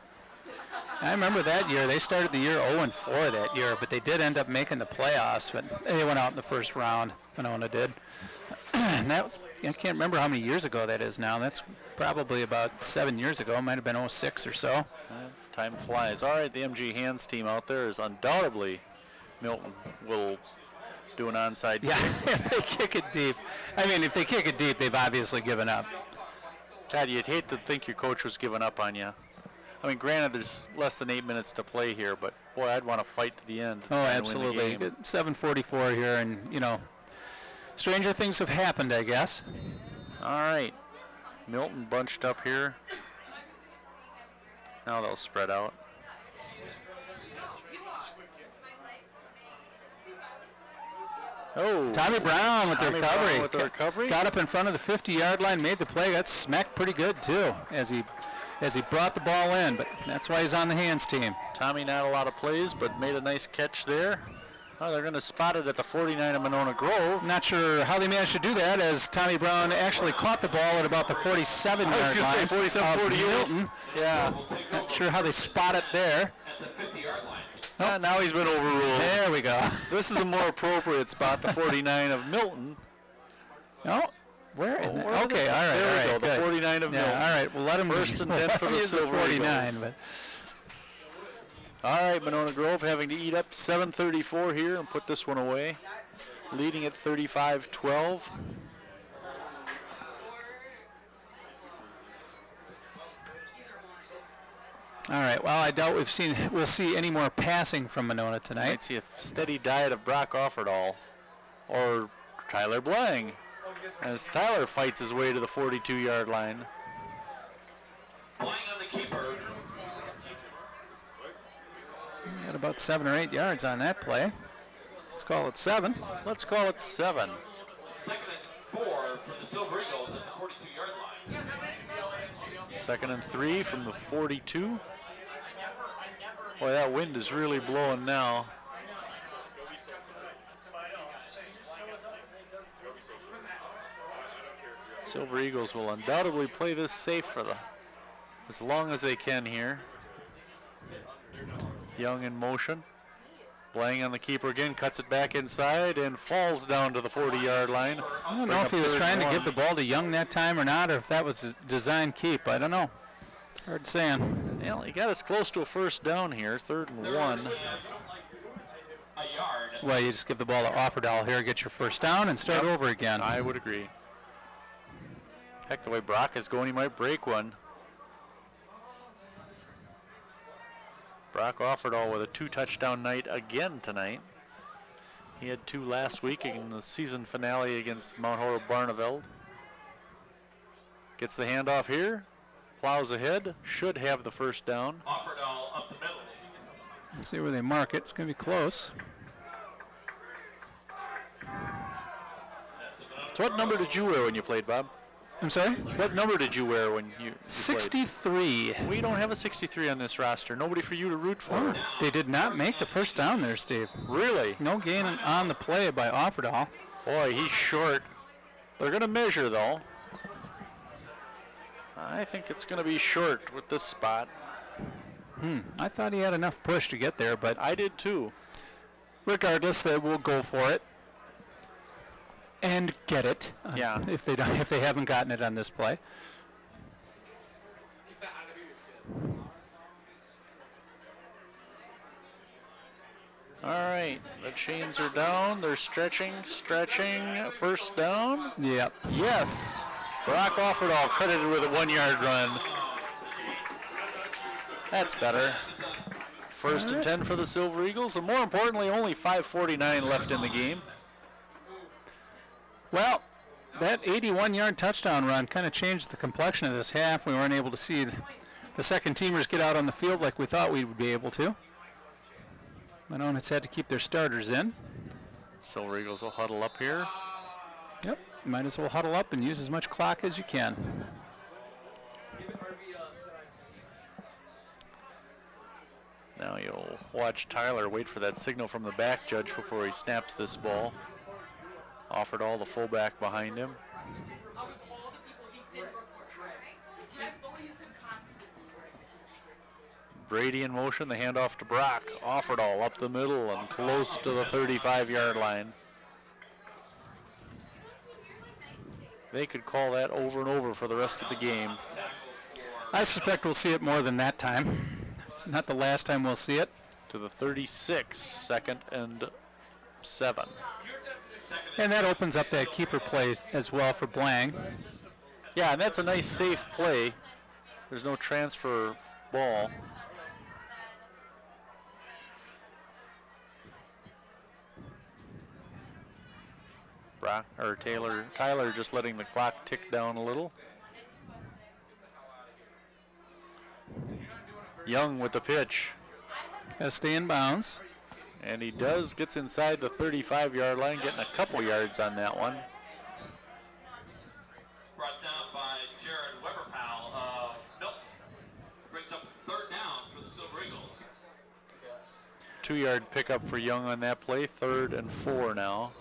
I remember that year. They started the year 0-4 that year, but they did end up making the playoffs. But they went out in the first round. Monona did. And that was, I can't remember how many years ago that is now. That's probably about 7 years ago. It might have been 06 or so. Time flies. All right, the MG Hands team out there is undoubtedly Milton will do an onside Yeah, kick. if they kick it deep. I mean, if they kick it deep, they've obviously given up. God, you'd hate to think your coach was giving up on you. I mean, granted, there's less than 8 minutes to play here, but boy, I'd want to fight to the end. Oh, and win the absolutely. game. 7:44 here, and, you know, stranger things have happened, I guess. All right, Milton bunched up here. Now they'll spread out. Oh, Tommy Brown with the Tommy recovery. Brown with the recovery. Got up in front of the 50-yard line, made the play, got smacked pretty good, too, as he brought the ball in, but that's why he's on the hands team. Tommy not a lot of plays, but made a nice catch there. Oh, they're going to spot it at the 49 of Monona Grove. Not sure how they managed to do that, as Tommy Brown actually caught the ball at about the 47-yard line. I was going to say 47, of 48. Milton. Yeah. Not sure how they spot it there. at the 50-yard line. Ah, now he's been overruled. There we go. This is a more appropriate spot, the 49 of Milton. Oh, where? where are Okay, they? all right, There we all go, right, the good. 49 of Yeah, Milton. all right, we'll let him First and 10 for the use Silver 49, Eagles. but All right, Monona Grove having to eat up 7:34 here and put this one away, leading at 35-12. all right. Well, I doubt we'll see any more passing from Monona Might tonight. see a steady diet of Brock Offerdahl or Tyler Blang as Tyler fights his way to the 42-yard line. Flying on the keeper. Got about 7 or 8 yards on that play. Let's call it 7. Let's call it 7. Second and 4 for the Silver Eagles at the 42-yard line. Second and 3 from the 42. Boy, that wind is really blowing now. Silver Eagles will undoubtedly play this safe for as long as they can here. Young in motion. Blang on the keeper again, cuts it back inside and falls down to the 40-yard line. I don't know if he was trying to give the ball to Young that time or not, or if that was a design keep. I don't know. Hard saying. Well, he got us close to a first down here, 3rd and 1. A yard. Well, you just give the ball to Offerdahl here, get your first down, and start over again. I would agree. Heck, the way Brock is going, he might break one. Brock Offerdahl with a 2-touchdown night again tonight. He had 2 last week in the season finale against Mount Horeb Barneveld. Gets the handoff here. plows ahead, should have the first down. Offerdahl up the middle. Let's see where they mark it. It's going to be close. So what number did you wear when you played, Bob? I'm sorry? What number did you wear when you played? 63. We don't have a 63 on this roster. Nobody for you to root for. Oh, they did not make the first down there, Steve. Really? No gain on the play by Offerdahl. Boy, he's short. They're going to measure, though. I think it's going to be short with this spot. I thought he had enough push to get there, but I did, too. regardless, they will go for it and get it. Yeah. If they haven't gotten it on this play. All right, the chains are down. They're stretching. First down. Yep. Yes. Brock Offerdahl credited with a 1-yard run. That's better. First and 10 for the Silver Eagles, and more importantly, only 5:49 left in the game. Well, that 81-yard touchdown run kind of changed the complexion of this half. We weren't able to see the second teamers get out on the field like we thought we would be able to. Monona's had to keep their starters in. Silver Eagles will huddle up here. Yep, might as well huddle up and use as much clock as you can. Now you'll watch Tyler wait for that signal from the back judge before he snaps this ball. Offerdahl, the fullback behind him. Brady in motion, the handoff to Brock. Offerdahl up the middle and close to the 35-yard line. They could call that over and over for the rest of the game. I suspect we'll see it more than that time. It's not the last time we'll see it. To the 36, 2nd and 7. And that opens up that keeper play as well for Blang. Yeah, and that's a nice safe play. There's no transfer ball. Tyler just letting the clock tick down a little. Young with the pitch. Got to stay in bounds. And he gets inside the 35-yard line, getting a couple yards on that one. Brought down by Jared Weberpal of Milton. Brings up 3rd down for the Silver Eagles. 2-yard pickup for Young on that play, 3rd and 4 now.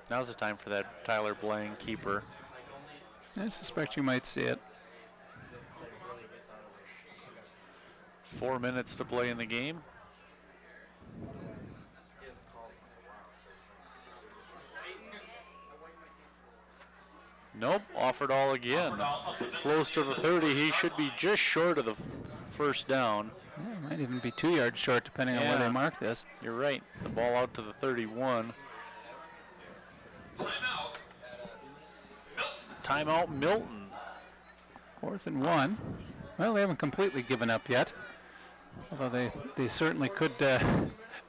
Now's the time for that Tyler Blang keeper. I suspect you might see it. 4 minutes to play in the game. Nope, Offerdahl again. Close to the 30. He should be just short of the first down. Yeah, it might even be 2 yards short depending on where they mark this. You're right. The ball out to the 31. Timeout Milton. 4th and 1. Well, they haven't completely given up yet. Although they certainly could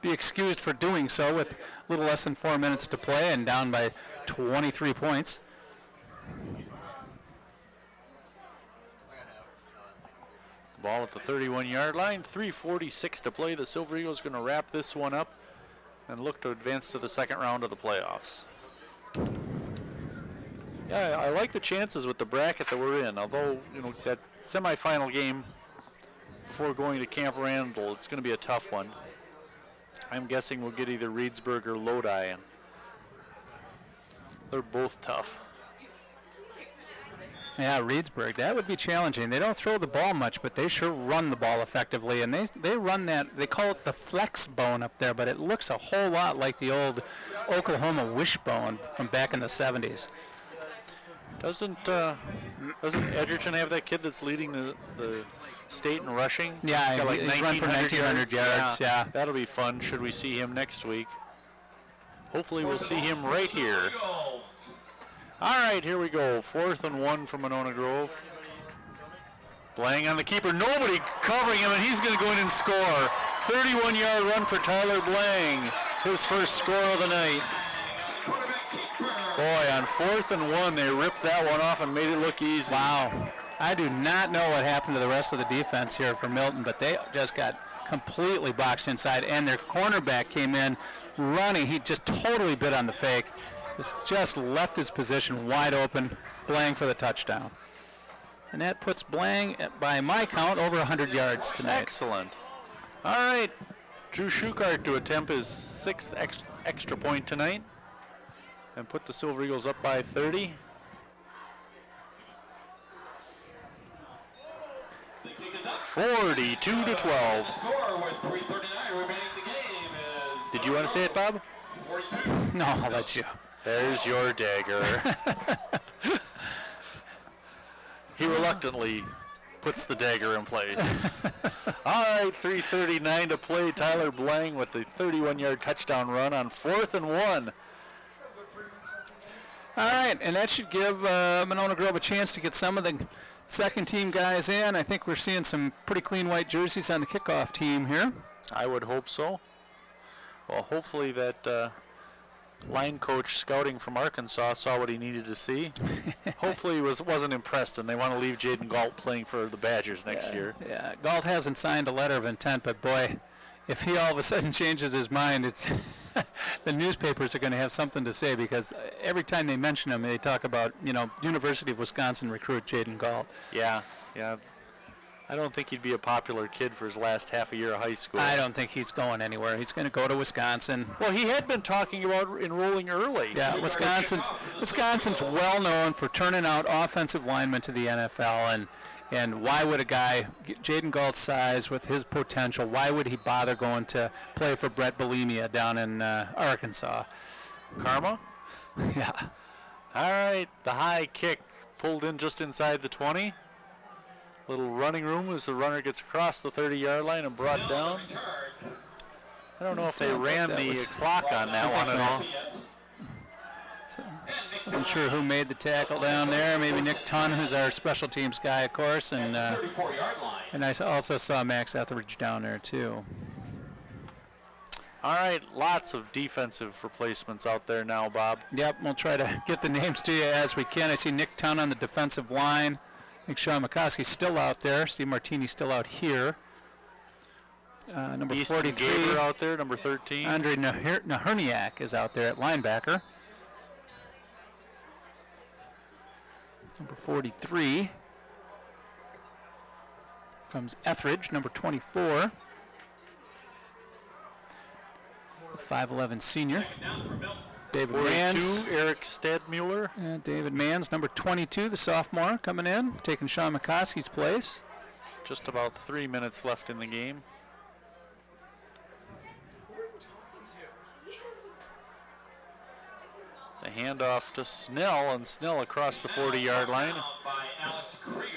be excused for doing so with a little less than 4 minutes to play and down by 23 points. Ball at the 31-yard line. 3:46 to play. The Silver Eagles going to wrap this one up and look to advance to the second round of the playoffs. Yeah, I like the chances with the bracket that we're in. Although, that semifinal game before going to Camp Randall, it's going to be a tough one. I'm guessing we'll get either Reedsburg or Lodi. And they're both tough. Yeah, Reedsburg, that would be challenging. They don't throw the ball much, but they sure run the ball effectively. And they run that, they call it the flex bone up there, but it looks a whole lot like the old Oklahoma wishbone from back in the 70s. Doesn't Edgerton have that kid that's leading the state in rushing? Yeah, he's got like he's run for 1,900 yards. Yeah. That'll be fun. Should we see him next week? Hopefully we'll see him right here. All right, here we go. 4th and 1 for Monona Grove. Blang on the keeper. Nobody covering him, and he's going to go in and score. 31-yard run for Tyler Blang. his first score of the night. Boy, on 4th and 1, they ripped that one off and made it look easy. Wow. I do not know what happened to the rest of the defense here for Milton, but they just got completely boxed inside, and their cornerback came in running. He just totally bit on the fake. Just left his position wide open, Blang for the touchdown. And that puts Blang, by my count, over 100 yards tonight. Excellent. All right, Drew Shukart to attempt his 6th extra point tonight and put the Silver Eagles up by 30. The kick is up. 42 to 12. Score with 3:39 remaining in the game is Did you want to say it, Bob? 42. No, I'll let you. There's your dagger. He reluctantly puts the dagger in place. All right, 3:39 to play. Tyler Blang with the 31-yard touchdown run on 4th and 1. All right, and that should give Monona Grove a chance to get some of the second-team guys in. I think we're seeing some pretty clean white jerseys on the kickoff team here. I would hope so. Well, hopefully that line coach scouting from Arkansas saw what he needed to see. Hopefully he wasn't impressed, and they want to leave Jaden Galt playing for the Badgers next year. Yeah, Galt hasn't signed a letter of intent, but boy, if he all of a sudden changes his mind, it's the newspapers are going to have something to say, because every time they mention him, they talk about, University of Wisconsin recruit Jaden Galt. Yeah. I don't think he'd be a popular kid for his last half a year of high school. I don't think he's going anywhere. He's going to go to Wisconsin. Well, he had been talking about enrolling early. Yeah, Wisconsin's well known for turning out offensive linemen to the NFL, and why would a guy, Jaden Galt's size, with his potential, why would he bother going to play for Brett Bulimia down in Arkansas? Karma? Yeah. All right, the high kick pulled in just inside the 20. Little running room as the runner gets across the 30-yard line and brought down. I don't know if they ran the clock on that one at all. Wasn't sure who made the tackle down there. Maybe Nick Tunn, who's our special teams guy, of course, and I also saw Max Etheridge down there too. All right, lots of defensive replacements out there now, Bob. Yep, we'll try to get the names to you as we can. I see Nick Tunn on the defensive line. I think Sean McCoskey's still out there. Steve Martini's still out here. Number Easton 43. Gaber out there, number 13. Andre Naherniak is out there at linebacker. Number 43. Comes Etheridge, number 24. 5'11" senior. David 42, Manns. Eric Stadmuller. David Manns, number 22, the sophomore, coming in, taking Sean McCoskey's place. Just about 3 minutes left in the game. The handoff to Snell, and Snell across the 40-yard line.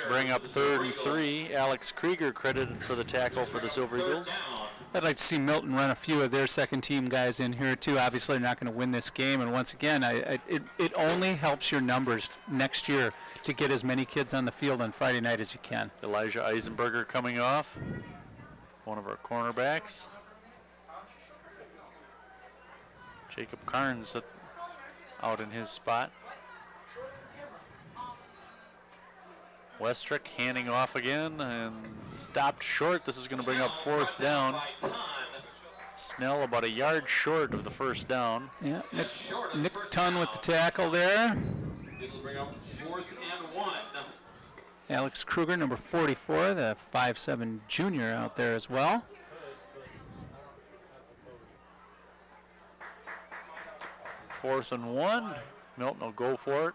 Bring up 3rd and 3. Alex Krieger credited for the tackle for the Silver Eagles. I'd like to see Milton run a few of their second-team guys in here, too. Obviously, they're not going to win this game, and once again, it only helps your numbers next year to get as many kids on the field on Friday night as you can. Elijah Eisenberger coming off, one of our cornerbacks. Jacob Carnes out in his spot. Westrick handing off again and stopped short. This is going to bring up 4th down. Snell about a yard short of the first down. Yeah, Nick Tunn with the tackle there. It'll bring up 4th and 1. Alex Kruger, number 44, the 5'7" junior out there as well. Fourth and 1. Milton will go for it.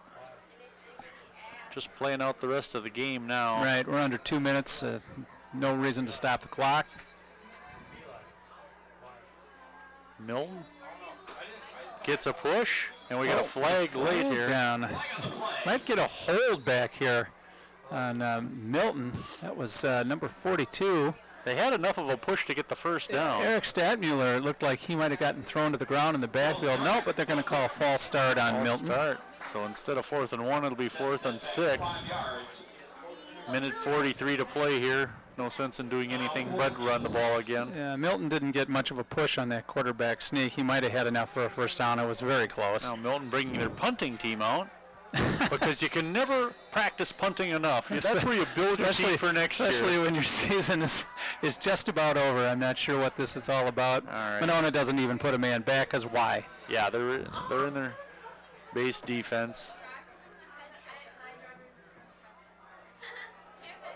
Just playing out the rest of the game now. Right, we're under 2 minutes. No reason to stop the clock. Milton gets a push, and we got a flag late here. Down. Might get a hold back here on Milton. That was number 42. They had enough of a push to get the first down. Eric Stadmuller, it looked like he might have gotten thrown to the ground in the backfield. No, but they're going to call a false start on Milton. Start. So instead of 4th and 1, it'll be 4th and 6. Minute 43 to play here. no sense in doing anything but run the ball again. Yeah, Milton didn't get much of a push on that quarterback sneak. He might have had enough for a first down. It was very close. Now Milton bringing their punting team out because you can never practice punting enough. That's where you build your team for next year. Especially when your season is just about over. I'm not sure what this is all about. All right. Monona doesn't even put a man back, because why? Yeah, they're in their base defense.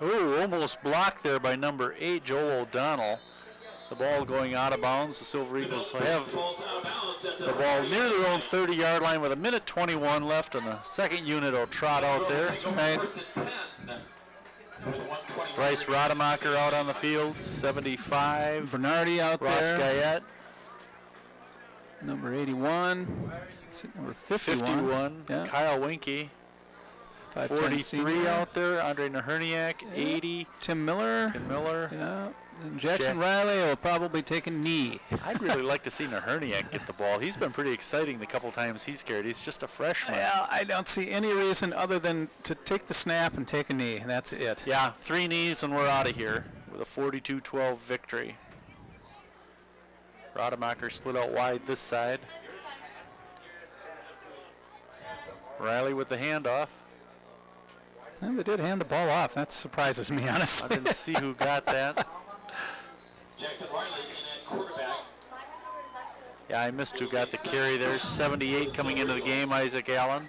Ooh, almost blocked there by number 8, Joel O'Donnell. The ball going out of bounds. The Silver Eagles have the ball near their own 30-yard line with 1:21 left, and the second unit will trot out there. Right. Bryce Rademacher out on the field, 75. Bernardi out Ross there. Guyette, Number 81. Number 51. 51. Yeah. Kyle Winke, 5'10" 43 senior. out there. Andre Naherniak, 80. Tim Miller. Tim Miller. Yeah. And Jackson Jack- Riley will probably take a knee. I'd really like to see Naherniak get the ball. He's been pretty exciting the couple times he's carried. He's just a freshman. Well, I don't see any reason other than to take the snap and take a knee. That's it. Yeah, 3 knees and we're out of here with a 42-12 victory. Rademacher split out wide this side. Riley with the handoff. Well, they did hand the ball off. That surprises me, I honestly. didn't see who got that. Jackson Riley in at quarterback. Yeah, I missed who got the carry there. 78 coming into the game, Isaac Allen.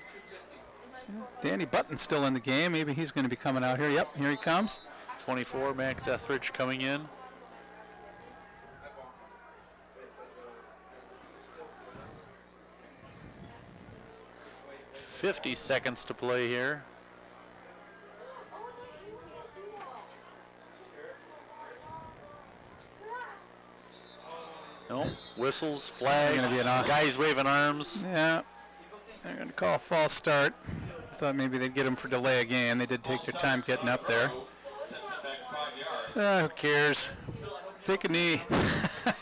Danny Button's still in the game. Maybe he's going to be coming out here. Yep, here he comes. 24, Max Etheridge coming in. .50 seconds to play here. No, whistles, flags, Gonna be an off. guys waving arms. Yeah, they're going to call a false start. Thought maybe they'd get him for delay again. They did take their time getting up there. Back 5 yards. Who cares? Take a knee.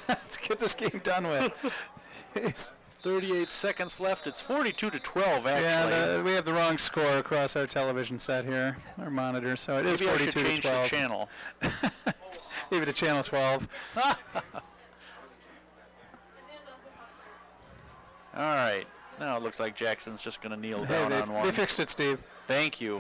Let's get this game done with. Jeez. 38 seconds left. It's 42-12 actually. Yeah, we have the wrong score across our television set here, our monitor. So it is Maybe I should 42 change to the 12. channel. Maybe to channel 12. All right. Now it looks like Jackson's just going to kneel Hey, down they, on one. they fixed it, Steve. Thank you.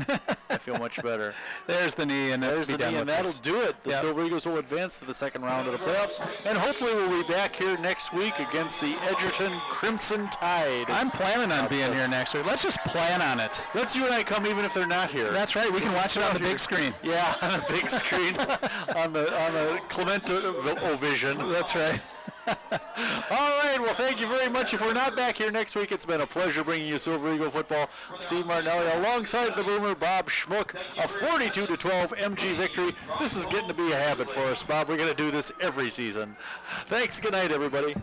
I feel much better. There's the knee, and There's that's the be done knee, with and that'll this. do it. The Yep. Silver Eagles will advance to the second round of the playoffs, and hopefully we'll be back here next week against the Edgerton Crimson Tide. I'm planning on being here next week. Let's just plan on it. Let's you and I come even if they're not here. That's right. We can watch it on the big screen. Yeah, on the big screen, on the Clemento Vision. That's right. All right, well, thank you very much. If we're not back here next week, it's been a pleasure bringing you Silver Eagle football. Steve Martinelli alongside the Boomer, Bob Schmuck, a 42-12 MG victory. This is getting to be a habit for us, Bob. We're going to do this every season. Thanks. Good night, everybody.